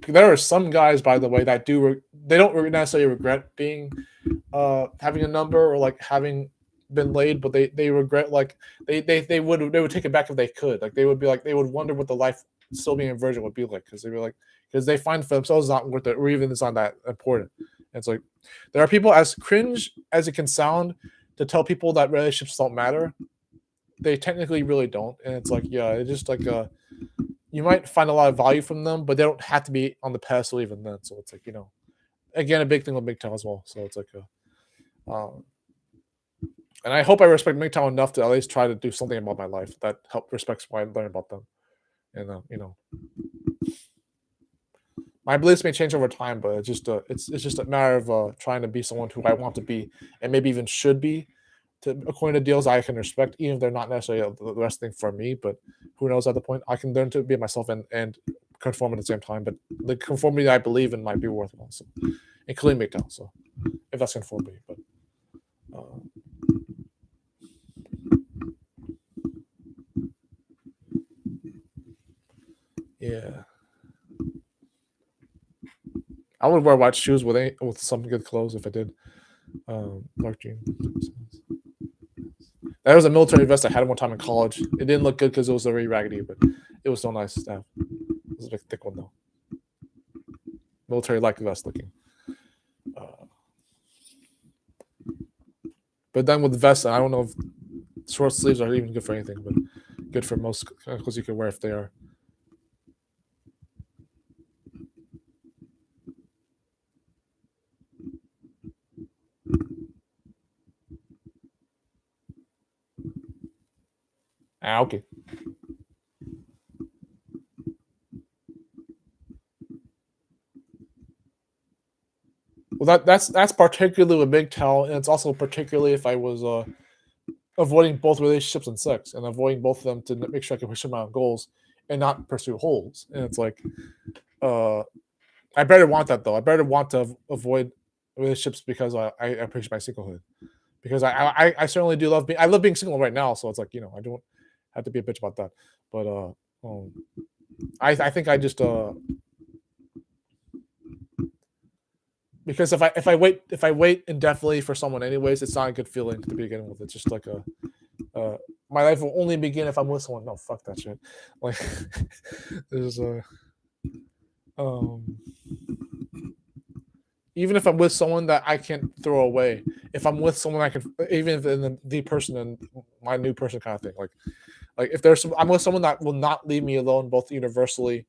There are some guys, by the way, that they don't necessarily regret being having a number or like having been laid, but they regret like they would take it back if they could. Like they would be like they would wonder what the life still being a virgin would be like because they were like because they find for themselves it's not worth it or even it's not that important. And it's like there are people as cringe as it can sound to tell people that relationships don't matter. They technically really don't, and it's like yeah, it's just like you might find a lot of value from them, but they don't have to be on the pedestal even then. So it's like again a big thing with MGTOW as well. So it's like and I hope I respect MGTOW enough to at least try to do something about my life that respects what I learn about them. And my beliefs may change over time, but it's just a matter of trying to be someone who I want to be, and maybe even should be, according to deals I can respect, even if they're not necessarily the best thing for me. But who knows at the point I can learn to be myself and conform at the same time. But the conformity I believe in might be worthwhile, so including MGTOW. So if that's conformity, but. Yeah. I would wear white shoes with some good clothes if I did. Dark jeans. That was a military vest I had one time in college. It didn't look good because it was very raggedy, but it was so nice to have. It was a big thick one though. Military-like vest looking. But then with the vest, I don't know if short sleeves are even good for anything, but good for most clothes you can wear if they are. Okay. Well, that's particularly with MGTOW, and it's also particularly if I was avoiding both relationships and sex, and avoiding both of them to make sure I can pursue my own goals and not pursue holes. And it's like, I better want that though. I better want to avoid relationships because I appreciate my singlehood. Because I certainly do love I love being single right now. So it's like I don't have to be a bitch about that. But I think I just because if I wait indefinitely for someone anyways, it's not a good feeling to begin with. It's just like my life will only begin if I'm with someone. No, fuck that shit. Like there's even if I'm with someone that I can't throw away, if I'm with someone I can, even if in the person and my new person kind of thing, like if there's I'm with someone that will not leave me alone, both universally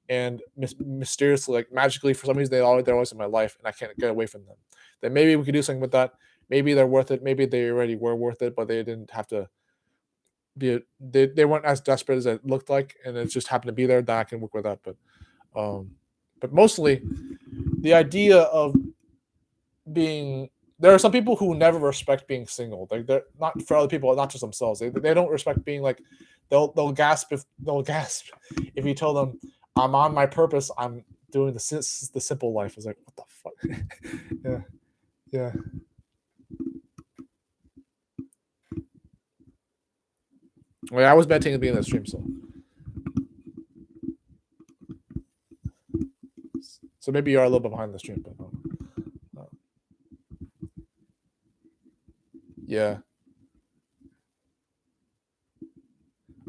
and mysteriously, like magically for some reason they're always in my life and I can't get away from them. Then maybe we could do something with that. Maybe they're worth it. Maybe they already were worth it, but they didn't have to be. They weren't as desperate as it looked like, and it just happened to be there. That I can work with that, but mostly the idea of being there are some people who never respect being single. They're not for other people, not just themselves. They don't respect being like they'll gasp if you tell them I'm on my purpose. I'm doing the simple life. It's like what the fuck. yeah. Well, I was meditating at the beginning of the stream, so maybe you are a little bit behind the stream, but yeah.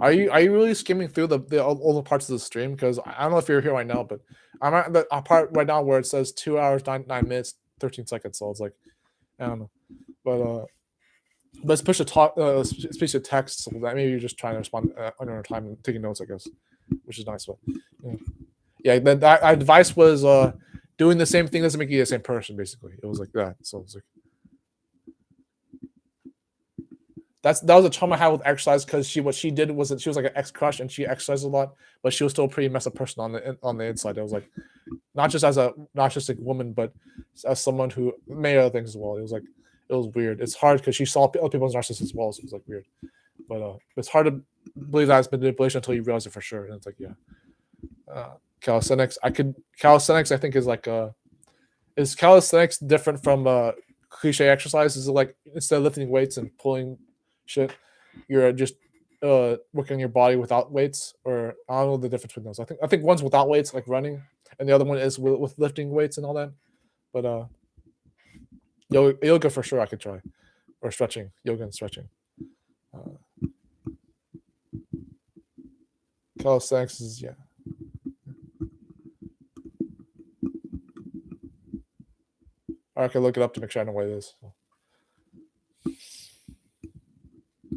Are you really skimming through all the parts of the stream? Because I don't know if you're here right now, but I'm at the part right now where it says 2 hours 9 minutes 13 seconds. So it's like I don't know, but let's push a talk speech to text so that maybe you're just trying to respond on your time and taking notes, I guess, which is nice. But yeah, that advice was doing the same thing doesn't make you the same person. Basically, it was like that. So it's like. That was a trauma I had with exercise because what she did was that she was like an ex crush and she exercised a lot, but she was still a pretty messed up person on the inside. It was like not just a woman, but as someone who made other things as well. It was weird. It's hard because she saw other people's narcissists as well, so it was like weird. but it's hard to believe that it's manipulation until you realize it for sure. And it's like, yeah, calisthenics. Calisthenics. I think is calisthenics different from cliche exercise? Is it like instead of lifting weights and pulling shit, you're just working on your body without weights? Or I don't know the difference between those. I think one's without weights, like running, and the other one is with lifting weights and all that. But yoga for sure I could try, or stretching, yoga and stretching. Calisthenics is yeah. I can look it up to make sure I know what it is.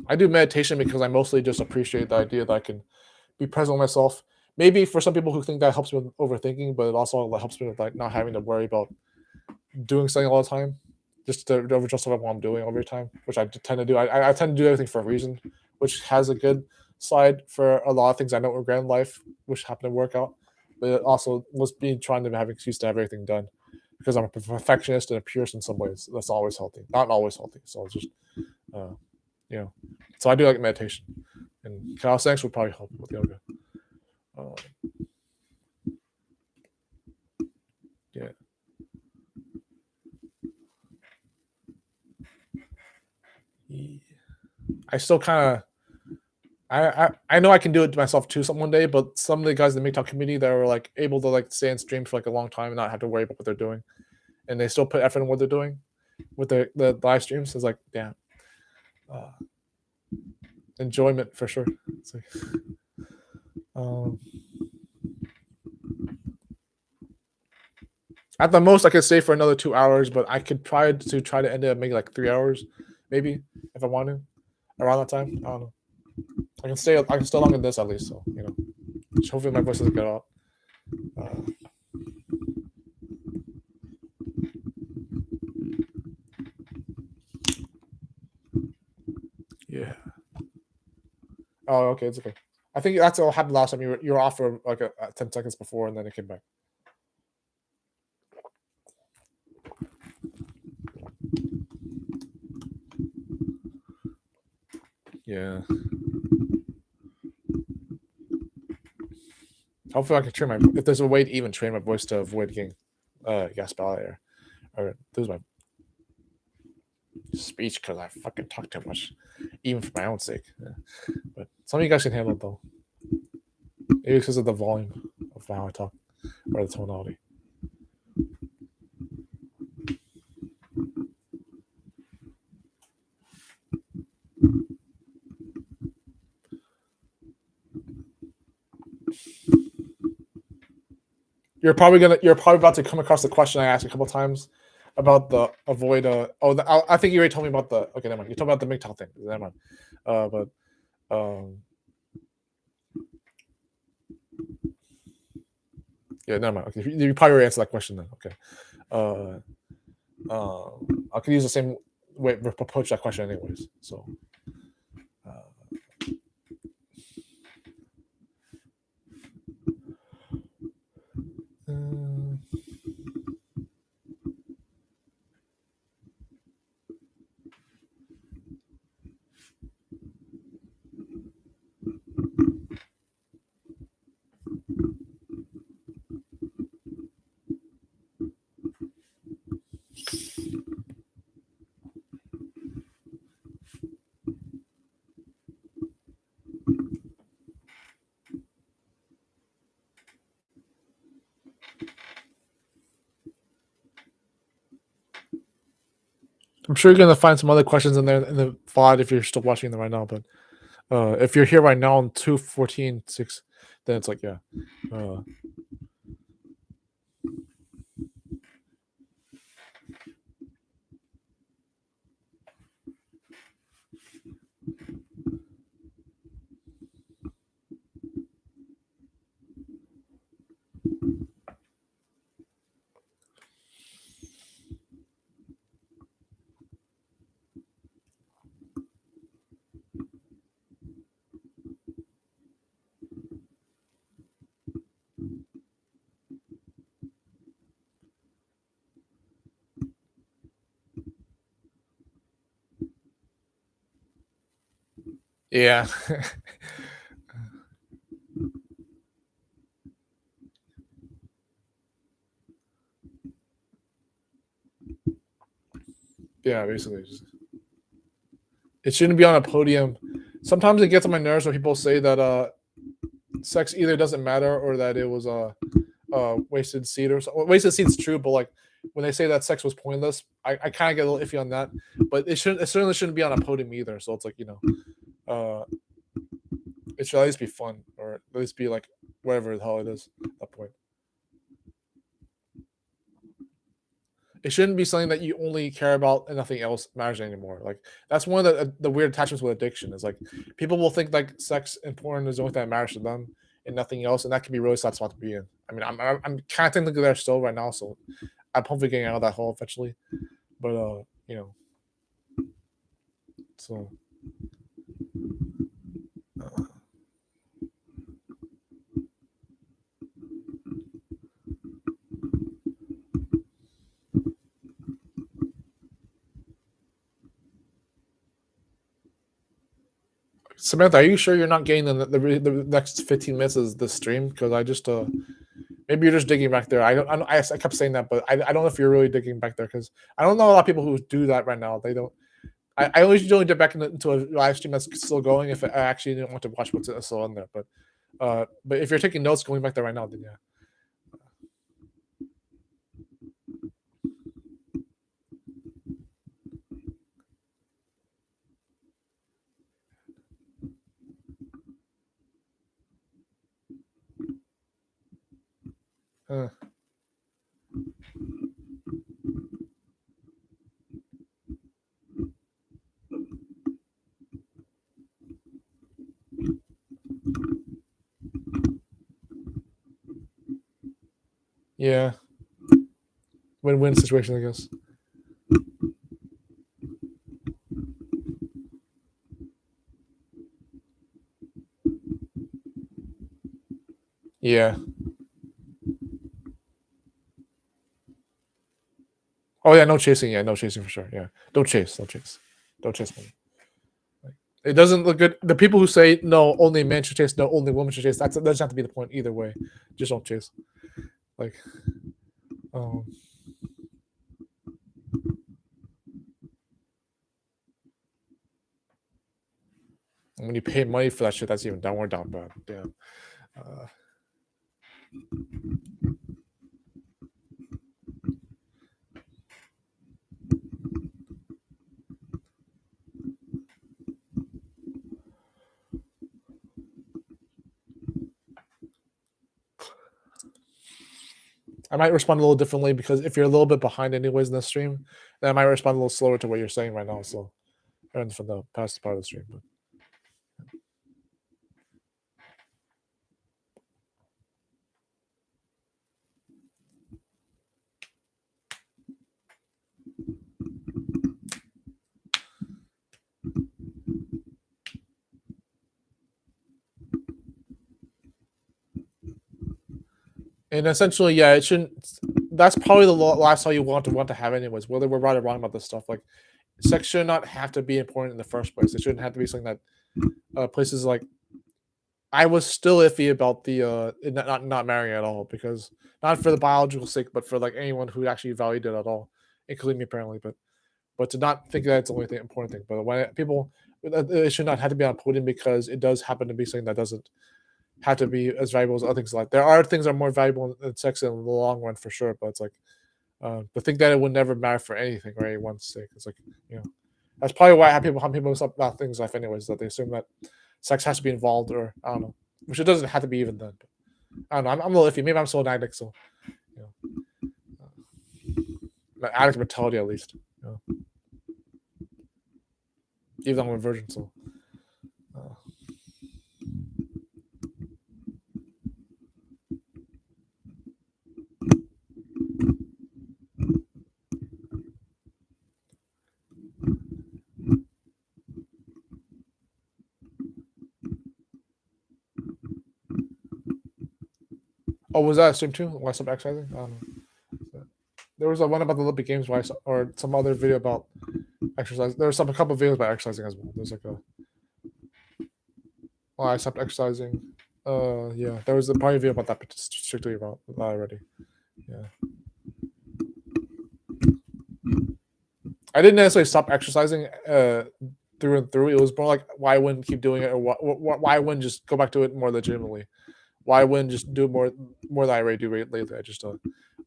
I do meditation because I mostly just appreciate the idea that I can be present with myself. Maybe for some people who think that helps me with overthinking, but it also helps me with like not having to worry about doing something all the time, just to justify what I'm doing every time, which I tend to do. I tend to do everything for a reason, which has a good side for a lot of things I don't regret in life, which happen to work out. But it also was being trying to have an excuse to have everything done because I'm a perfectionist and a purist in some ways. That's always healthy, not always healthy. So it's just, you know, so I do like meditation, and calisthenics would probably help with yoga. Yeah. I still kind of I know I can do it to myself too some one day, but some of the guys in the MGTOW community that were like able to like stay in stream for like a long time and not have to worry about what they're doing, and they still put effort in what they're doing with the live streams. Is like, damn, enjoyment for sure. It's like, at the most, I could stay for another 2 hours, but I could try to end it at maybe like 3 hours, maybe if I want to, around that time. I don't know. I can stay longer than this at least, so you know. Hopefully my voice doesn't get out. Yeah. Oh, okay, it's okay. I think that's what happened last time. You were off for like 10 seconds before, and then it came back. Yeah. Hopefully, I can train if there's a way to even train my voice to avoid getting gas ballot air, or lose my speech because I fucking talk too much, even for my own sake. Yeah. But some of you guys can handle it though. Maybe because of the volume of how I talk or the tonality. You're probably about to come across the question I asked a couple times about the avoid. I think you already told me about the. Okay, never mind. You told me about the MGTOW thing. Never mind. But yeah, never mind. Okay, you probably already answered that question then. Okay. I could use the same way to approach that question anyways. So. I'm sure you're gonna find some other questions in there in the VOD if you're still watching them right now. But if you're here right now on 2:14:6, then it's like yeah. Yeah. Yeah, basically. It shouldn't be on a podium. Sometimes it gets on my nerves when people say that sex either doesn't matter or that it was wasted seed or so. Well, wasted seed's true, but like when they say that sex was pointless, I kind of get a little iffy on that. But it certainly shouldn't be on a podium either. So it's like uh, it should at least be fun or at least be like whatever the hell it is at that point. It shouldn't be something that you only care about and nothing else matters anymore. Like that's one of the weird attachments with addiction is like people will think like sex and porn is the only thing that matters to them and nothing else, and that can be really sad spot to be in. I mean, I'm kind of technically there still right now, so I'm hopefully getting out of that hole eventually. But so uh, Samantha, are you sure you're not getting the next 15 minutes of the stream? Because I just maybe you're just digging back there. I kept saying that, but I don't know if you're really digging back there because I don't know a lot of people who do that right now. They don't. I always usually dip back into a live stream that's still going if I actually didn't want to watch what's still on there. But if you're taking notes going back there right now, then yeah. Uh, yeah, win-win situation, I guess. Yeah. Oh yeah, no chasing. Yeah, no chasing for sure. Yeah, don't chase. Don't chase. Don't chase money. Like, it doesn't look good. The people who say no, only men should chase, no, only women should chase. That doesn't have to be the point either way. Just don't chase. Like, um, when you pay money for that shit, that's even downward down bad. Damn. Uh, I might respond a little differently because if you're a little bit behind anyways in the stream, then I might respond a little slower to what you're saying right now. So, and from the past part of the stream. But. And essentially, yeah, it shouldn't. That's probably the lifestyle you want to have, anyways. Whether we're right or wrong about this stuff, like sex should not have to be important in the first place. It shouldn't have to be something that places like I was still iffy about the not marrying at all because not for the biological sake, but for like anyone who actually valued it at all, including me apparently. But to not think that it's the only thing important thing. But when people, it should not have to be on podium because it does happen to be something that doesn't have to be as valuable as other things. Like there are things that are more valuable than sex in the long run for sure. But it's like to think that it would never matter for anything or anyone's sake. It's like that's probably why how people about things life anyways. That they assume that sex has to be involved or I don't know, which it doesn't have to be even then. But, I don't know. I'm a little iffy. Maybe I'm so an addict, so you know, addict mentality at least. Even though I'm a virgin, so. Uh, oh, was that a stream too? Why stop exercising? I don't know. There was a one about the Olympic Games why or some other video about exercise. There was a couple of videos about exercising as well. There's like a Well, I stopped exercising. Yeah, there was a part of video about that strictly about that already. Yeah, I didn't necessarily stop exercising through and through. It was more like why I wouldn't keep doing it, or why I wouldn't just go back to it more legitimately. Why I wouldn't just do more than I already do lately.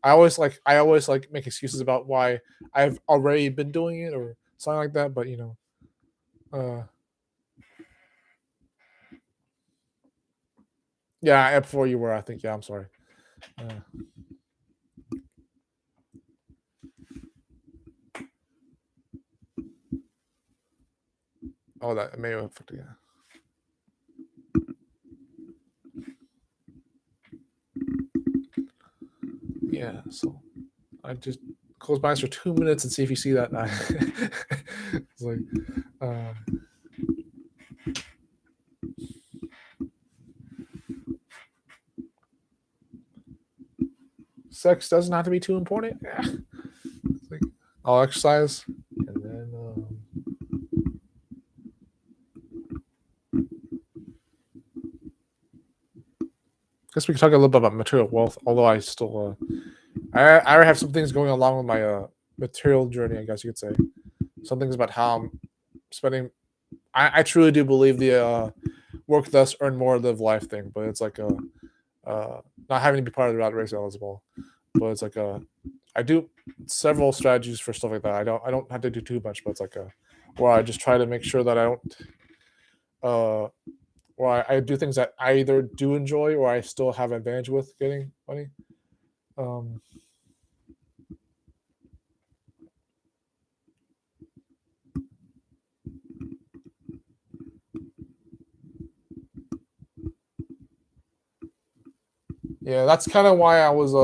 I always like make excuses about why I've already been doing it or something like that. But uh, yeah, before you were, I think. Yeah, I'm sorry. Uh, oh, that may have affected. Yeah. Yeah, so I just close my eyes for 2 minutes and see if you see that. It's like, uh, sex doesn't have to be too important. Yeah. Like, I'll exercise and then. I guess we can talk a little bit about material wealth. Although I still, I already have some things going along with my material journey. I guess you could say some things about how I'm spending. I truly do believe the work thus earn more live life thing, but it's like not having to be part of the rat race as well. But it's like I do several strategies for stuff like that. I don't have to do too much, but it's like where I just try to make sure that I don't uh or I do things that I either do enjoy or I still have advantage with getting money. Um, yeah, that's kind of why I was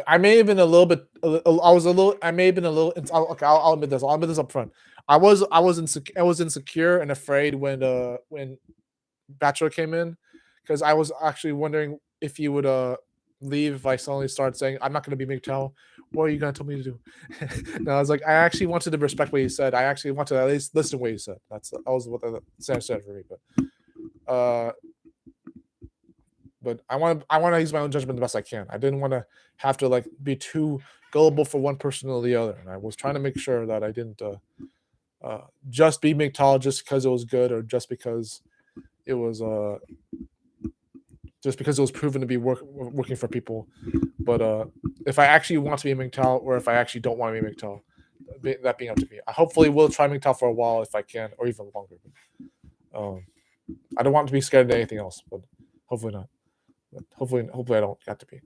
I may have been a little bit. I was a little. I may have been a little. Okay, I'll admit this. I'll admit this up front. I was insecure and afraid when Bachelor came in, because I was actually wondering if you would leave if I suddenly started saying I'm not going to be MGTOW. What are you going to tell me to do? And I was like, I actually wanted to respect what he said. I actually wanted to at least listen to what he said. That was what the said for me. Uh, but I want to use my own judgment the best I can. I didn't want to have to like be too gullible for one person or the other, and I was trying to make sure that I didn't just be MGTOW just because it was good or it was uh, just because it was proven to be working for people. But if I actually want to be MGTOW or if I actually don't want to be MGTOW, that being up to me. I hopefully will try MGTOW for a while if I can, or even longer. Um, I don't want to be scared of anything else, but hopefully not. But hopefully I don't have to be.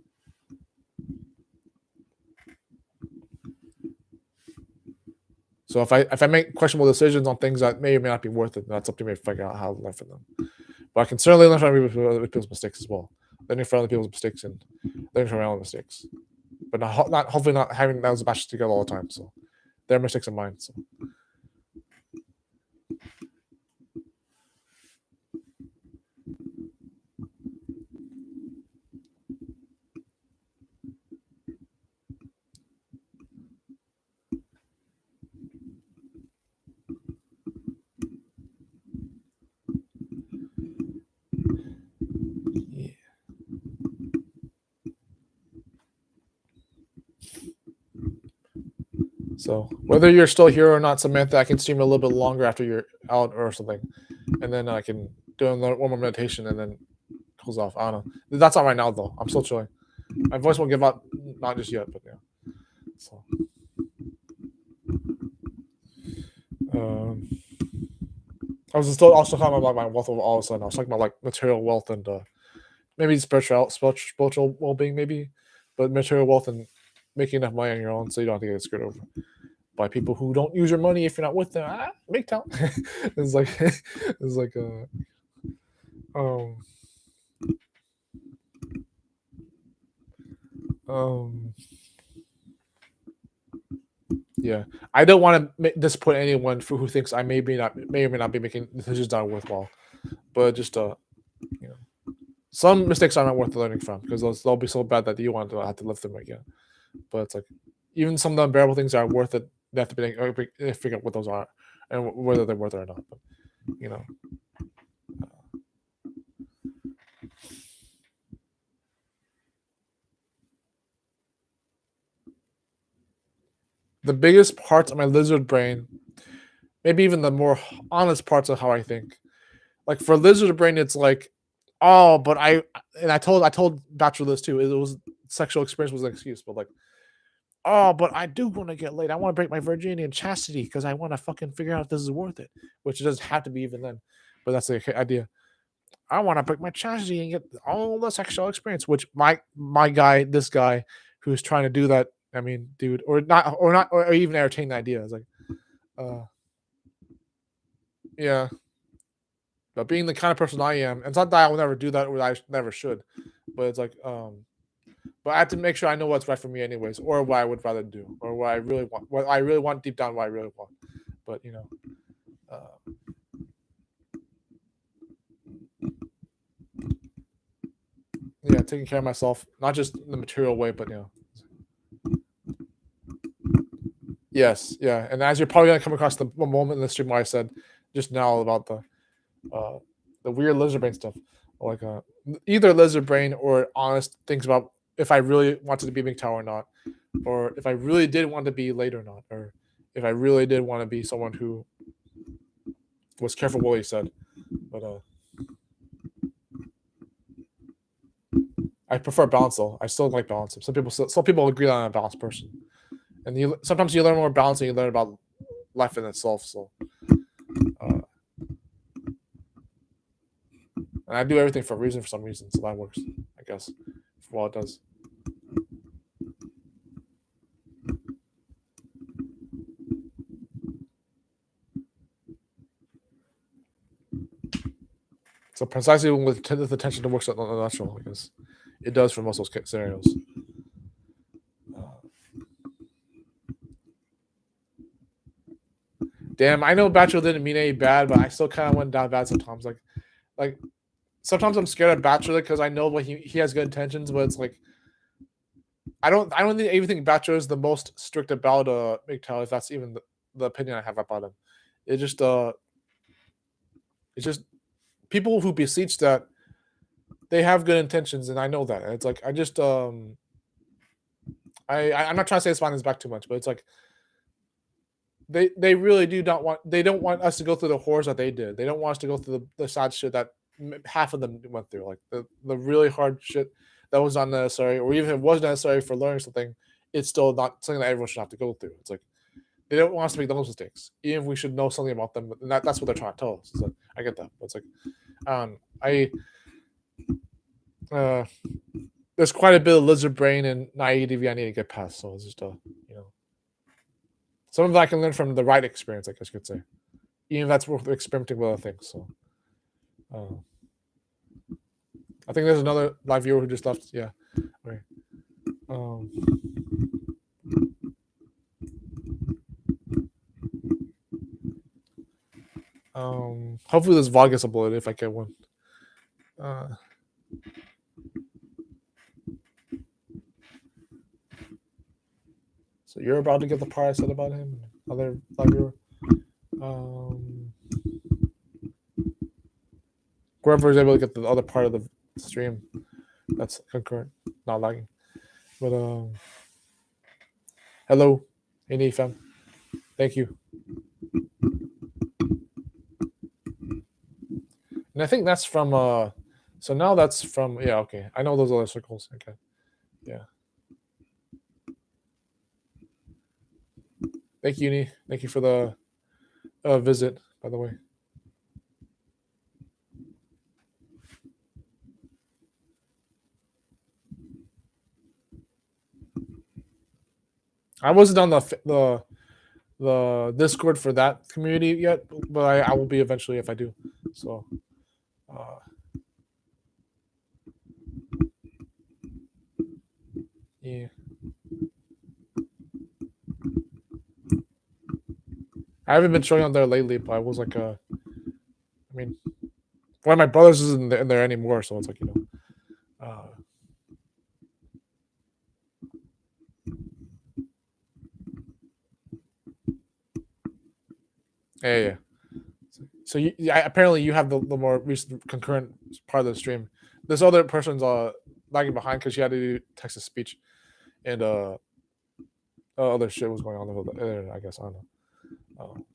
So if I make questionable decisions on things that may or may not be worth it, that's up to me to figure out how to learn from them. But I can certainly learn from other people's mistakes as well. Learning from other people's mistakes and learning from my own mistakes. But not hopefully not having those matches together all the time. So their mistakes and mine. So yeah. So whether you're still here or not, Samantha, I can stream a little bit longer after you're out or something, and then I can do one more meditation and then close off. I don't know. That's not right now though. I'm still chilling. My voice won't give up, not just yet, but yeah. So, um, I was still also talking about my wealth of all of a sudden. I was talking about like material wealth and maybe spiritual well being, maybe, but material wealth and making enough money on your own so you don't have to get screwed over by people who don't use your money if you're not with them. Make town. It's like it's like um um yeah. I don't want to disappoint anyone who thinks I may or may not be making decisions that are worthwhile, but just you know, some mistakes are not worth learning from because they'll be so bad that you want to have to live them again. But it's like even some of the unbearable things are worth it. They have to figure out what those are and whether they're worth it or not. But you know, the biggest parts of my lizard brain, maybe even the more honest parts of how I think. Like for lizard brain, it's like, oh, but I told Bachelor this too. It was sexual experience was an excuse, but like, oh, but I do want to get laid. I want to break my virginity and chastity because I want to fucking figure out if this is worth it. Which it doesn't have to be even then, but that's the idea. I want to break my chastity and get all the sexual experience. Which this guy who's trying to do that. I mean, dude, or not, or even entertain the idea. It's like, yeah. But being the kind of person I am, and it's not that I will never do that or I never should, but it's like, but I have to make sure I know what's right for me, anyways, or what I would rather do, or what I really want deep down, what I really want. But you know, yeah, taking care of myself, not just in the material way, but you know. Yes, yeah, and as you're probably gonna come across the moment in the stream where I said just now about the weird lizard brain stuff, like either lizard brain or honest things about if I really wanted to be MGTOW or not, or if I really did want to be late or not, or if I really did want to be someone who was careful what he said. But I prefer balance though. I still like balance. Some people agree that I'm a balanced person, and sometimes you learn more balance and you learn about life in itself. So, and I do everything for a reason, for some reason, so that works, I guess, for what it does. So precisely with the tension to work out on the natural, because it does for most of those scenarios. Damn, I know Bachelor didn't mean any bad, but I still kind of went down bad sometimes. Like sometimes I'm scared of Bachelor because I know what he has good intentions, but it's like I don't think even think Bachelor is the most strict about MGTOW, if that's even the opinion I have about him. It's just people who beseech that they have good intentions, and I know that. And it's like I'm not trying to say this behind his back too much, but it's like they really don't want us to go through the horrors that they did. They don't want us to go through the sad shit that half of them went through, like the really hard shit that was not necessary, or even if it was necessary for learning something, it's still not something that everyone should have to go through. It's like they don't want us to make those mistakes, even if we should know something about them. And that's what they're trying to tell us. So I get that. But it's like there's quite a bit of lizard brain and naivety I need to get past. So it's just you know, some of that I can learn from the right experience, I guess you could say. Even if that's worth experimenting with other things. So I think there's another live viewer who just left. Yeah. Okay. Hopefully this VOD gets uploaded if I get one. So you're about to get the part I said about him. Other live viewer. Whoever is able to get the other part of the stream that's concurrent, not lagging. But hello, A.M.A fam. Thank you. And I think that's from so now that's from okay. I know those other circles. Okay. Yeah. Thank you, Uni. Thank you for the visit, by the way. I wasn't on the Discord for that community yet, but I will be eventually if I do. So yeah. I haven't been showing on there lately, but I was like I mean, one of my brothers isn't in there anymore, so it's like, you know, yeah. So apparently you have the more recent concurrent part of the stream. This other person's lagging behind because she had to do text to speech, and other shit was going on with the internet, I guess. I don't know.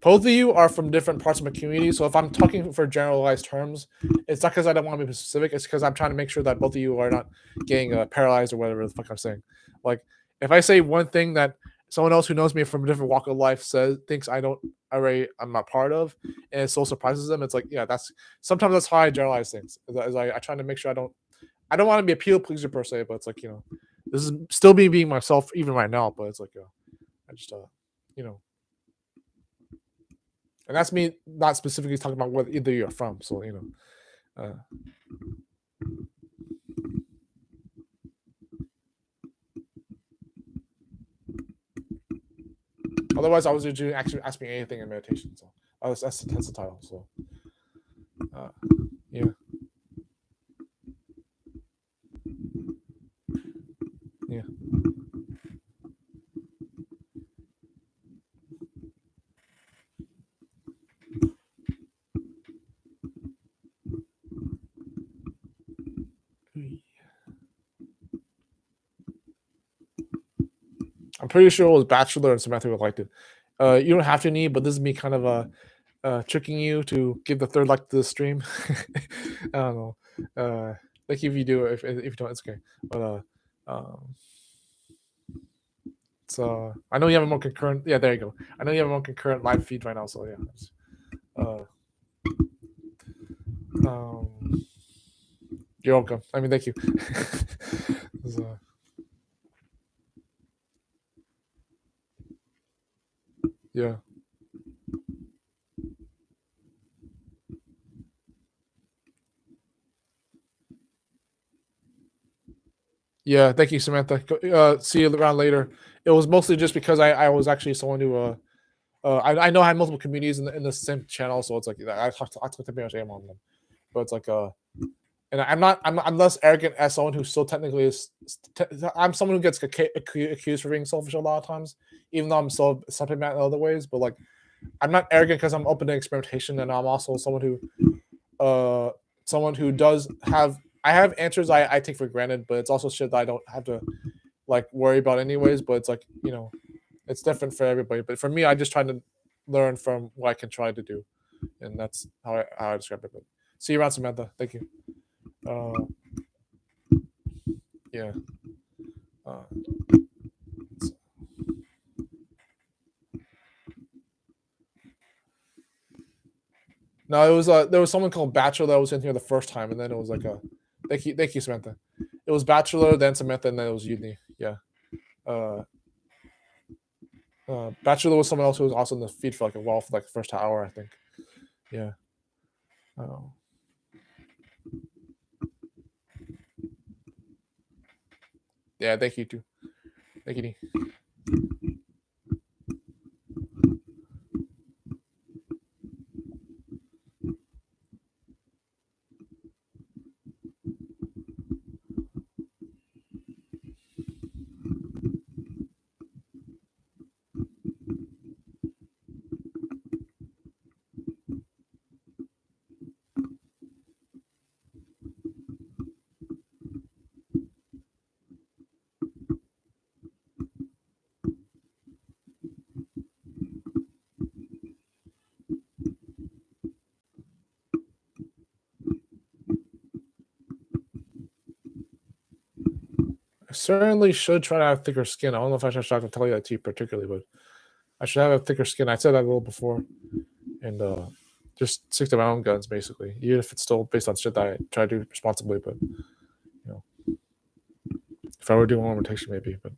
Both of you are from different parts of my community, so if I'm talking for generalized terms, it's not because I don't want to be specific. It's because I'm trying to make sure that both of you are not getting paralyzed or whatever the fuck I'm saying. Like, if I say one thing that someone else who knows me from a different walk of life thinks I'm not part of, and it so surprises them, it's like, yeah, sometimes that's how I generalize things. I try to make sure I don't want to be a people pleaser per se, but it's like, this is still me being myself even right now, but it's like, I just and that's me not specifically talking about what either you're from. So otherwise I was actually ask me anything in meditation. So that's the title. So yeah. Yeah. I'm pretty sure it was Bachelor and Samantha would liked it. You don't have to need, but this is me kind of tricking you to give the third like to the stream. I don't know. Like if you do, if you don't, it's okay. But so I know you have a more concurrent. Yeah, there you go. I know you have a more concurrent live feed right now. So yeah. You're welcome. I mean, thank you. So, yeah. Yeah, thank you, Samantha. See you around later. It was mostly just because I was actually someone who I know I had multiple communities in the same channel, so it's like I talked to pretty much everyone on them, but it's like and I'm less arrogant as someone who still technically is. I'm someone who gets accused for being selfish a lot of times, even though I'm so something in other ways. But like, I'm not arrogant because I'm open to experimentation, and I'm also someone who does have. I have answers I take for granted, but it's also shit that I don't have to like worry about anyways. But it's like it's different for everybody. But for me, I just try to learn from what I can try to do, and that's how I describe it. But see you around, Samantha. Thank you. Yeah. No, it was there was someone called Bachelor that was in here the first time, and then it was like thank you, Samantha. It was Bachelor, then Samantha, and then it was Uni. Yeah. Bachelor was someone else who was also in the feed for like a while for like the first hour, I think. Yeah. Oh. Yeah, thank you too. Thank you. I certainly should try to have thicker skin. I don't know if I should try to tell you that to you particularly, but I should have a thicker skin. I said that a little before, and just stick to my own guns basically, even if it's still based on shit that I try to do responsibly. But if I were doing one rotation, maybe. But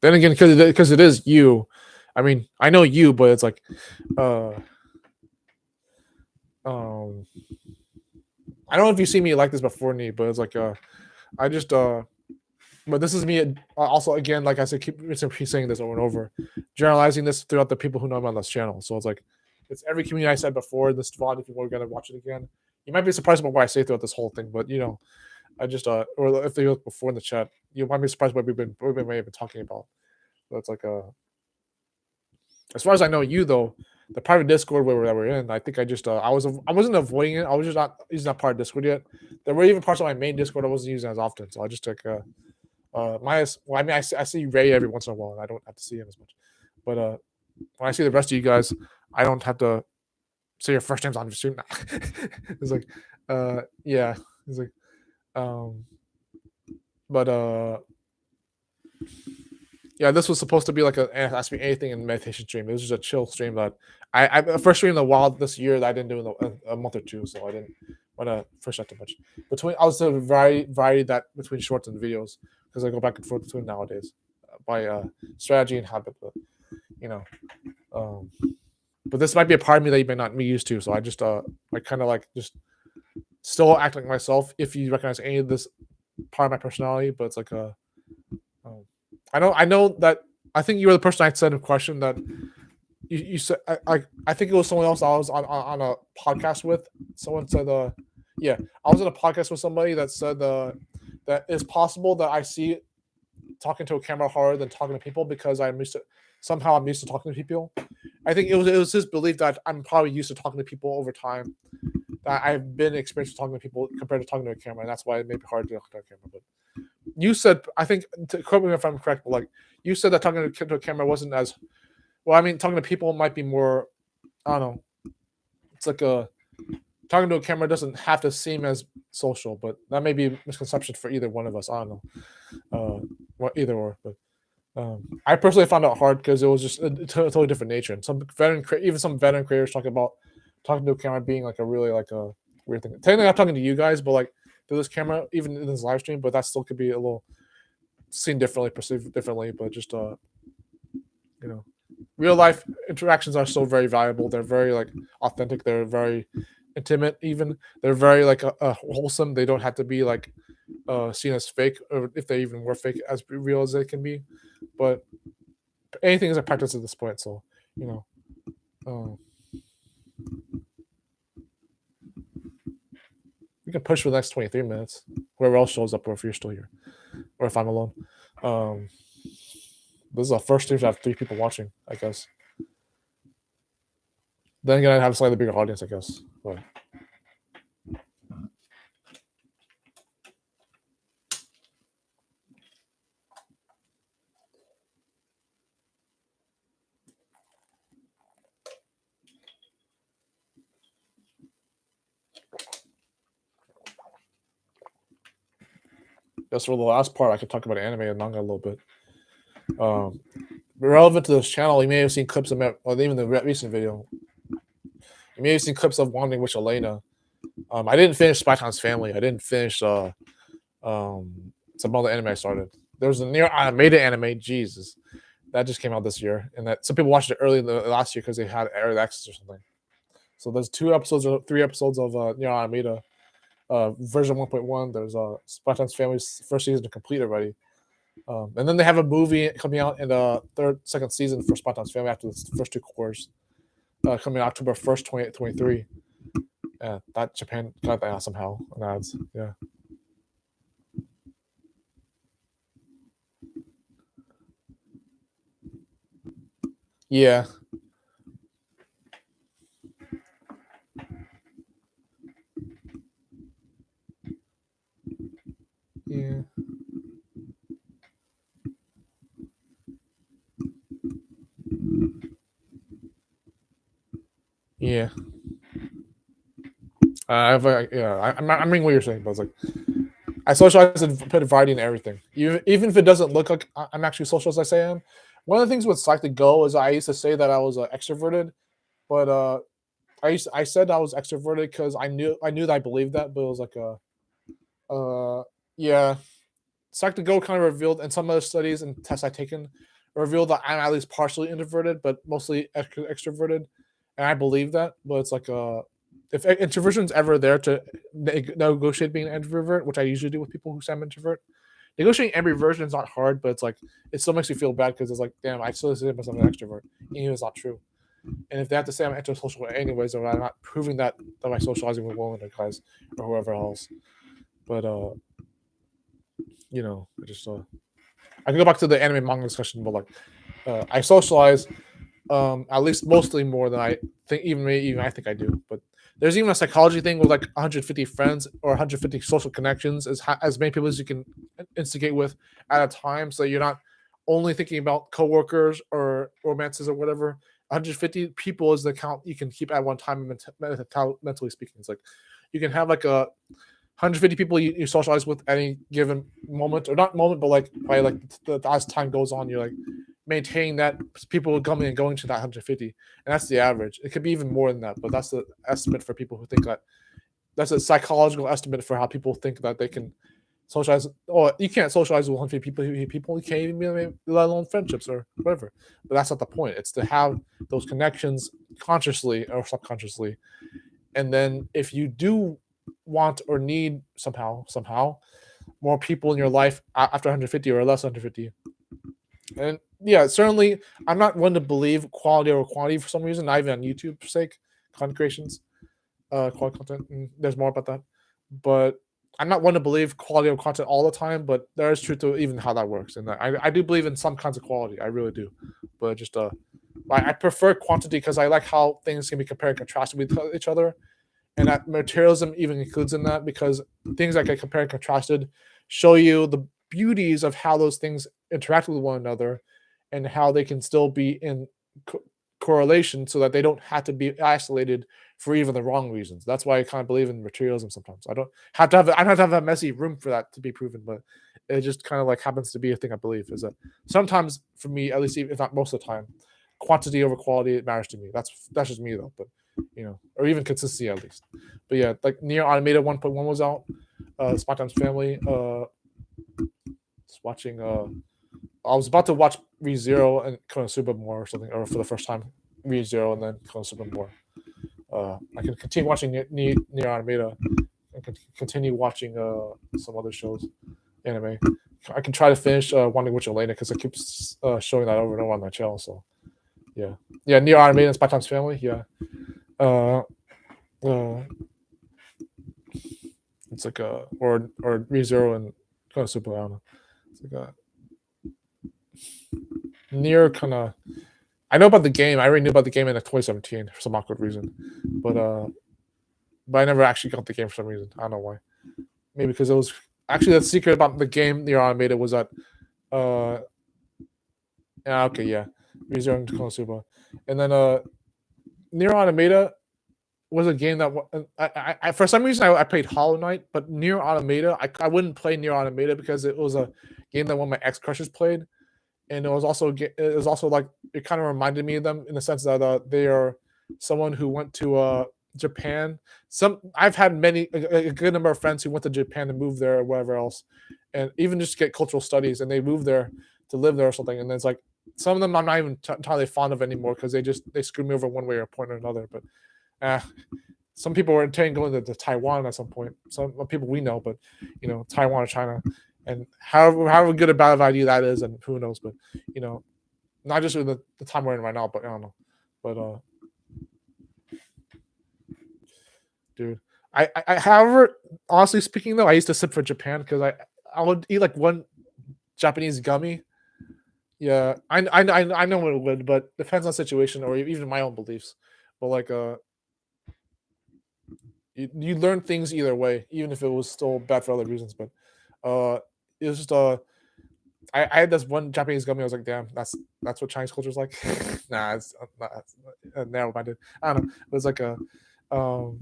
then again, because it is you. I mean, I know you, but it's like, I don't know if you see me like this before, me, but it's like, I just, but this is me. Also, again, like I said, keep saying this over and over, generalizing this throughout the people who know me on this channel. So it's like, it's every community I said before this VOD. If you were gonna watch it again, you might be surprised about what I say throughout this whole thing. But I just, or if they look before in the chat, you might be surprised what we may have been talking about. So it's like, as far as I know you though, the private Discord that we're in. I think I wasn't avoiding it. I was just not using that part of Discord yet. There were even parts of my main Discord I wasn't using as often, so I just took I see Ray every once in a while, and I don't have to see him as much. But when I see the rest of you guys, I don't have to say your first names on your stream. It's like, yeah. It's like, but yeah, this was supposed to be like Ask Me Anything in meditation stream. It was just a chill stream that I first stream in a while this year that I didn't do in a month or two, so I didn't want to push that too much. I was to vary that between shorts and videos because I go back and forth between nowadays by strategy and habit. But you know, but this might be a part of me that you may not be used to. So I just I kind of like just still act like myself if you recognize any of this part of my personality. But it's like I know that I think you were the person I said a question that you said. I think it was someone else I was on a podcast with. Someone said, yeah, I was on a podcast with somebody that said that it's possible that I see talking to a camera harder than talking to people because I'm used to talking to people. I think it was his belief that I'm probably used to talking to people over time. That I've been experienced talking to people compared to talking to a camera, and that's why it may be hard to talk to a camera. But you said, I think, correct me if I'm correct, but like you said that talking to a camera wasn't as well. I mean, talking to people might be more. I don't know. It's like talking to a camera doesn't have to seem as social, but that may be a misconception for either one of us. I don't know. Either or, but I personally found it hard because it was just a totally different nature. And some veteran creators talk about talking to a camera being like a really like a weird thing. Technically, I'm talking to you guys, but like through this camera, even in this live stream, but that still could be a little seen differently, perceived differently. But just real life interactions are so very valuable. They're very like authentic. They're very intimate. Even they're very like wholesome. They don't have to be like seen as fake, or if they even were fake, as real as they can be. But anything is a practice at this point. So we can push for the next 23 minutes. Whoever else shows up, or if you're still here, or if I'm alone. This is our first stream to have 3 people watching, I guess. Then again, I'd have a slightly bigger audience, I guess. But just for the last part, I could talk about anime and manga a little bit. Relevant to this channel, you may have seen clips of or even the recent video. You may have seen clips of Wandering Witch Elena. I didn't finish Spy Time's Family. I didn't finish some other anime I started. There's a near animated anime, Jesus, that just came out this year, and that some people watched it early last year because they had early access or something. So there's 2 episodes or 3 episodes of Near Automata version 1.1. There's Spy Time's Family's first season to complete already. And then they have a movie coming out in the second season for Spy Time's Family after the first 2 cores, coming October 1st, 2023. Yeah, that Japan got that somehow on ads. Yeah. Yeah. Yeah. Yeah. I'm reading what you're saying, but it's like I socialize and put variety in everything, even if it doesn't look like I'm actually social as I say I am. One of the things with Psych to Go is I used to say that I was extroverted, but I said I was extroverted because I knew that I believed that, but it was like yeah. Psych to Go kind of revealed, and some other studies and tests I've taken revealed that I'm at least partially introverted, but mostly extroverted, and I believe that. But it's like if introversion's ever there to negotiate being an introvert, which I usually do with people who say I'm an introvert, negotiating every version is not hard, but it's like it still makes me feel bad because it's like, damn, I still say myself an extrovert, even it's not true. And if they have to say I'm antisocial anyways, or I'm not proving that my socializing with women or guys or whoever else. But I just I can go back to the anime manga discussion, but like I socialize At least mostly more than I think. Even I think I do. But there's even a psychology thing with like 150 friends or 150 social connections, as many people as you can instigate with at a time. So you're not only thinking about coworkers or romances or whatever. 150 people is the count you can keep at one time, mentally speaking. It's like you can have like a 150 people you socialize with any given moment, or not moment, but like by like as time goes on, you're like maintaining that people coming and going to that 150, and that's the average. It could be even more than that, but that's the estimate for people who think that. That's a psychological estimate for how people think that they can socialize. Or you can't socialize with 150 people. You can't even, let alone friendships or whatever. But that's not the point. It's to have those connections consciously or subconsciously, and then if you do want or need somehow more people in your life after 150 or less 150. And yeah, certainly I'm not one to believe quality over quantity for some reason, not even on YouTube's sake, content creations, quality content. And there's more about that, but I'm not one to believe quality of content all the time. But there is truth to even how that works, and I do believe in some kinds of quality. I really do, but just I prefer quantity because I like how things can be compared and contrasted with each other, and that materialism even includes in that because things that get compared and contrasted show you the beauties of how those things interact with one another and how they can still be in correlation so that they don't have to be isolated for even the wrong reasons. That's why I kind of believe in materialism sometimes. I don't have to have a messy room for that to be proven, but it just kind of like happens to be a thing I believe is that sometimes for me, at least if not most of the time, quantity over quality it matters to me. That's just me though, but or even consistency at least. But yeah, like Near Automata 1.1 was out. Spot Time's Family. Just watching. I was about to watch ReZero and Konosuba more or something, or for the first time, ReZero and then Konosuba more. I can continue watching Near Automata. I can continue watching some other shows, anime. I can try to finish Wandering Witch Elena because it keeps showing that over and over on my channel. So yeah, Near Automata and Spy Time's Family. Yeah. It's like a or ReZero and Konosuba. I don't know. It's like a near kind of. I know about the game. I already knew about the game in 2017 for some awkward reason, but I never actually got the game for some reason. I don't know why. Maybe because it was actually the secret about the game Near Automata was that ReZero and Konosuba, and then Near Automata was a game that I for some reason I played Hollow Knight, but Near Automata I wouldn't play Near Automata because it was a game that one of my ex crushes played, and it was also like it kind of reminded me of them in the sense that they are someone who went to Japan. I've had a good number of friends who went to Japan and moved there or whatever else, and even just get cultural studies, and they moved there to live there or something, and it's like some of them I'm not even entirely fond of anymore because they screwed me over one way or point or another, but. Some people were intending going to Taiwan at some point. Some people we know, but Taiwan or China, and however good or bad of an idea that is, and who knows. But not just with the time we're in right now, but I don't know. But dude, however, honestly speaking though, I used to sip for Japan because I would eat like one Japanese gummy. Yeah, I know what it would, but depends on the situation or even my own beliefs. But like you learn things either way, even if it was still bad for other reasons. But it was just I had this one Japanese gummy. I was like, damn, that's what Chinese culture is like. Nah, it's narrow-minded. I don't know. It was like a no.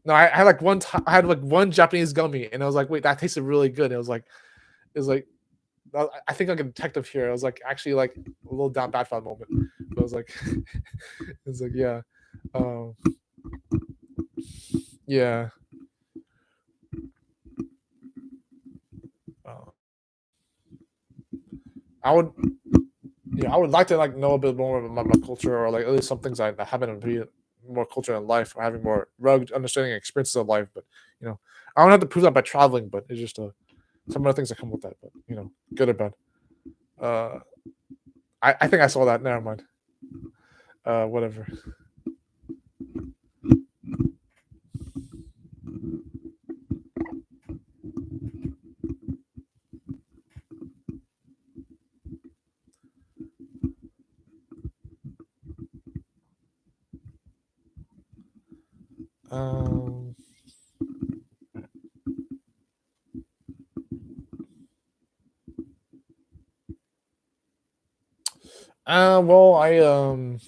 I had like I had like one Japanese gummy, and I was like, wait, that tasted really good. And it was like I think like a detective here. I was like actually like a little down bad for that moment. But I was like, it's like yeah. Yeah. I would like to like know a bit more about my culture or like at least some things I haven't been more culture in life or having more rugged understanding and experiences of life. But I don't have to prove that by traveling, but it's just some of the things that come with that. But good or bad. I think I saw that. Never mind. Whatever. Um. Well,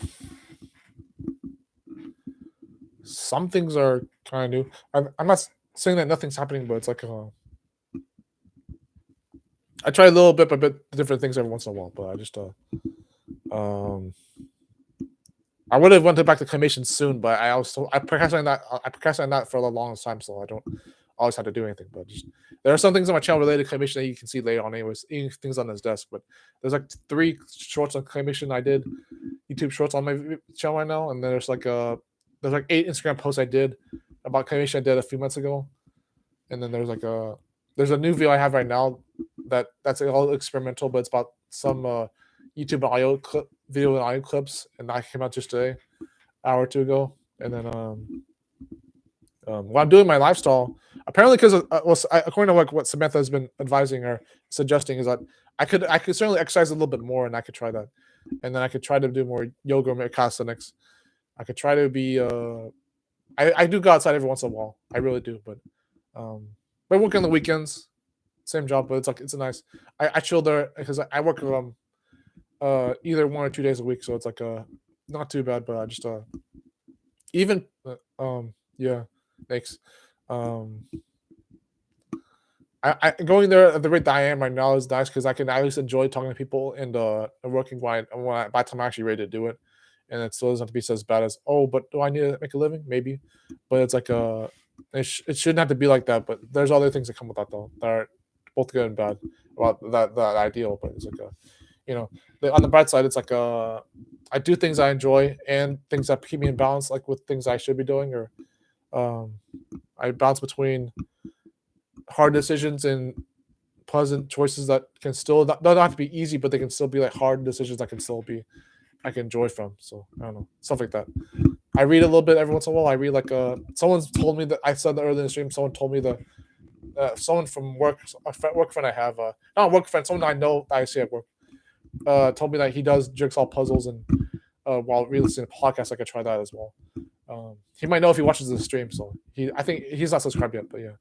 some things are kind of new. I'm not saying that nothing's happening, but it's like I try a little bit, different things every once in a while. But I just um, I would have went back to claymation soon, but I procrastinated that. I procrastinated that for the longest time, so I don't always have to do anything. But just there are some things on my channel related to claymation that you can see later on. Anyways, things on his desk. But there's like 3 shorts on claymation I did, YouTube shorts on my channel right now, and then there's like 8 Instagram posts I did about claymation I did a few months ago, and then there's a new video I have right now that's all experimental, but it's about some YouTube audio video and audio clips, and that came out just today, an hour or two ago. And then while I'm doing my lifestyle, apparently because according to what Samantha has been advising or suggesting, is that I could certainly exercise a little bit more, and I could try that, and then I could try to do more yoga or calisthenics. I could try to be I do go outside every once in a while. I really do, but I work on the weekends. Same job, but it's a nice. I chill there because I work either 1 or 2 days a week, so it's like not too bad. But I just even yeah, thanks. Um, I going there at the rate that I am right now is nice because I can at least enjoy talking to people and working by the time I'm actually ready to do it, and it still doesn't have to be as bad as, oh, but do I need to make a living? Maybe, but it's like it shouldn't have to be like that. But there's other things that come with that though that are both good and bad about that ideal. But it's like on the bright side, it's like I do things I enjoy and things that keep me in balance, like with things I should be doing, or I bounce between hard decisions and pleasant choices that can still don't have to be easy, but they can still be like hard decisions that can still be I can enjoy from. So I don't know, stuff like that. I read a little bit every once in a while. I read like someone's told me that I said that earlier in the stream. Someone told me that someone from work, work friend I have, not a work friend, someone I know that I see at work, told me that he does jigsaw puzzles, and while re-listening to podcasts, I could try that as well. He might know if he watches the stream, so I think he's not subscribed yet, but yeah.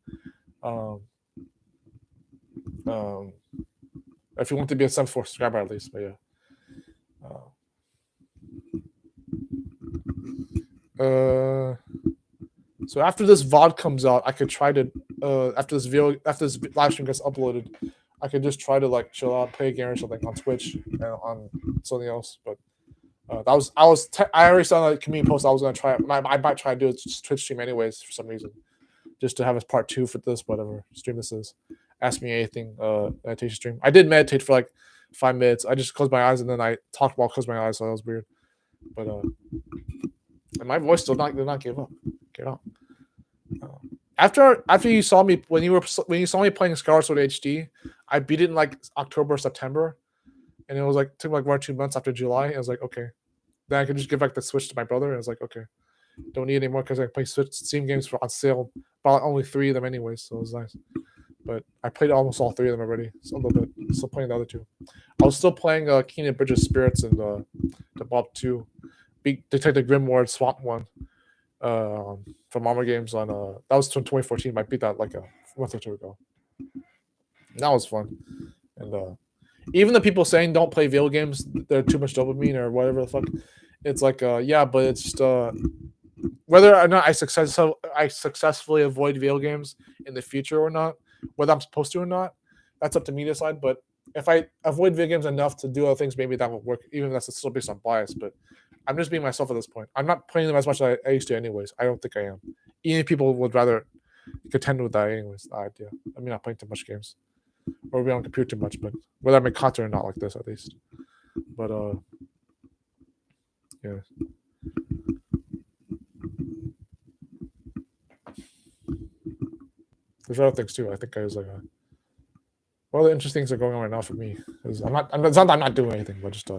If you want to be a 74 subscriber at least, but yeah. So after this VOD comes out, I could try to after this live stream gets uploaded, I could just try to like chill out, play a game or something on Twitch and on something else. But I already saw a community post. I was gonna try. I might try to do a Twitch stream anyways for some reason, just to have a part 2 for this whatever stream this is. Ask me anything meditation stream. I did meditate for like 5 minutes. I just closed my eyes and then I talked while I closed my eyes, so that was weird. But and my voice did not give up. Get up. After you saw me when you saw me playing Skyward Sword HD, I beat it in like October, September, and it was like took like 1 or 2 months after July. I was like, okay, then I could just give back the Switch to my brother. And I was like, okay, don't need it anymore because I play Steam games on sale. Bought only 3 of them anyways, so it was nice. But I played almost all 3 of them already. So a little bit. Still playing the other 2. I was still playing Keenan Bridge of Spirits and the Bob 2. Detective Grimoire Swamp 1 from A.M.A games on that was 2014. I beat that like a month or 2 ago. That was fun. And even the people saying don't play video games, they're too much dopamine or whatever the fuck. It's like yeah, but it's just whether or not I successfully avoid video games in the future or not, whether I'm supposed to or not, that's up to me to decide. But if I avoid video games enough to do other things, maybe that will work, even if that's still based on bias. But I'm just being myself at this point. I'm not playing them as much as I used to anyways. I don't think I am. Even people would rather contend with that anyways, the idea. I mean, not playing too much games. Or be on computer too much, but whether I make content or not like this at least. But yeah. There's other things too. I think I was like one of the interesting things are going on right now for me. Is it's not that I'm not doing anything, but just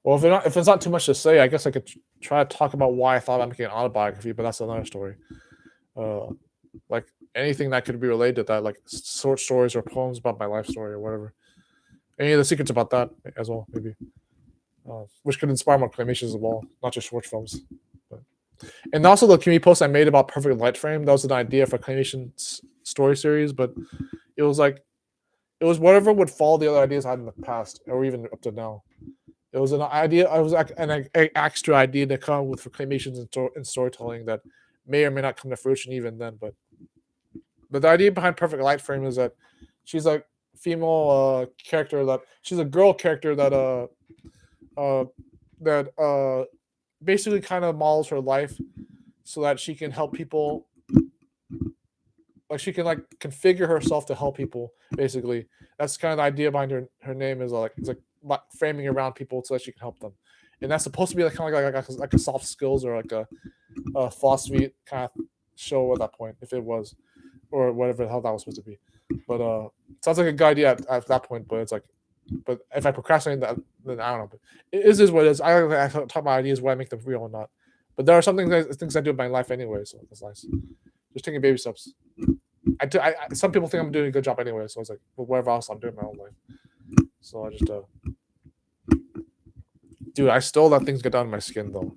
well, if it's not too much to say, I guess I could try to talk about why I thought I'm making an autobiography, but that's another story. Like anything that could be related to that, like short stories or poems about my life story or whatever. Any of the secrets about that as well, maybe. which could inspire more claymation as well, not just short films. But, and also the community post I made about perfect light frame, that was an idea for claymation story series, but it was like it was whatever would follow the other ideas I had in the past or even up to now. It was an idea. I was like an extra idea to come with for claymations and storytelling that may or may not come to fruition even then. But the idea behind Perfect Light Frame is that she's like female character that she's a girl character that basically kind of models her life so that she can help people. Like she can like configure herself to help people. Basically, that's kind of the idea behind her name is like it's like framing around people so that she can help them, and that's supposed to be like kind of like a soft skills or like a philosophy kind of show at that point if it was, or whatever the hell that was supposed to be. But it sounds like a good idea at that point. But it's like, but if I procrastinate that, then I don't know. But it is what it is. I talk about ideas where I make them real or not. But there are some things I do in my life anyway, so that's nice. Just taking baby steps. Some people think I'm doing a good job anyway, so it's like, well, whatever else I'm doing in my own life. So I just, dude, I still let things get down to my skin though.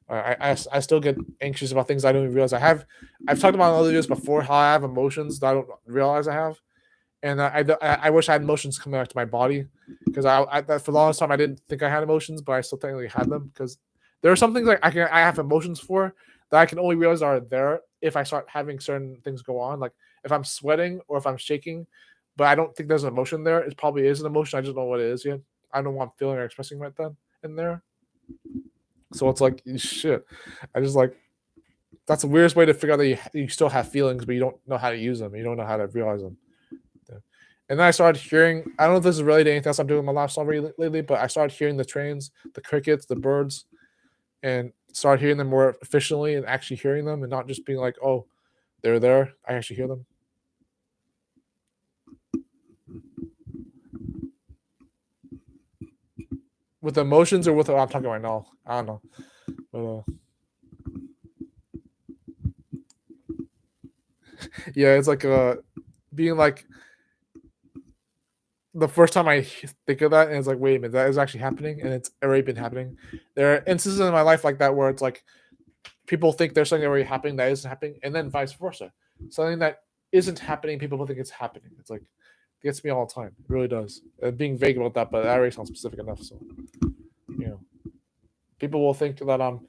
I still get anxious about things I don't even realize I have. I've talked about in other videos before how I have emotions that I don't realize I have, and I wish I had emotions coming back to my body because for the longest time I didn't think I had emotions, but I still technically had them because there are some things like I have emotions for that I can only realize are there if I start having certain things go on. Like if I'm sweating or if I'm shaking, but I don't think there's an emotion there. It probably is an emotion. I just don't know what it is yet. I don't know what I'm feeling or expressing right then in there. So it's like shit. I just like that's the weirdest way to figure out that you still have feelings, but you don't know how to use them. You don't know how to realize them. Yeah. And then I started hearing. I don't know if this is related to anything else I'm doing in my lifestyle lately, but I started hearing the trains, the crickets, the birds, and start hearing them more efficiently and actually hearing them and not just being like, oh, they're there. I actually hear them. With emotions or with what I'm talking right now? I don't know. But, yeah, it's like being like the first time I think of that, and it's like, wait a minute, that is actually happening, and it's already been happening. There are instances in my life like that where it's like people think there's something already happening that isn't happening, and then vice versa. Something that isn't happening, people think it's happening. It's like it gets me all the time. It really does. Being vague about that, but that already sounds specific enough. So, you know, people will think that I'm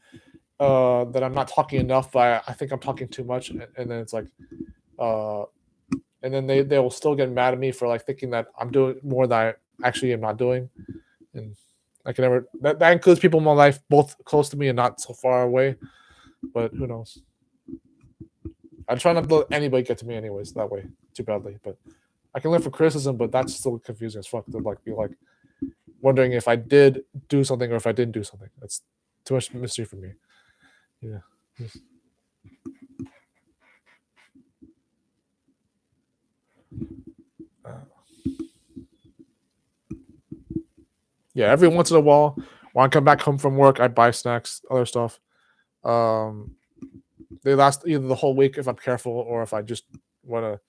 not talking enough, but I think I'm talking too much, and then it's like, and then they will still get mad at me for like thinking that I'm doing more than I actually am not doing, and I can never that includes people in my life both close to me and not so far away, but who knows. I try not to let anybody get to me anyways that way too badly, but I can live for criticism, but that's still confusing as fuck to like be like wondering if I did do something or if I didn't do something. That's too much mystery for me. Yeah. Yeah, every once in a while, when I come back home from work, I buy snacks, other stuff. They last either the whole week if I'm careful, or if I just want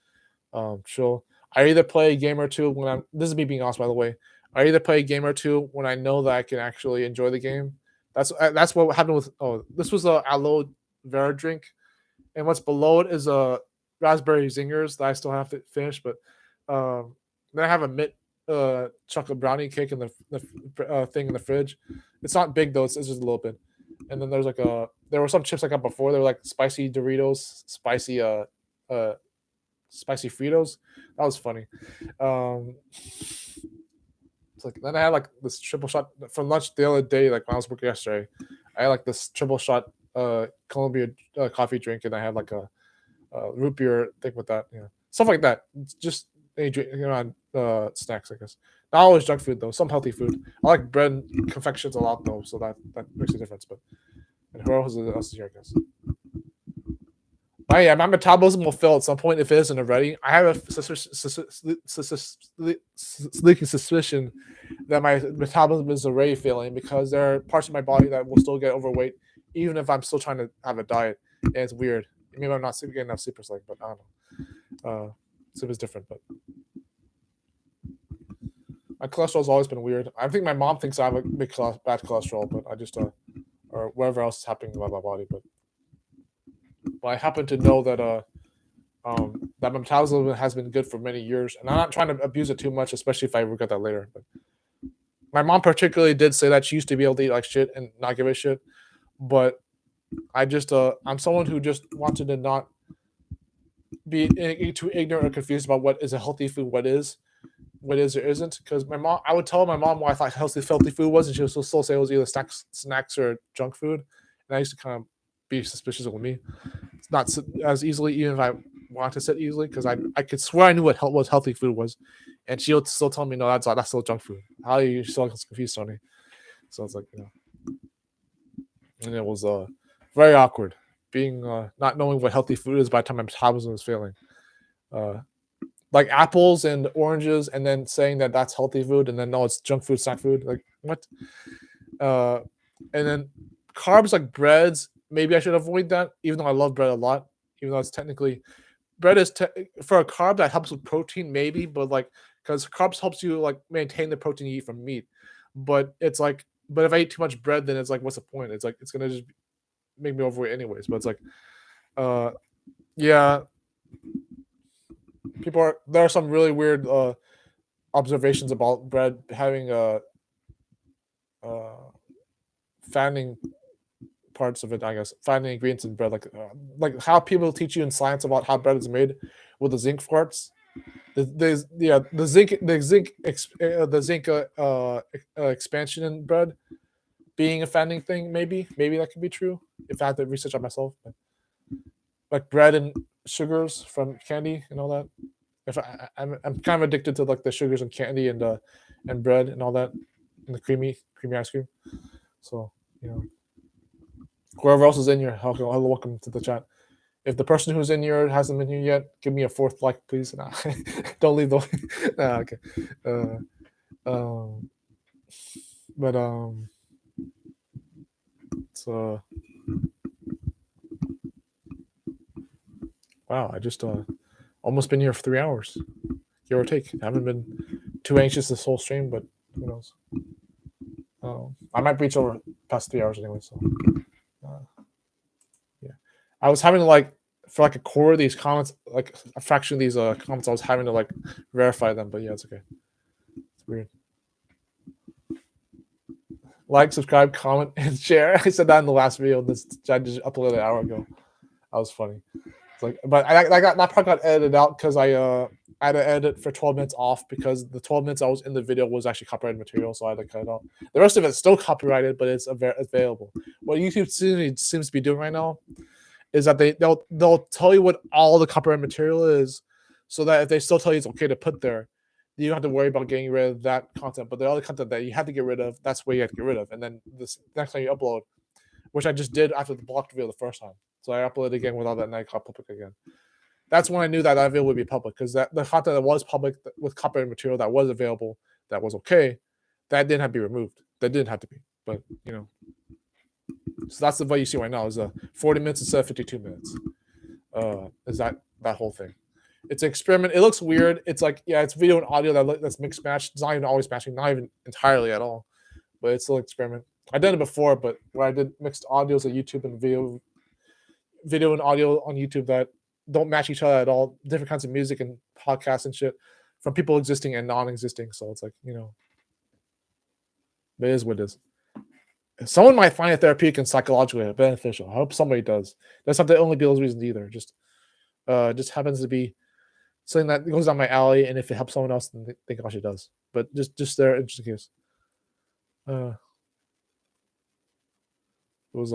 to chill. I either play a game or two when I'm. This is me being honest, by the way. I either play a game or two when I know that I can actually enjoy the game. That's what happened with. Oh, this was a aloe vera drink, and what's below it is a raspberry zingers that I still have to finish. But then I have a mint chocolate brownie cake in the thing in the fridge. It's not big though; it's just a little bit. And then there's like there were some chips I got before. They were like spicy Doritos, spicy Fritos. That was funny. It's like then I had like this triple shot for lunch the other day. Like when I was working yesterday, I had like this triple shot Columbia coffee drink, and I had like a root beer thing with that. You know, stuff like that. It's just snacks, I guess. Not always junk food though. Some healthy food. I like bread and confections a lot though, so that makes a difference. But and who else is here? I guess. Oh yeah, my metabolism will fail at some point if it isn't already. I have a sneaking suspicion that my metabolism is already failing because there are parts of my body that will still get overweight, even if I'm still trying to have a diet. And it's weird. Maybe I'm not getting enough sleep or something, but I don't know. Sleep is different, but My cholesterol's always been weird. I think my mom thinks I have a bad cholesterol, but I just or whatever else is happening about my body. But I happen to know that that my metabolism has been good for many years, and I'm not trying to abuse it too much, especially if I regret that later. But my mom particularly did say that she used to be able to eat like shit and not give a shit, but I just I'm someone who just wanted to not be too ignorant or confused about what is a healthy food, what is or isn't. Because my mom, I would tell my mom what I thought healthy food was, and she would still say it was either snacks or junk food. And I used to kind of be suspicious of me. It's not as easily, even if I wanted to sit easily, because I could swear I knew what healthy food was, and she would still tell me, no, that's still junk food. How are you still confused, Tony? So it's like, and it was very awkward being not knowing what healthy food is by the time my metabolism was failing. Like apples and oranges, and then saying that that's healthy food, and then no, it's junk food, snack food. Like what? And then carbs like breads. Maybe I should avoid that, even though I love bread a lot. Even though it's technically bread is for a carb that helps with protein, maybe, but like because carbs helps you like maintain the protein you eat from meat. But it's like, but if I eat too much bread, then it's like, what's the point? It's like it's gonna just make me overweight anyways. But it's like, yeah, there are some really weird observations about bread having fattening parts of it, I guess, fattening ingredients in bread, like how people teach you in science about how bread is made with the zinc parts. The zinc expansion in bread being a fattening thing. Maybe that could be true if I had to research on myself. But like bread and sugars from candy and all that. If I'm kind of addicted to like the sugars and candy and bread and all that, and the creamy ice cream. So whoever else is in here, hello, welcome to the chat. If the person who's in here hasn't been here yet, give me a 4th like, please. Nah, don't leave the. Nah, okay. But so wow, I just almost been here for 3 hours, give or take. I haven't been too anxious this whole stream, but who knows? I might reach over past 3 hours anyway. So yeah, I was having to like for like a quarter of these comments, like a fraction of these comments, I was having to like verify them. But yeah, it's okay. It's weird. Like, subscribe, comment, and share. I said that in the last video. This I just uploaded an hour ago. That was funny. It's like, but I got that part got edited out because I had to edit for 12 minutes off because the 12 minutes I was in the video was actually copyrighted material, so I had to cut it out. The rest of it's still copyrighted, but it's available. What YouTube seems to be doing right now is that they'll tell you what all the copyrighted material is, so that if they still tell you it's okay to put there, you don't have to worry about getting rid of that content. But the other content that you have to get rid of, that's where you have to get rid of. And then this next time you upload, which I just did after the blocked video the first time, so I uploaded again with all that night got public again. That's when I knew that video would be public, because the content that was public with copyrighted material that was available, that was okay, that didn't have to be removed. That didn't have to be, but so that's the what you see right now is 40 minutes instead of 52 minutes. Is that whole thing? It's an experiment. It looks weird. It's like, yeah, it's video and audio that's mixed matched. It's not even always matching, not even entirely at all, but it's still an experiment. I've done it before, but where I did mixed audios on YouTube and video and audio on YouTube that don't match each other at all, different kinds of music and podcasts and shit from people existing and non-existing. So it's like, it is what it is. Someone might find it therapeutic and psychologically beneficial. I hope somebody does. That's not the only be those reasons either. Just happens to be something that goes down my alley, and if it helps someone else, then they gosh, it does. But just there, just in case. It was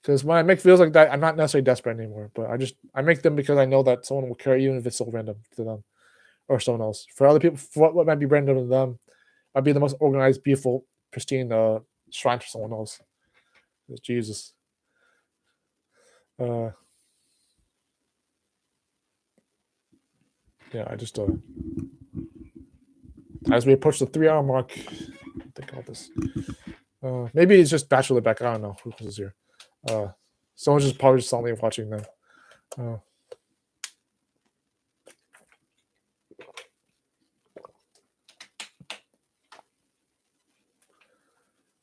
because when I make videos like that, I'm not necessarily desperate anymore. But I make them because I know that someone will care, even if it's so random to them or someone else. For other people, for what might be random to them, might be the most organized, beautiful, pristine shrine for someone else. Jesus. Yeah, I just as we approach the 3-hour mark, think about this. Maybe it's just Bachelor back. I don't know who is here. Someone's just probably just suddenly watching them.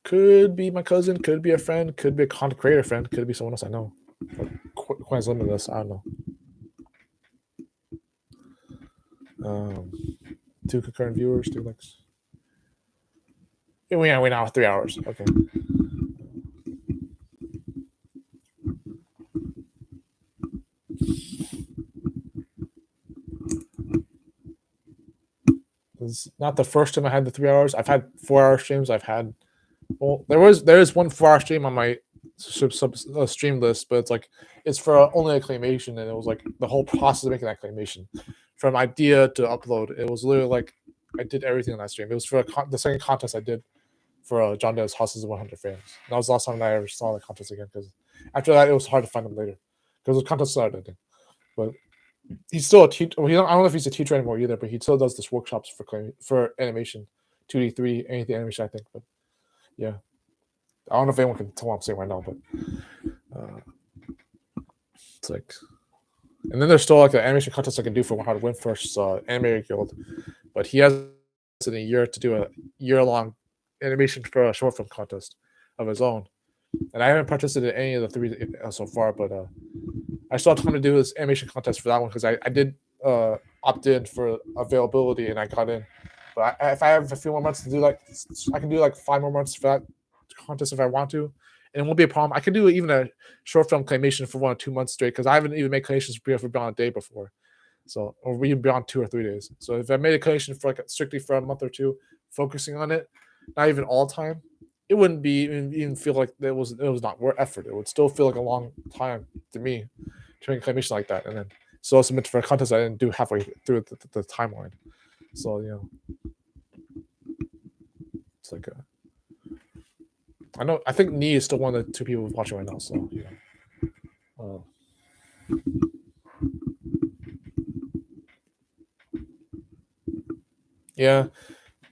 Could be my cousin, could be a friend, could be a content creator friend, could be someone else I know. Quite limitless. I don't know. 2 concurrent viewers, 2 likes. Yeah, we now have 3 hours. Okay. It's not the first time I had the 3 hours. I've had 4-hour streams. I've had there is one 4-hour stream on my stream list, but it's for only a claymation, and it was like the whole process of making that claymation, from idea to upload. It was literally like I did everything on that stream. It was for the second contest I did for John Doe's Houses of 100 Frames. That was the last time I ever saw the contest again, because after that it was hard to find them later because the contest started, I think. But he's still a teacher. Well, I don't know if he's a teacher anymore either, but he still does this workshops for animation, 2D, 3D, anything animation, I think. But yeah, I don't know if anyone can tell what I'm saying right now, but it's like, and then there's still like an animation contest I can do for how to win first Anime Guild, but he has in a year to do a year-long animation for a short film contest of his own, and I haven't participated in any of the 3 so far, but I still have time to do this animation contest for that one, because I did opt in for availability and I got in. But if I have a few more months to do, like, I can do like 5 more months for that contest if I want to, and it won't be a problem. I can do even a short film claymation for 1 or 2 months straight, because I haven't even made claymations for beyond a day before, so, or even beyond 2 or 3 days. So if I made a claymation for like strictly for a month or two, focusing on it, not even all time, it wouldn't be even feel like it was not worth effort. It would still feel like a long time to me to make a claymation like that, and then still submit for a contest I didn't do halfway through the timeline. So it's like I think Nee is still one of the 2 people watching right now. So yeah.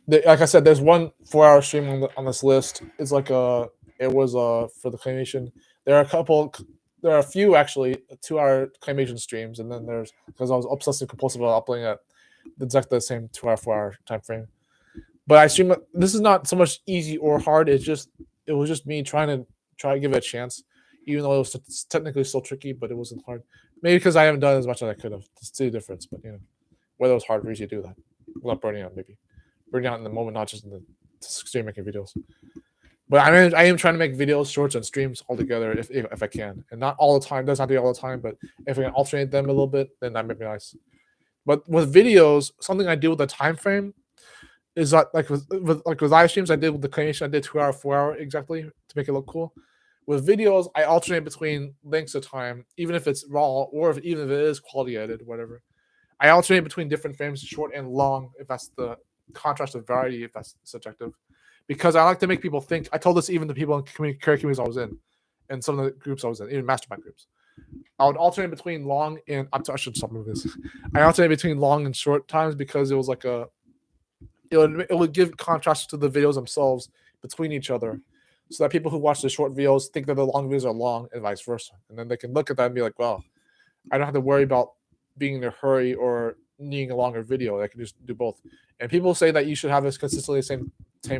Like I said, there's one 4-hour stream on this list. It's like it was for the claymation. There are a few actually 2-hour claymation streams, and then there's, because I was obsessive compulsive about uploading at exactly the same 2-hour 4-hour time frame. But I stream. This is not so much easy or hard. It was just me trying to give it a chance, even though it was technically still tricky, but it wasn't hard. Maybe because I haven't done as much as I could have to see the difference. But whether it was hard or easy to do that without burning out, maybe burning out in the moment, not just in the stream making videos. But I am trying to make videos, shorts, and streams all together if I can, and not all the time. Doesn't have to be all the time, but if I can alternate them a little bit, then that might be nice. But with videos, something I do with the time frame is that, like with live streams, I did with the claymation, I did 2-hour, 4-hour exactly to make it look cool. With videos, I alternate between lengths of time, even if it's raw or even if it is quality edited, whatever. I alternate between different frames, short and long, if that's the contrast of variety, if that's subjective, because I like to make people think. I told this even to people in communities I was in, and some of the groups I was in, even mastermind groups. I would alternate between long and I should stop moving this. I alternate between long and short times because it was like it would give contrast to the videos themselves between each other, so that people who watch the short videos think that the long videos are long and vice versa, and then they can look at that and be like, "Well, I don't have to worry about being in a hurry or needing a longer video. I can just do both." And people say that you should have this consistently the same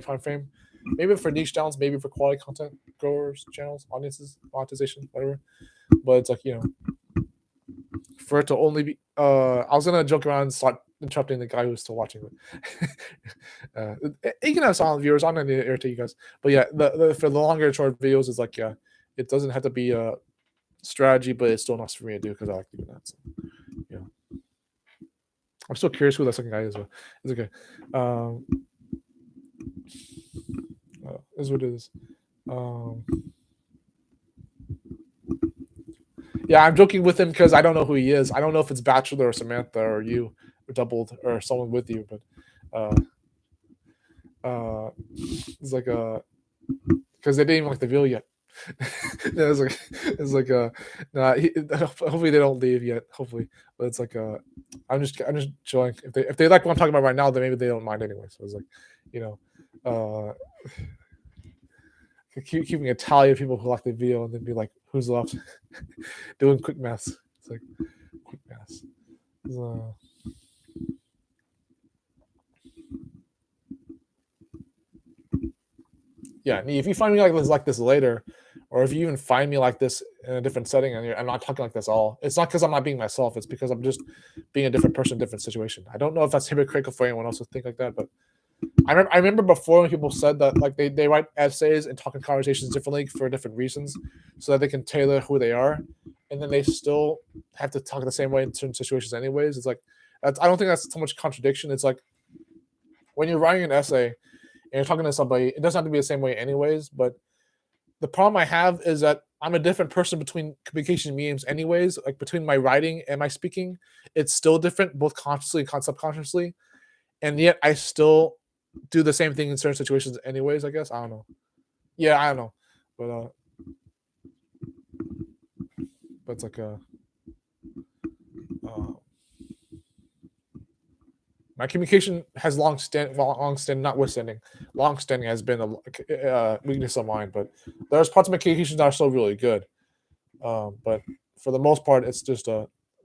time frame, maybe for niche channels, maybe for quality content growers channels, audiences, monetization, whatever. But it's like, for it to only be I was gonna joke around and start interrupting the guy who's still watching it. You can have silent viewers. I'm not gonna irritate you guys, but yeah, for the longer short videos, it's like, yeah, it doesn't have to be a strategy, but it's still nice for me to do because I like doing that. So yeah, I'm still curious who that second guy is, but it's okay. Is what it is. Yeah, I'm joking with him because I don't know who he is. I don't know if it's Bachelor or Samantha or you or Doubled or someone with you, but it's like because they didn't even like the video yet. it's like nah, hopefully they don't leave yet. Hopefully, but it's like I'm just showing if they like what I'm talking about right now, then maybe they don't mind anyway. So it's like keeping a tally of people who like the video and then be like, who's left? Doing quick maths. It's like quick maths. yeah, if you find me like this later, or if you even find me like this in a different setting, and I'm not talking like this all, it's not because I'm not being myself. It's because I'm just being a different person, different situation. I don't know if that's hypocritical for anyone else to think like that, but I remember before when people said that like they write essays and talk in conversations differently for different reasons, so that they can tailor who they are, and then they still have to talk the same way in certain situations anyways. It's like I don't think that's so much contradiction. It's like when you're writing an essay and you're talking to somebody, it doesn't have to be the same way anyways. But the problem I have is that I'm a different person between communication mediums anyways. Like between my writing and my speaking, it's still different, both consciously and subconsciously, and yet I still do the same thing in certain situations anyways. I guess I don't know. Yeah, I don't know, but it's like uh my communication has long standing, notwithstanding, long standing has been a weakness of mine. But there's parts of my communication that are still really good. But for the most part, it's just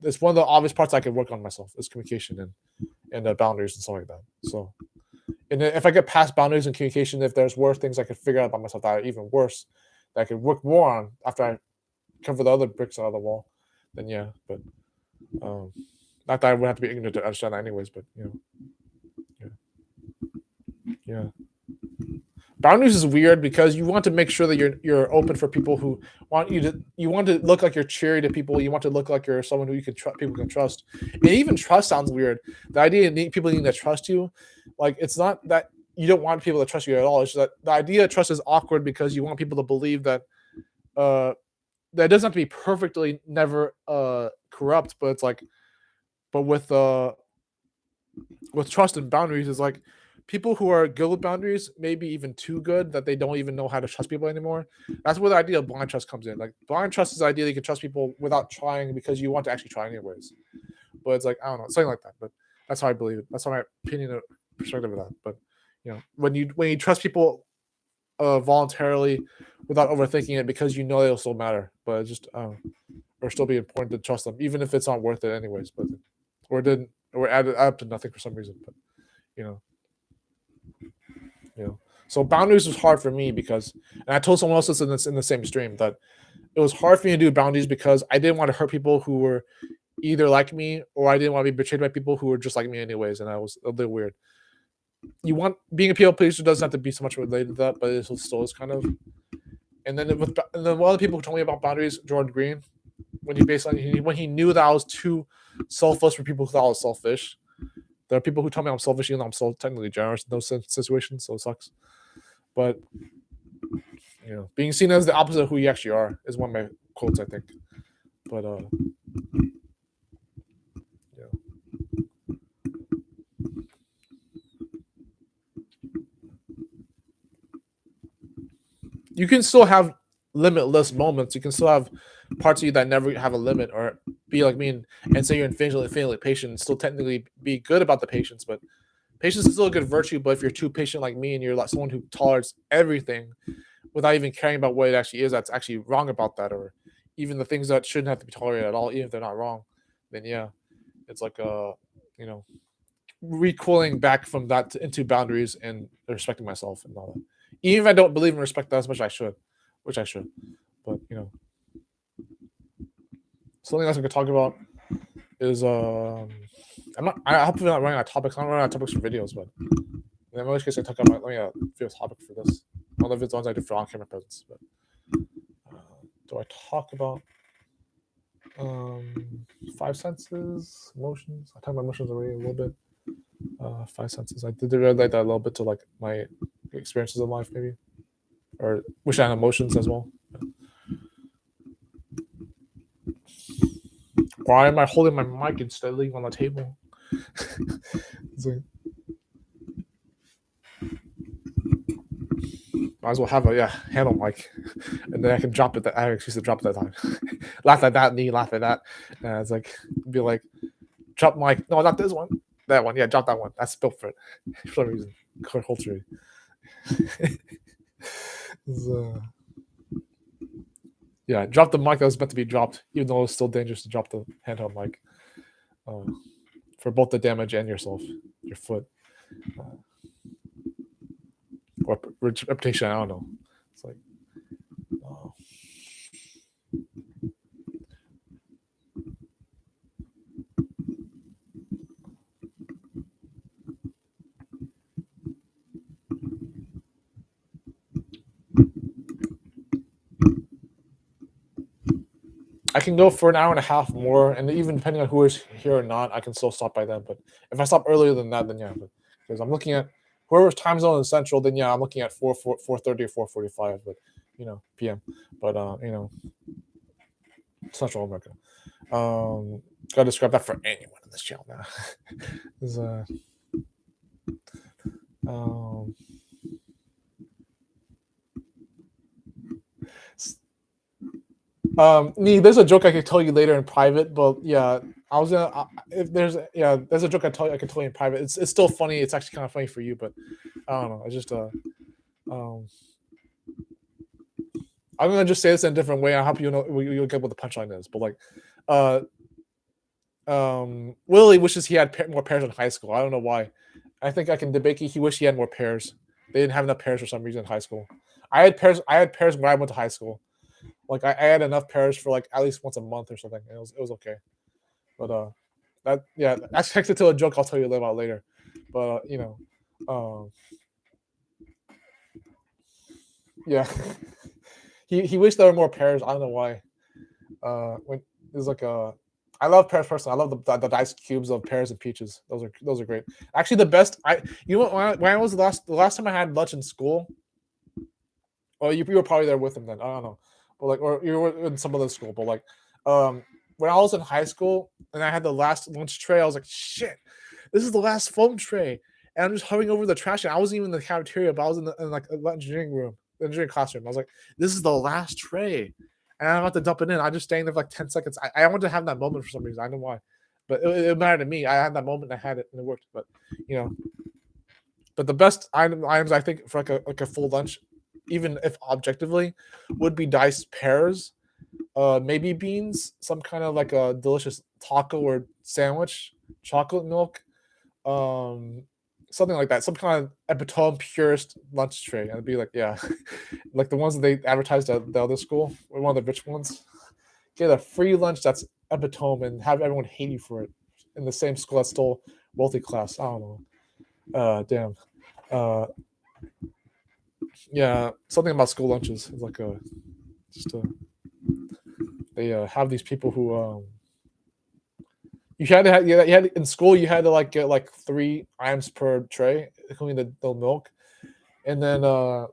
it's one of the obvious parts I can work on myself is communication and boundaries and stuff like that. So, and if I get past boundaries and communication, if there's worse things I could figure out about myself that are even worse, that I could work more on after I cover the other bricks out of the wall, then yeah. But not that I would have to be ignorant to understand that anyways. But yeah. Boundaries is weird because you want to make sure that you're open for people who want you want to look like you're cheery to people. You want to look like you're someone who you can people can trust. And even trust sounds weird. The idea of people needing to trust you, like it's not that you don't want people to trust you at all. It's just that the idea of trust is awkward because you want people to believe that that doesn't have to be perfectly never corrupt, but it's like but with trust and boundaries is like people who are good with boundaries, maybe even too good that they don't even know how to trust people anymore. That's where the idea of blind trust comes in. Like blind trust is the idea that you can trust people without trying because you want to actually try anyways. But it's like I don't know, something like that. But that's how I believe it. That's my opinion or perspective of that. But when you trust people voluntarily without overthinking it because you know it'll still matter, but it's just or still be important to trust them, even if it's not worth it anyways. But or add up to nothing for some reason. But you know. So boundaries was hard for me because, and I told someone else this in the same stream that it was hard for me to do boundaries because I didn't want to hurt people who were either like me or I didn't want to be betrayed by people who were just like me anyways, and that was a little weird. You want being a people pleaser doesn't have to be so much related to that, but it still is kind of. And then one of the people who told me about boundaries, Jordan Green, when he knew that I was too selfless for people who thought I was selfish. There are people who tell me I'm selfish, even though I'm so technically generous in those situations, so it sucks. But being seen as the opposite of who you actually are is one of my quotes, I think. But you can still have limitless moments. You can still have parts of you that never have a limit, or be like me and say you're infinitely patient and still technically be good about the patience, but patience is still a good virtue. But if you're too patient like me and you're like someone who tolerates everything without even caring about what it actually is that's actually wrong about that, or even the things that shouldn't have to be tolerated at all, even if they're not wrong, then yeah, it's like recoiling back from that into boundaries and respecting myself and all that. Even if I don't believe in respect that as much as I should, which I should. But something else we could talk about is I hope we're not running out of topics. I'm not running out of topics for videos, but in most cases I talk about video topic for this. I don't know if it's the ones I do for on-camera presence, but do I talk about 5 senses, emotions? I talked about emotions already a little bit. 5 senses. I did relate that a little bit to like my experiences in life, maybe, or wish I had emotions as well. Why am I holding my mic instead of leaving on the table? Might as well have a handle mic, and then I can drop it. I have an excuse to drop it that time. Laugh at that, me laugh at that. It's like be like, drop mic. No, not this one. That one. Yeah, drop that one. That's built for it for some reason. Culture. Yeah, drop the mic that was meant to be dropped, even though it's still dangerous to drop the handheld mic. For both the damage and yourself, your foot. or reputation. I don't know. It's like, oh. I can go for an hour and a half more, and even depending on who is here or not, I can still stop by then. But if I stop earlier than that, then yeah. Because I'm looking at whoever's time zone is central, then yeah, I'm looking at 4:30 or 4:45, but p.m. But Central America. Gotta describe that for anyone in this channel now. Is there's a joke I could tell you later in private, but yeah, I was gonna if there's a joke I can tell you in private. It's still funny. It's actually kind of funny for you, but I don't know. I just I'm gonna just say this in a different way. I hope you'll get what the punchline is. But Willie wishes he had more pairs in high school. I don't know why. I think I can debate he wished he had more pairs. They didn't have enough pairs for some reason in high school. I had pairs when I went to high school. Like I had enough pairs for like at least once a month or something. It was okay. But that's connected to a joke I'll tell you about later. But yeah. he wished there were more pairs. I don't know why. When there's like I love pears personally. I love the dice cubes of pears and peaches. Those are great. Actually, the best. When I was the last time I had lunch in school. Well, you were probably there with him then. I don't know, but or you were in some other school. But when I was in high school and I had the last lunch tray, I was like, shit, this is the last foam tray, and I'm just hovering over the trash. And I wasn't even in the cafeteria, but I was in the engineering room, the engineering classroom. I was like, this is the last tray. And I'm about to dump it in. I just staying there for like 10 seconds. I wanted to have that moment for some reason. I don't know why. But it mattered to me. I had that moment and I had it and it worked. But but the best items I think for like a full lunch, even if objectively, would be diced pears, maybe beans, some kind of like a delicious taco or sandwich, chocolate milk, something like that, some kind of epitome purist lunch tray. And it'd be like, yeah, like the ones that they advertised at the other school, or one of the rich ones. Get a free lunch that's epitome and have everyone hate you for it in the same school that's still multi-class. I don't know. Damn. Yeah, something about school lunches. It's like they have these people who you had to have, in school you had to like get like 3 items per tray, including the milk, and then what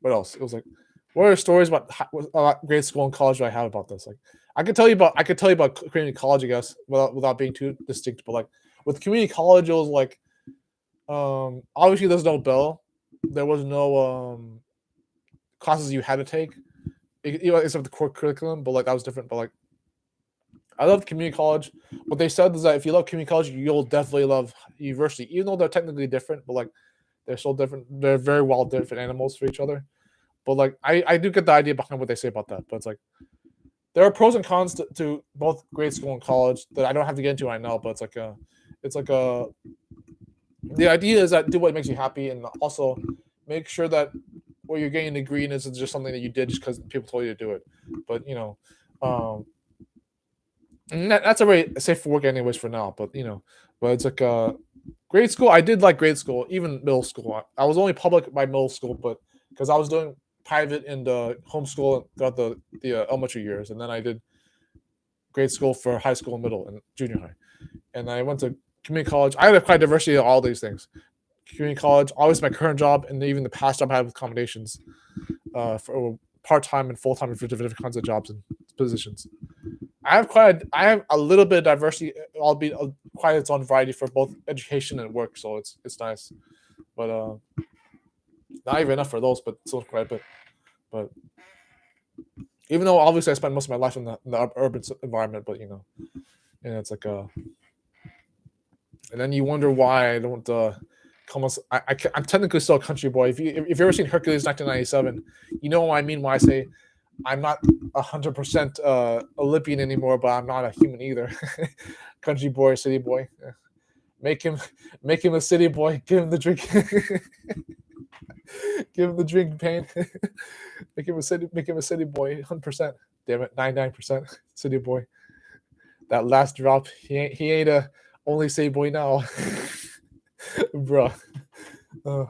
else? It was like, what are stories about grade school and college do I have about this? Like, I could tell you about community college, I guess, without being too distinct. But like with community college, it was like, obviously there's no bell, there was no classes you had to take, except the core curriculum. But like that was different. But like, I love community college. What they said is that if you love community college, you'll definitely love university, even though they're technically different. But like, they're so different. They're very well different animals for each other. But like, I do get the idea behind what they say about that. But it's like, there are pros and cons to both grade school and college that I don't have to get into right now. But it's like the idea is that do what makes you happy, and also make sure that what you're getting a degree in isn't just something that you did just because people told you to do it. But and that's already safe for work anyways for now. But but it's like grade school. I did like grade school, even middle school. I was only public by middle school, but because I was doing private and homeschool throughout the elementary years, and then I did grade school for high school, middle, and junior high, and I went to community college. I had quite diversity of all these things. Community college, always my current job, and even the past job I had with accommodations, for part-time and full-time for different kinds of jobs and positions. I have a little bit of diversity, albeit quite its own variety for both education and work. So it's nice, but not even enough for those, but still quite a bit. But even though obviously I spent most of my life in the urban environment, but and it's like and then you wonder why I don't I'm technically still a country boy. If you've ever seen Hercules 1997, you know what I mean when I say I'm not 100% Olympian anymore, but I'm not a human either. Country boy, city boy. Yeah. Make him a city boy. Give him the drink. Give him the drink pain. Make him a city boy. 100%. Damn it, 99% city boy. That last drop, he ain't a only city boy now, bro. There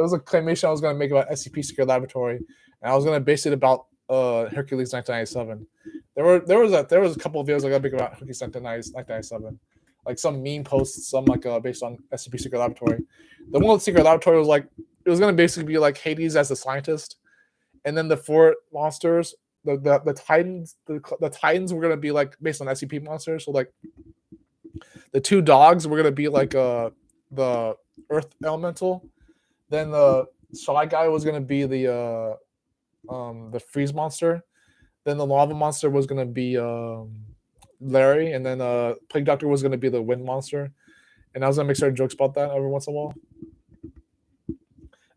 was a claymation I was gonna make about SCP Secret Laboratory, and I was gonna base it about Hercules 1997. There was a couple of videos I gotta make about Hercules 1997, like some meme posts, some like based on SCP Secret Laboratory. The one with Secret Laboratory was like it was gonna basically be like Hades as the scientist, and then the 4 monsters, the Titans, the Titans were gonna be like based on SCP monsters. So like the 2 dogs were gonna be like the Earth Elemental. Then the Shy Guy was gonna be the freeze monster. Then the lava monster was gonna be Larry, and then Plague Doctor was gonna be the wind monster. And I was gonna make certain jokes about that every once in a while.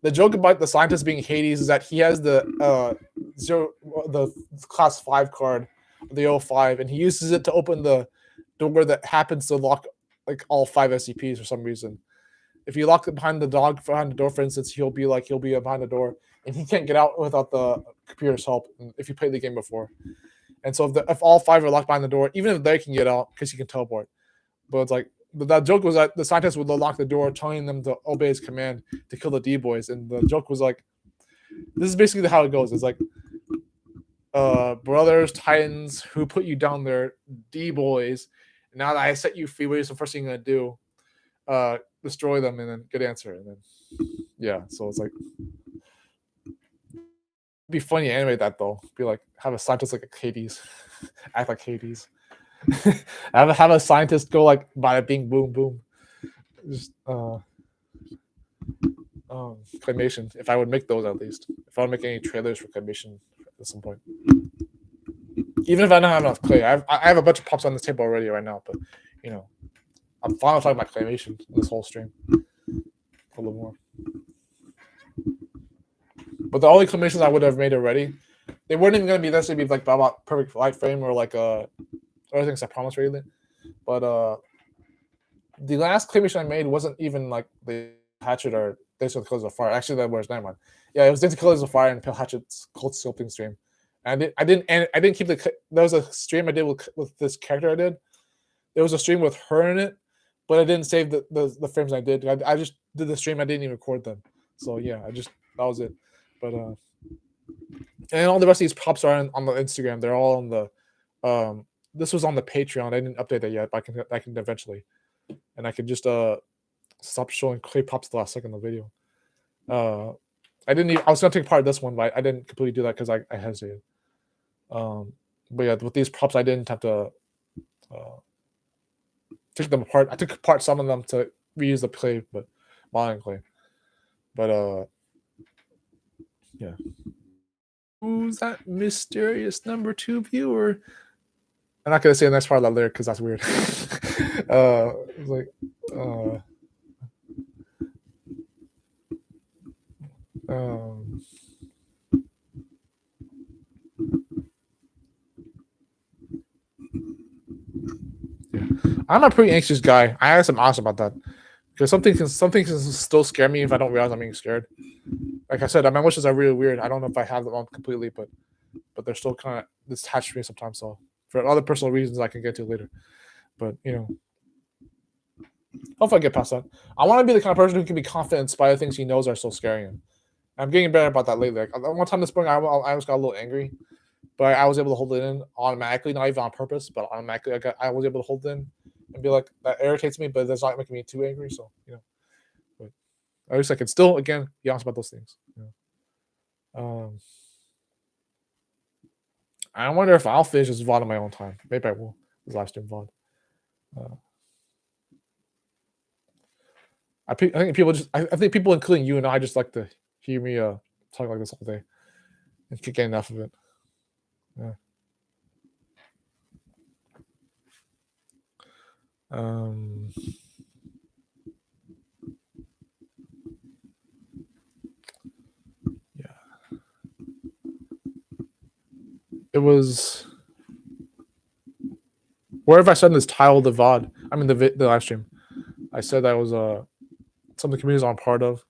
The joke about the scientist being Hades is that he has the class 5 card, the 05, and he uses it to open the door that happens to lock like all 5 SCPs for some reason. If you lock it behind the door, for instance, he'll be behind the door, and he can't get out without the computer's help. If you played the game before, and so if all 5 are locked behind the door, even if they can get out because he can teleport, but it's like that joke was that the scientist would lock the door, telling them to obey his command to kill the D boys, and the joke was like, this is basically how it goes. It's like, brothers, Titans, who put you down there, D boys. Now that I set you free, what is the first thing you're gonna do? Destroy them, and then good answer, and then yeah. So it's like, it'd be funny to animate that though. Be like, have a scientist like a Hades, act like Hades. have a scientist go like bada bing boom boom. Just claymation. If I would make those, at least if I would make any trailers for claymation at some point. Even if I don't have enough clay, I have a bunch of pops on this table already right now, but you know, I'm finally talking about claymation this whole stream. A little more. But the only claymations I would have made already, they weren't even going to be necessarily like about perfect light frame or like other things I promised really. But the last claymation I made wasn't even like the Hatchet or Days of the Colors of Fire. Actually, that was never mind. Yeah, it was Days of the Colors of Fire and Pale Hatchet's Cold Sculpting stream. And I didn't keep the. There was a stream I did with this character I did. There was a stream with her in it, but I didn't save the frames I did. I just did the stream. I didn't even record them. So yeah, that was it. But and all the rest of these props are on the Instagram. They're all on the this was on the Patreon. I didn't update that yet, but I can eventually. And I could just stop showing clay pops the last second of the video. I was gonna take part of this one, but I didn't completely do that because I hesitated. But yeah, with these props I didn't have to take them apart. I took apart some of them to reuse the clay, but modeling clay. But yeah. Who's that mysterious number 2 viewer? I'm not gonna say the next part of that lyric because that's weird. It's like yeah. I'm a pretty anxious guy. I have some honest about that because something can still scare me if I don't realize I'm being scared. Like I said, my wishes are really weird. I don't know if I have them on completely, but they're still kind of attached to me sometimes. So for other personal reasons, I can get to later. But you know, hopefully I get past that. I want to be the kind of person who can be confident in spite of things he knows are so scary him. I'm getting better about that lately. Like, one time this spring, I almost got a little angry, but I was able to hold it in automatically, not even on purpose, but automatically. I was able to hold it in and be like, that irritates me, but that's not making me too angry. So you know, but at least I can still again be honest about those things. You know? I wonder if I'll finish this VOD on my own time. Maybe I will. This live stream VOD. I think people I think people, including you and I, just like to hear me talk like this all day and can't get enough of it. Yeah. Yeah. It was. Where have I said this tile the VOD? I mean the live stream. I said that was some of the communities I'm part of.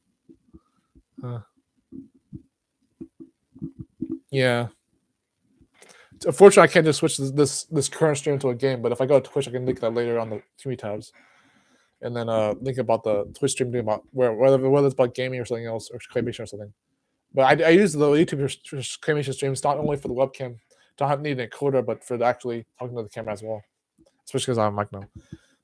Yeah. Unfortunately, I can't just switch this current stream to a game. But if I go to Twitch, I can link that later on the community tabs, and then link about the Twitch stream doing about whether it's about gaming or something else or claymation or something. But I use the YouTube claymation streams not only for the webcam, don't need an encoder, but for actually talking to the camera as well. Especially because I'm mic now.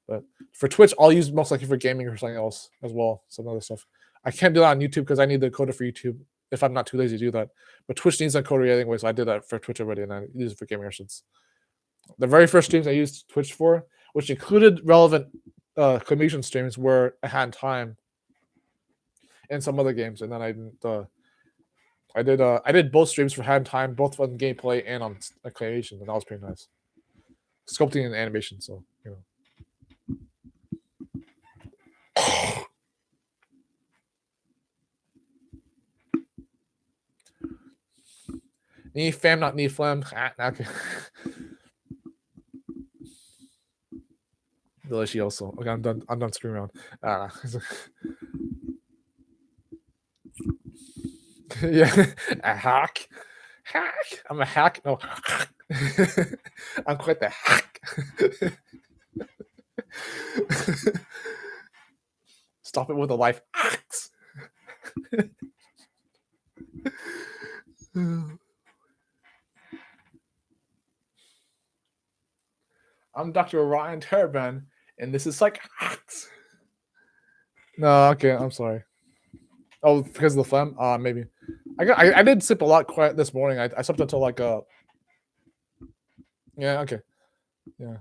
But for Twitch, I'll use most likely for gaming or something else as well, some other stuff. I can't do that on YouTube because I need the encoder for YouTube if I'm not too lazy to do that. But Twitch needs an encoder anyway, so I did that for Twitch already, and I use it for gaming since. The very first streams I used Twitch for, which included relevant claymation streams, were A Hand Time and some other games, and then I did both streams for Hand Time, both on gameplay and on claymation, and that was pretty nice. Sculpting and animation, so you know. Need fam, not need flam. Okay. Delicious also. Okay, I'm done screwing around. Yeah. A hack. I'm a hack. No. I'm quite the hack. Stop it with the life hacks. I'm Dr. Ryan Turban, and this is like hacks. No, okay, I'm sorry. Oh, because of the phlegm? Maybe. I did sip a lot quiet this morning. I slept until like yeah, okay. Yeah.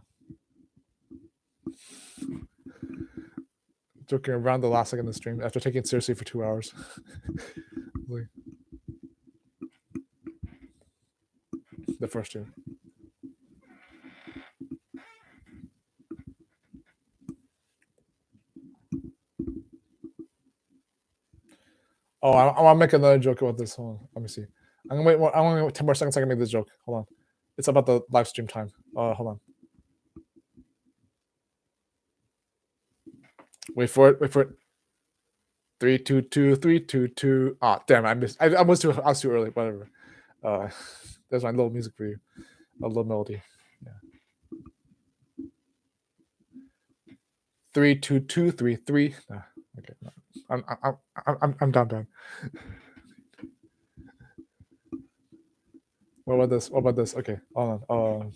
Joking around the last second of the stream after taking it seriously for 2 hours. The first two. Oh, I want to make another joke about this. Hold on. Let me see. I'm gonna wait. I'm gonna wait 10 more seconds so I can make this joke. Hold on. It's about the live stream time. Hold on. Wait for it. 3, 2, 2, 3, 2, 2. Ah, damn! I missed. I was too early. Whatever. There's my little music for you. A little melody. Yeah. 3, 2, 2, 3, 3. Okay. I'm done. What about this? Okay, hold on.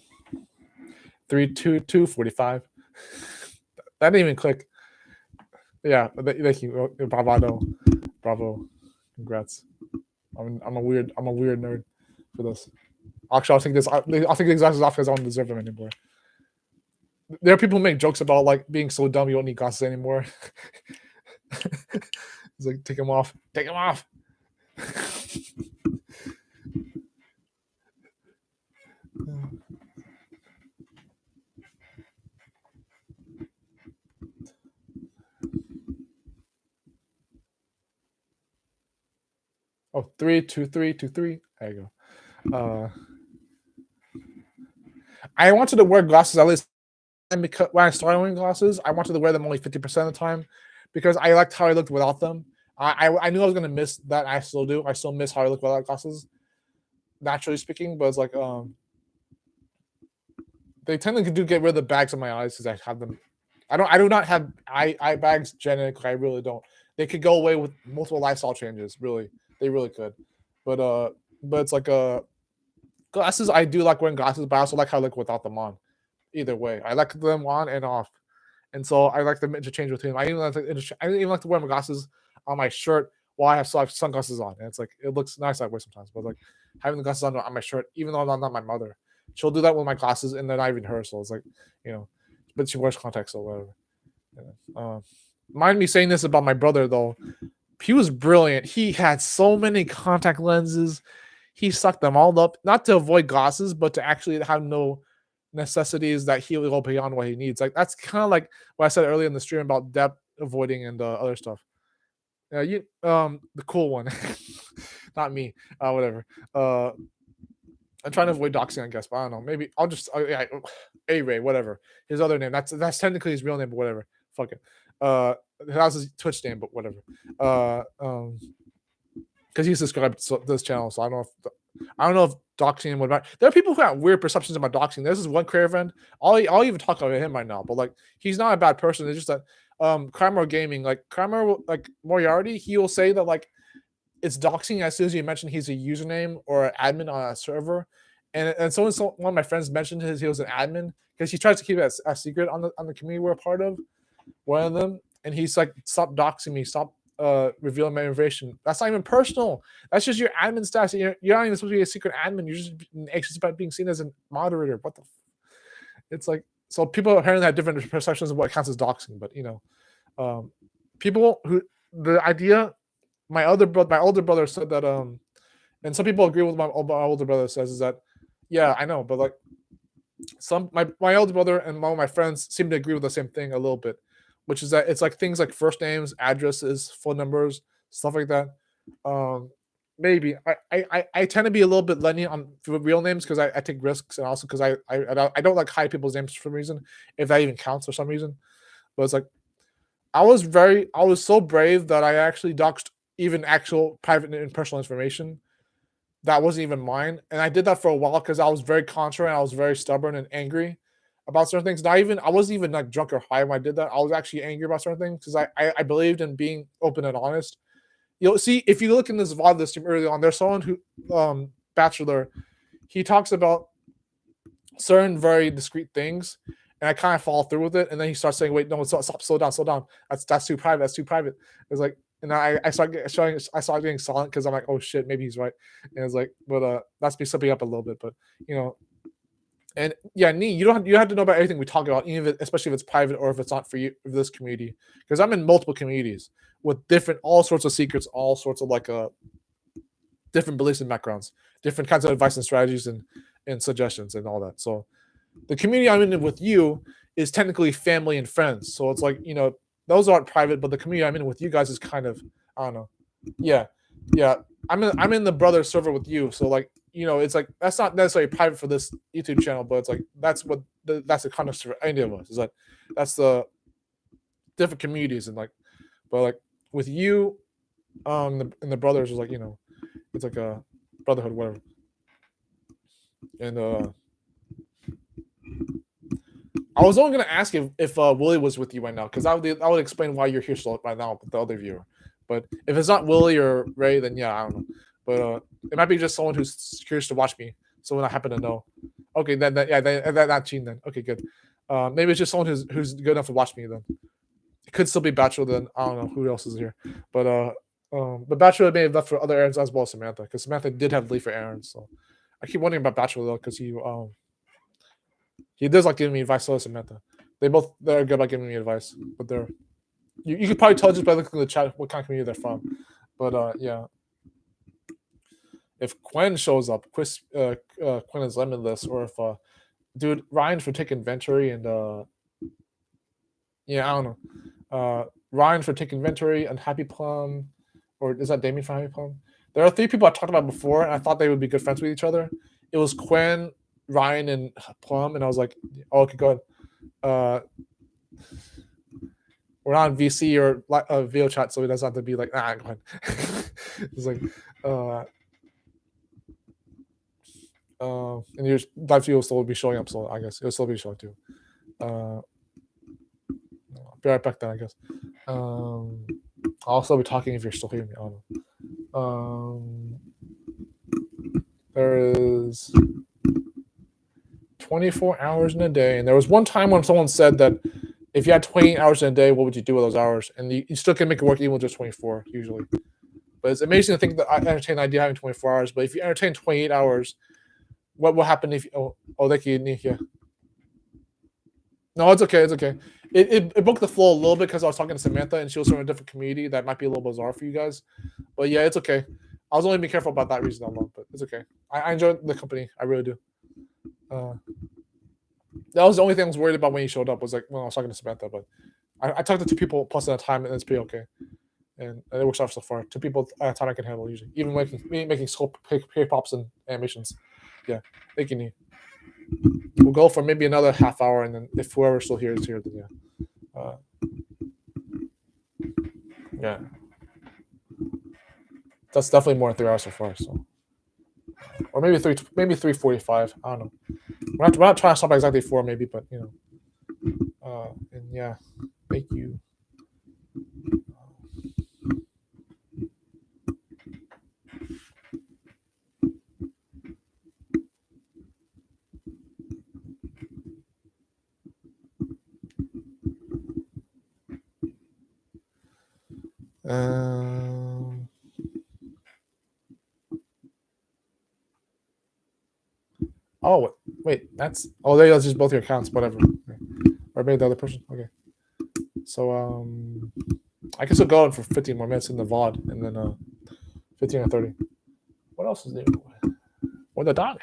3, 2, 2, 45. That didn't even click. Yeah, thank you. Bravo. Congrats. I'm a weird nerd for this. Actually, I'll think the glasses off because I don't deserve them anymore. There are people who make jokes about like being so dumb you don't need glasses anymore. It's like take them off. Oh, 3, 2, 3, 2, 3. There you go. I wanted to wear glasses at least because when I started wearing glasses, I wanted to wear them only 50% of the time because I liked how I looked without them. I knew I was gonna miss that. I still do. I still miss how I look without glasses, naturally speaking. But it's like they tend to do get rid of the bags on my eyes because I have them. I do not have eye bags genetically. I really don't. They could go away with multiple lifestyle changes. Really, they really could. But it's like glasses. I do like wearing glasses, but I also like how I look without them on. Either way, I like them on and off, and so I like them interchange between them. I didn't even like to wear my glasses on my shirt while I still have sunglasses on. And it's like it looks nice that way sometimes, but like having the glasses on my shirt, even though I'm not my mother, she'll do that with my glasses, and they're not even her. So it's like, but she wears contacts or whatever. Mind me saying this about my brother though. He was brilliant. He had so many contact lenses. He sucked them all up, not to avoid glasses, but to actually have no necessities that he will go beyond what he needs. Like that's kind of like what I said earlier in the stream about depth avoiding and other stuff. The cool one, not me. Whatever. I'm trying to avoid doxing, I guess, but I don't know. Maybe I'll just A-Ray, whatever his other name. That's technically his real name, but whatever. Fuck it. That's his Twitch name, but whatever. Because he's subscribed to this channel, so I don't know if doxing him would matter. There are people who have weird perceptions about doxing. This is one creator friend. I'll even talk about him right now, but like he's not a bad person. It's just that Kramer Gaming, like Kramer, like Moriarty, he will say that like it's doxing as soon as you mention he's a username or an admin on a server. And one of my friends mentioned he was an admin because he tries to keep it a secret on the community we're a part of. One of them, and he's like, "Stop doxing me! Stop revealing my information. That's not even personal. That's just your admin status. You're not even supposed to be a secret admin. You're just anxious about being seen as a moderator. What the? It's like so people apparently have different perceptions of what counts as doxing, but people who the idea. My older brother said that and some people agree with my older brother says is that yeah, I know, but like my older brother and one of my friends seem to agree with the same thing a little bit, which is that it's like things like first names, addresses, phone numbers, stuff like that. Maybe I tend to be a little bit lenient on real names because I take risks and also because I don't like hide people's names for some reason, if that even counts for some reason. But it's like I was so brave that I actually doxed even actual private and personal information that wasn't even mine. And I did that for a while because I was very contra and I was very stubborn and angry about certain things. I wasn't even like drunk or high when I did that. I was actually angry about certain things because I believed in being open and honest. You'll see if you look in this VOD stream early on, there's someone who Bachelor, he talks about certain very discreet things, and I kind of follow through with it, and then he starts saying, "Wait, no, stop, slow down. That's too private. That's too private." It's like, and I started getting silent because I'm like, "Oh shit, maybe he's right." And it's like, but that's me slipping up a little bit, but and yeah, you have to know about everything we talk about, even especially if it's private or if it's not for you, for this community, because I'm in multiple communities with all sorts of secrets, all sorts of like different beliefs and backgrounds, different kinds of advice and strategies and suggestions and all that. So the community I'm in with you is technically family and friends. So it's like, those aren't private, but the community I'm in with you guys is kind of, I don't know. Yeah. I'm in the brother server with you. So like, it's like, that's not necessarily private for this YouTube channel, but it's like, that's the context for any of us is like, that's the different communities. And like, but like with you, and the brothers is like, it's like a brotherhood, whatever. And I was only gonna ask if Willie was with you right now, because I would explain why you're here so right now with the other viewer. But if it's not Willie or Ray, then yeah, I don't know. But it might be just someone who's curious to watch me. Someone I happen to know. Okay, then that Gene then. Okay, good. Maybe it's just someone who's good enough to watch me then. It could still be Bachelor then. I don't know who else is here. But Bachelor may have left for other errands as well as Samantha, because Samantha did have to leave for errands. So I keep wondering about Bachelor though, because he does like giving me advice. So does Samantha. They're good about giving me advice, but you could probably tell just by looking at the chat what kind of community they're from. But yeah, if Quinn shows up, Quinn is limitless, or if dude Ryan for Take Inventory and yeah, I don't know. Ryan for Take Inventory and Happy Plum, or is that Damien for Happy Plum? There are 3 people I talked about before, and I thought they would be good friends with each other. It was Quinn, Ryan, and Plum, and I was like, oh, okay, go ahead. We're not on VC or VO chat, so it doesn't have to be like, go ahead. It's like, and your live view will still be showing up, so I guess it'll still be showing too. I'll be right back then, I guess. I'll also be talking if you're still hearing me. I don't know. There is 24 hours in a day, and there was one time when someone said that if you had 20 hours in a day, what would you do with those hours? And you still can make it work even with just 24 usually. But it's amazing to think that I entertain the idea of having 24 hours. But if you entertain 28 hours, what will happen if you? Thank you, Nikia. No, it's okay. It's okay. It broke the flow a little bit because I was talking to Samantha and she was from a different community that might be a little bizarre for you guys. But yeah, it's okay. I was only being careful about that reason alone, but it's okay. I enjoy the company. I really do. That was the only thing I was worried about when you showed up, was like when I was talking to Samantha. But I talked to 2 people plus at a time, and it's pretty okay. And it works out so far. 2 people at a time I can handle usually, even making scope pops and animations. Yeah, thank you. We'll go for maybe another half hour, and then if whoever's still here is here, then yeah. Yeah. That's definitely more than 3 hours so far. So, or maybe 3:45. I don't know. We're not trying to stop at exactly 4, maybe, but you know. And yeah, thank you. Um. Oh wait, that's there. That's just both your accounts, whatever. Okay. Or maybe the other person. Okay. So I can still go on for 15 more minutes in the VOD, and then 15 or 30. What else is there? Or the dot?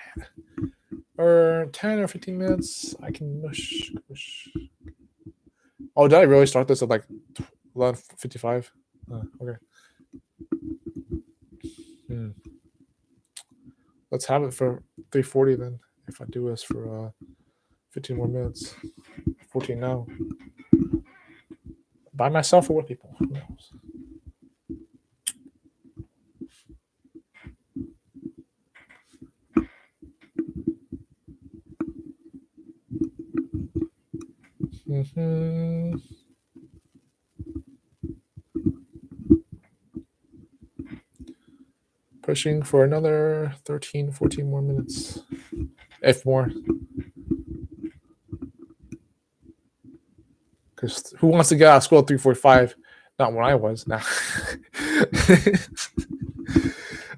Or 10 or 15 minutes. I can mush. Oh, did I really start this at like 11:55? Okay. Hmm. Let's have it for 3:40 then. If I do this for 15 more minutes, 14 now. By myself or with people? Who knows? Mm-hmm. Pushing for another 13, 14 more minutes. If more. Because who wants to get out of school at 3:45? Not when I was. Nah.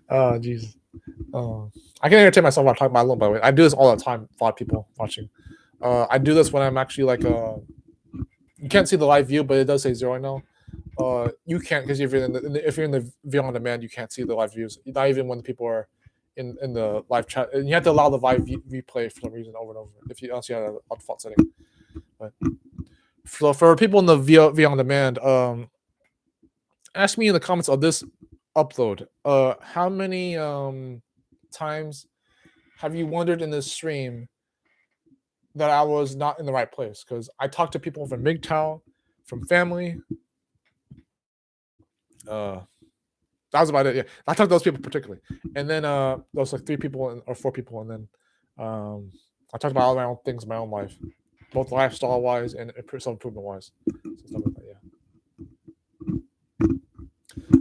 Oh, Jesus. I can entertain myself while talking about alone, by the way. I do this all the time. A lot of people watching. I do this when I'm actually like you can't see the live view, but it does say 0 right now. You can't, because if you're in the video on demand, you can't see the live views. Not even when people are in the live chat. And you have to allow the live replay for some reason over and over. If you don't see a default setting. But for people in the video on demand, ask me in the comments of this upload. How many times have you wondered in this stream that I was not in the right place? Because I talked to people from MGTOW, from family. That was about it. Yeah, I talked to those people particularly, and then there was like 3 people or 4 people, and then I talked about all my own things in my own life, both lifestyle wise and self improvement wise. So stuff like that, yeah.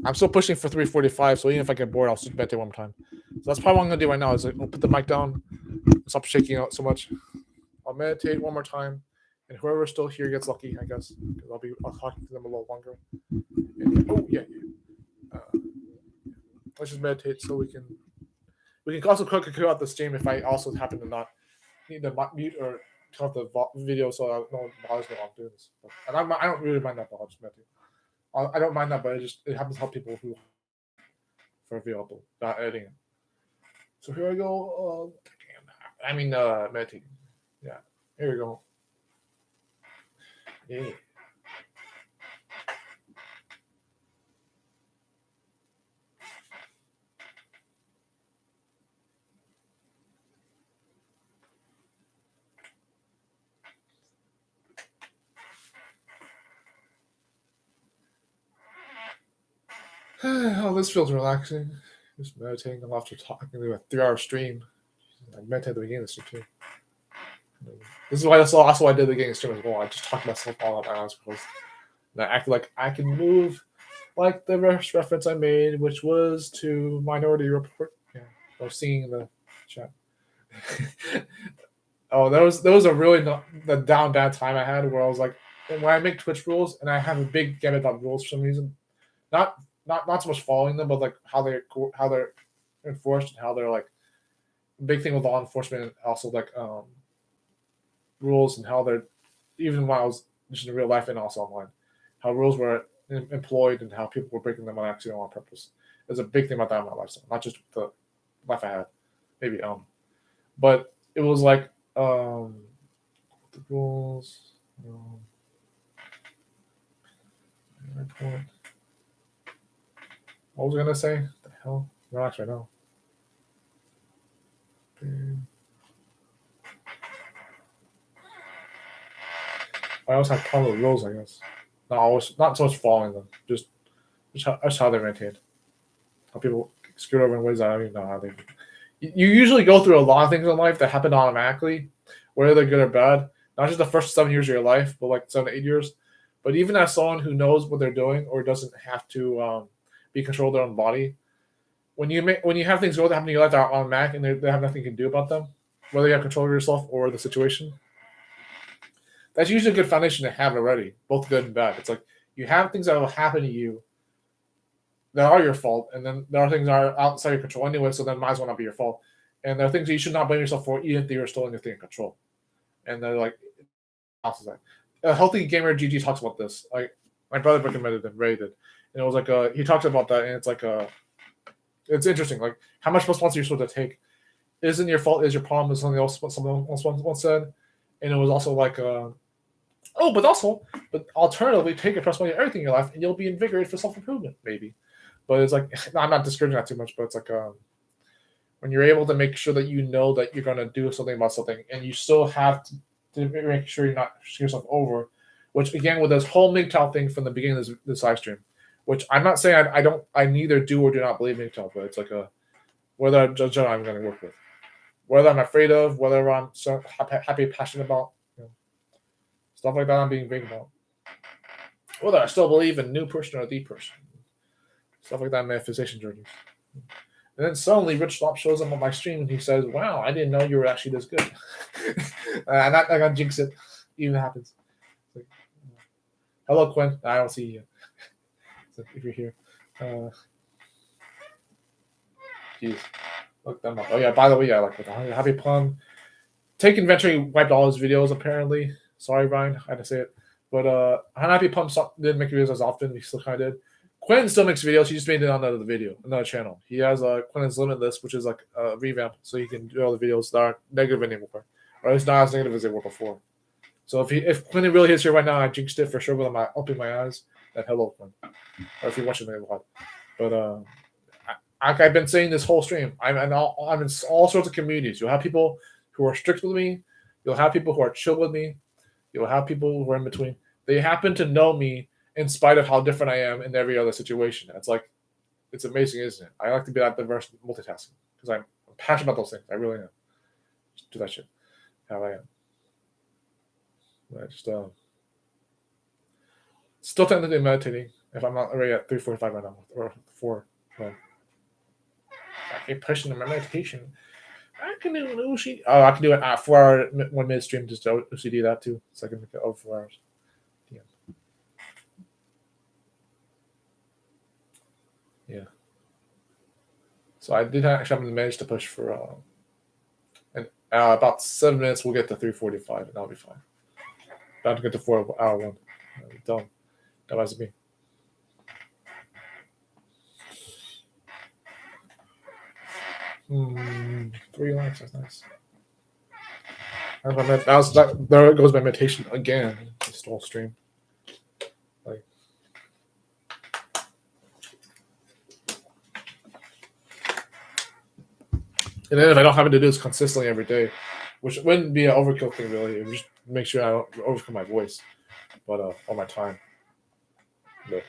I'm still pushing for 3:45, so even if I get bored, I'll just meditate one more time. So that's probably what I'm gonna do right now. Is like, I'll put the mic down, stop shaking out so much. I'll meditate one more time, and whoever's still here gets lucky, I guess, because I'll talking to them a little longer. And, oh yeah. Let's just meditate so we can also quickly cut out the stream if I also happen to not need to mute or turn off the video so no one bothers me while I'm doing this. And I don't really mind that, but I'll just meditate. I don't mind that, but it happens to help people who for available, not editing it. So here I go. Meditating. Yeah, here we go. Yeah. Oh, this feels relaxing. Just meditating after talking to a 3-hour stream. I meditate at the beginning of the stream too. This is why that's also why I did the beginning of the stream as well. I just talked to myself all up hours because I acted like I can move like the reference I made, which was to Minority Report. Yeah, I was seeing in the chat. Oh, there was a really the down bad time I had where I was like, when I make Twitch rules and I have a big gamut of rules for some reason, not so much following them, but like how they're enforced and how they're like big thing with law enforcement and also like rules and how they're even when I was just in real life and also online, how rules were employed and how people were breaking them on accident on purpose. There's a big thing about that in my lifestyle, not just the life I had, maybe but it was like the rules. What was I gonna say? What the hell? Relax right now. I always have problem with rules, I guess. Not so much following them, just That's how they're maintained. How people screw over in ways I don't even know how they. You usually go through a lot of things in life that happen automatically, whether they're good or bad. Not just the first 7 years of your life, but like 7 to 8 years. But even as someone who knows what they're doing or doesn't have to be controlled their own body, when you have things go that happen in your life that are automatic and they have nothing you can do about them, whether you have control of yourself or the situation, that's usually a good foundation to have already, both good and bad. It's like you have things that will happen to you that are your fault, and then there are things that are outside your control anyway, so then might as well not be your fault. And there are things that you should not blame yourself for, even if you're still in your thing in control. And they're like, a healthy gamer GG talks about this. Like my brother recommended it, Ray did, and it was like he talks about that, and it's like it's interesting. Like how much responsibility you're supposed to take isn't your fault, is your problem, is something else. What someone else once said, and it was also like but alternatively, take responsibility of everything in your life, and you'll be invigorated for self improvement, maybe. But it's like I'm not discouraging that too much, but it's like when you're able to make sure that you know that you're going to do something about something, and you still have to make sure you're not screwing yourself over. Which again, with this whole MGTOW thing from the beginning of this live stream, which I'm not saying I neither do or do not believe MGTOW, but it's like whether I'm going to work with, whether I'm afraid of, whether I'm so happy, passionate about, stuff like that I'm being big about, whether I still believe in new person or the person. Stuff like that, manifestation journeys. And then suddenly Rich Slop shows up on my stream and he says, "Wow, I didn't know you were actually this good." And I got jinx it. Even happens. Like, hello, Quinn. I don't see you. So if you're here. Jeez. Look them up. Oh, yeah, by the way, like with Happy Plum. Take Inventory wiped all his videos, apparently. Sorry, Ryan. I had to say it. But Happy Plum didn't make videos as often. He still kind of did. Quinn still makes videos. He just made it on another video, another channel. He has Quinn's Limitless, which is like a revamp, so he can do all the videos that aren't negative anymore, or it's not as negative as they were before. So if Quinn really is here right now, I jinxed it for sure with my opening my eyes. Then hello, Quinn. Or if you're watching the vlog. But I've been saying this whole stream, I'm in all sorts of communities. You'll have people who are strict with me. You'll have people who are chill with me. You'll have people who are in between. They happen to know me in spite of how different I am in every other situation. It's amazing, isn't it? I like to be that diverse multitasking because I'm passionate about those things. I really am. Just do that shit. How I am. I just still technically meditating if I'm not already at 3:45 right now or 4. Well, I keep pushing my meditation. I can do an OCD. Oh, I can do an 4-hour 1 minute stream just to OCD that too. So I can make it over 4 hours. Yeah. So I did actually manage to push for about 7 minutes. We'll get to 3:45 and I'll be fine. About to get to 4-hour one. Done. That was me. Mm, 3 likes. That's nice. There goes my meditation again. This whole stream. Like. And then if I don't happen to do this consistently every day, which wouldn't be an overkill thing really, it would just make sure I don't overcome my voice, but all my time. But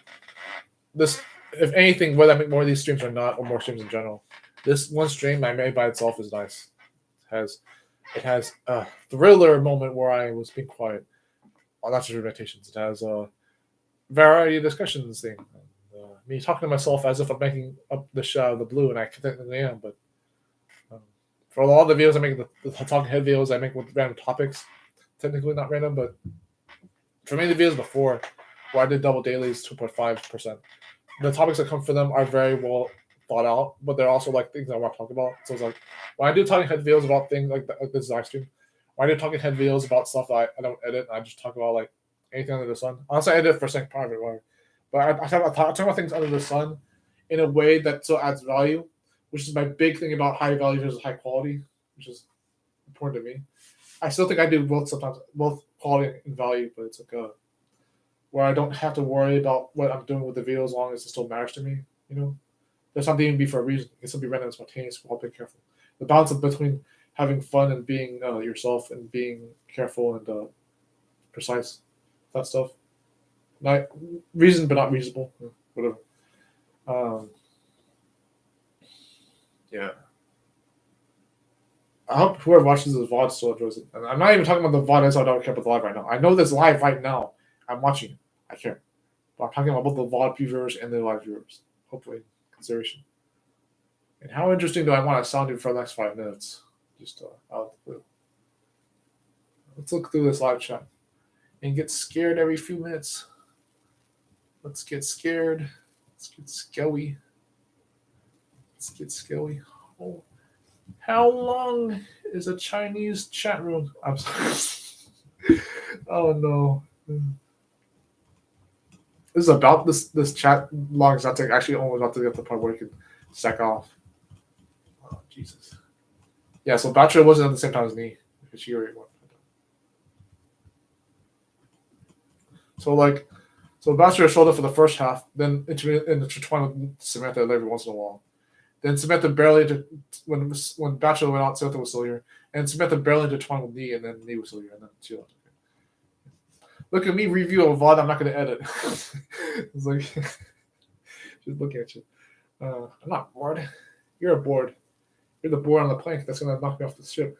this, if anything, whether I make more of these streams or not, or more streams in general, this one stream I made by itself is nice. It has a thriller moment where I was being quiet. Well, not just meditations. It has a variety of discussions thing. Me talking to myself as if I'm making up the shot of the blue, and I technically am, but. For all the videos I make, the talking head videos I make with random topics, technically not random, but for me, the videos before, where I did double dailies, 2.5%, the topics that come from them are very well thought out, but they're also like things I want to talk about. So it's like, when I do talking head videos about things like this live stream, when I do talking head videos about stuff that I don't edit, I just talk about like anything under the sun. Honestly, I edit for second private, whatever. But I talk about things under the sun in a way that still adds value, which is my big thing about high value versus high quality, which is important to me. I still think I do both sometimes, both quality and value, but it's like where I don't have to worry about what I'm doing with the video as long as it still matters to me. There's something even be for a reason. It can still be random and spontaneous. I'll be careful. The balance between having fun and being yourself and being careful and precise, that stuff. Not reason, but not reasonable. Whatever. hope whoever watches this VOD still enjoys it. And I'm not even talking about the VOD as I don't care about the live right now. I know this live right now. I'm watching it. I care. But I'm talking about both the VOD viewers and the live viewers. Hopefully, consideration. And how interesting do I want to sound you for the next 5 minutes? Just out of the blue. Let's look through this live chat and get scared every few minutes. Let's get scared. Let's get skelly. Let's get skelly. Oh, how long is a Chinese chat room? I'm sorry. Oh no. This is about this chat long as I take actually almost about to get to the point where you can stack off. Oh Jesus. Yeah, so Bachelor wasn't at the same time as me. Because she already went. So Bachelor showed up for the first half, then intertwined with Samantha every once in a while. Then Samantha barely when Bachelor went out, Samantha was still here. And Samantha barely intertwined with Nee, and then Nee was still here, and then she left. Look at me review a VOD I'm not going to edit. It's like, just looking at you. I'm not bored. You're bored. You're the board on the plank that's going to knock me off the ship.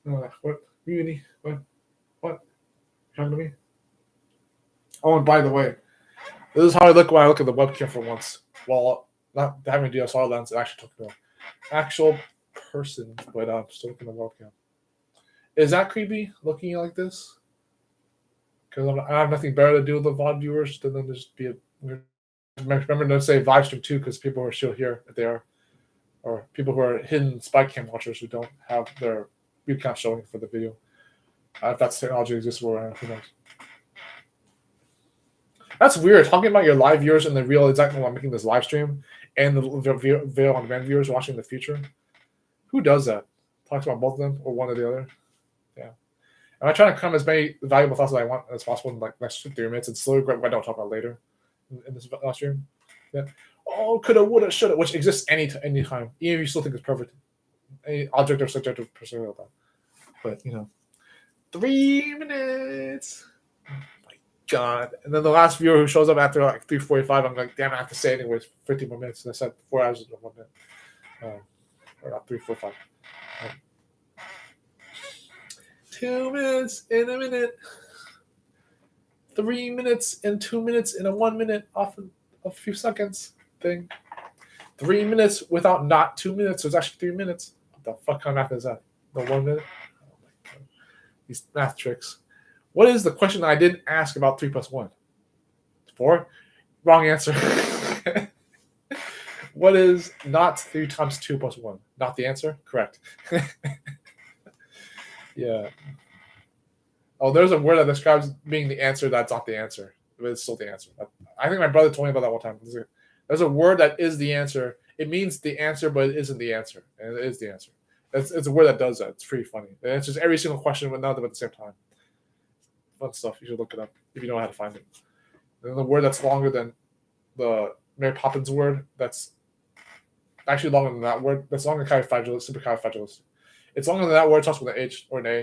What? Uni? What? You talking to me? Oh, and by the way, this is how I look when I look at the webcam for once. While not having a DSLR lens, and actually talking to an actual person, but I'm still looking at the webcam. Is that creepy, looking like this? Because I have nothing better to do with the VOD viewers than just be a. Remember to say live stream too, because people are still here if they are, or people who are hidden spy cam watchers who don't have their view count showing for the video. If that's technology exists, who knows? That's weird. Talking about your live viewers and the real exactly while making this live stream, and the video on demand viewers watching in the future. Who does that? Talks about both of them or one or the other. Yeah. And I try to come as many valuable thoughts as I want as possible in like next 3 minutes and slowly what I don't talk about later in this live stream. Yeah. Oh, coulda, woulda, shoulda, which exists any time. Even if you still think it's perfect. Any object or subjective perspective of that. But 3 minutes. God. And then the last viewer who shows up after like 3:45, I'm like, damn, I have to say it anyways. 15 more minutes. And I said 4 hours and 1 minute. Or not 3:45. 2 minutes in a minute. 3 minutes and 2 minutes in a 1 minute off a few seconds thing. 3 minutes without not 2 minutes. So it's actually 3 minutes. What the fuck kind of math is that? The 1 minute? Oh my God. These math tricks. What is the question that I didn't ask about 3 plus 1? 4? Wrong answer. What is not 3 times 2 plus 1? Not the answer? Correct. Yeah. Oh, there's a word that describes being the answer that's not the answer, but it's still the answer. I think my brother told me about that one time. There's a word that is the answer. It means the answer, but it isn't the answer. And it is the answer. It's a word that does that. It's pretty funny. It answers every single question with none of them at the same time. Fun stuff. You should look it up if you know how to find it. And the word that's longer than the Mary Poppins word, that's actually longer than that word. That's longer than supercalifragilistic. It's longer than that word. It starts with an H or an A,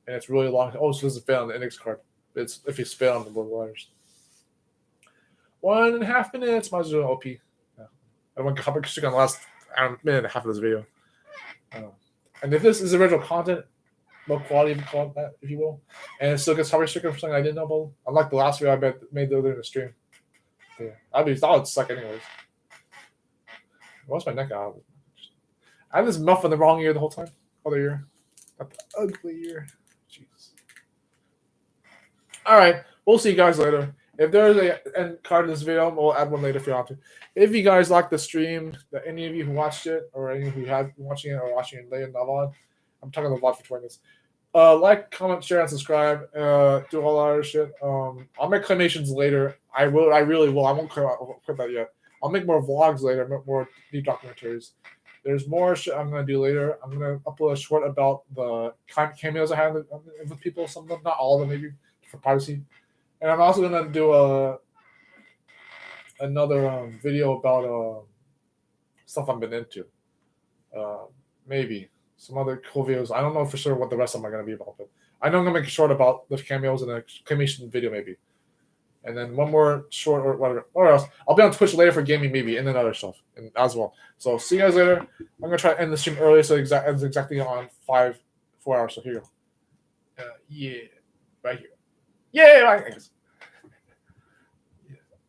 and it's really long. Oh, so this is fail on the index card. It's if you fail on the letters. 1.5 minutes. Might as well do an OP. Yeah. I want to on the last minute and a half of this video. And if this is original content, low quality, if you will, and it still gets copyright stricken for something I didn't know about, unlike the last video I made the other in the stream. Yeah, I would suck anyways. What's my neck out? I had this muff in the wrong ear the whole time. Other ear. Got the ugly ear. Jeez. Alright, we'll see you guys later. If there's a end card in this video, we'll add one later if you want to. If you guys like the stream, any of you who watched it, or any of you who have been watching it or watching it later in the VOD, I'm talking about the VOD for 20 minutes. Like, comment, share, and subscribe. Do all that other shit. I'll make claimations later. I really will. I won't quit that yet. I'll make more vlogs later, more deep documentaries. There's more shit I'm going to do later. I'm going to upload a short about the cameos I have with people. Some of them, not all of them, maybe, for privacy. And I'm also going to do another video about stuff I've been into. Maybe. Some other cool videos. I don't know for sure what the rest of them are going to be about, but I know I'm going to make a short about the cameos and a claymation video, maybe. and then one more short or whatever. Or else I'll be on Twitch later for gaming maybe, and then other stuff and as well. So see you guys later. I'm gonna try to end the stream early, so ends exactly on 4 hours. So here you go. Yeah, right here. Yeah, right.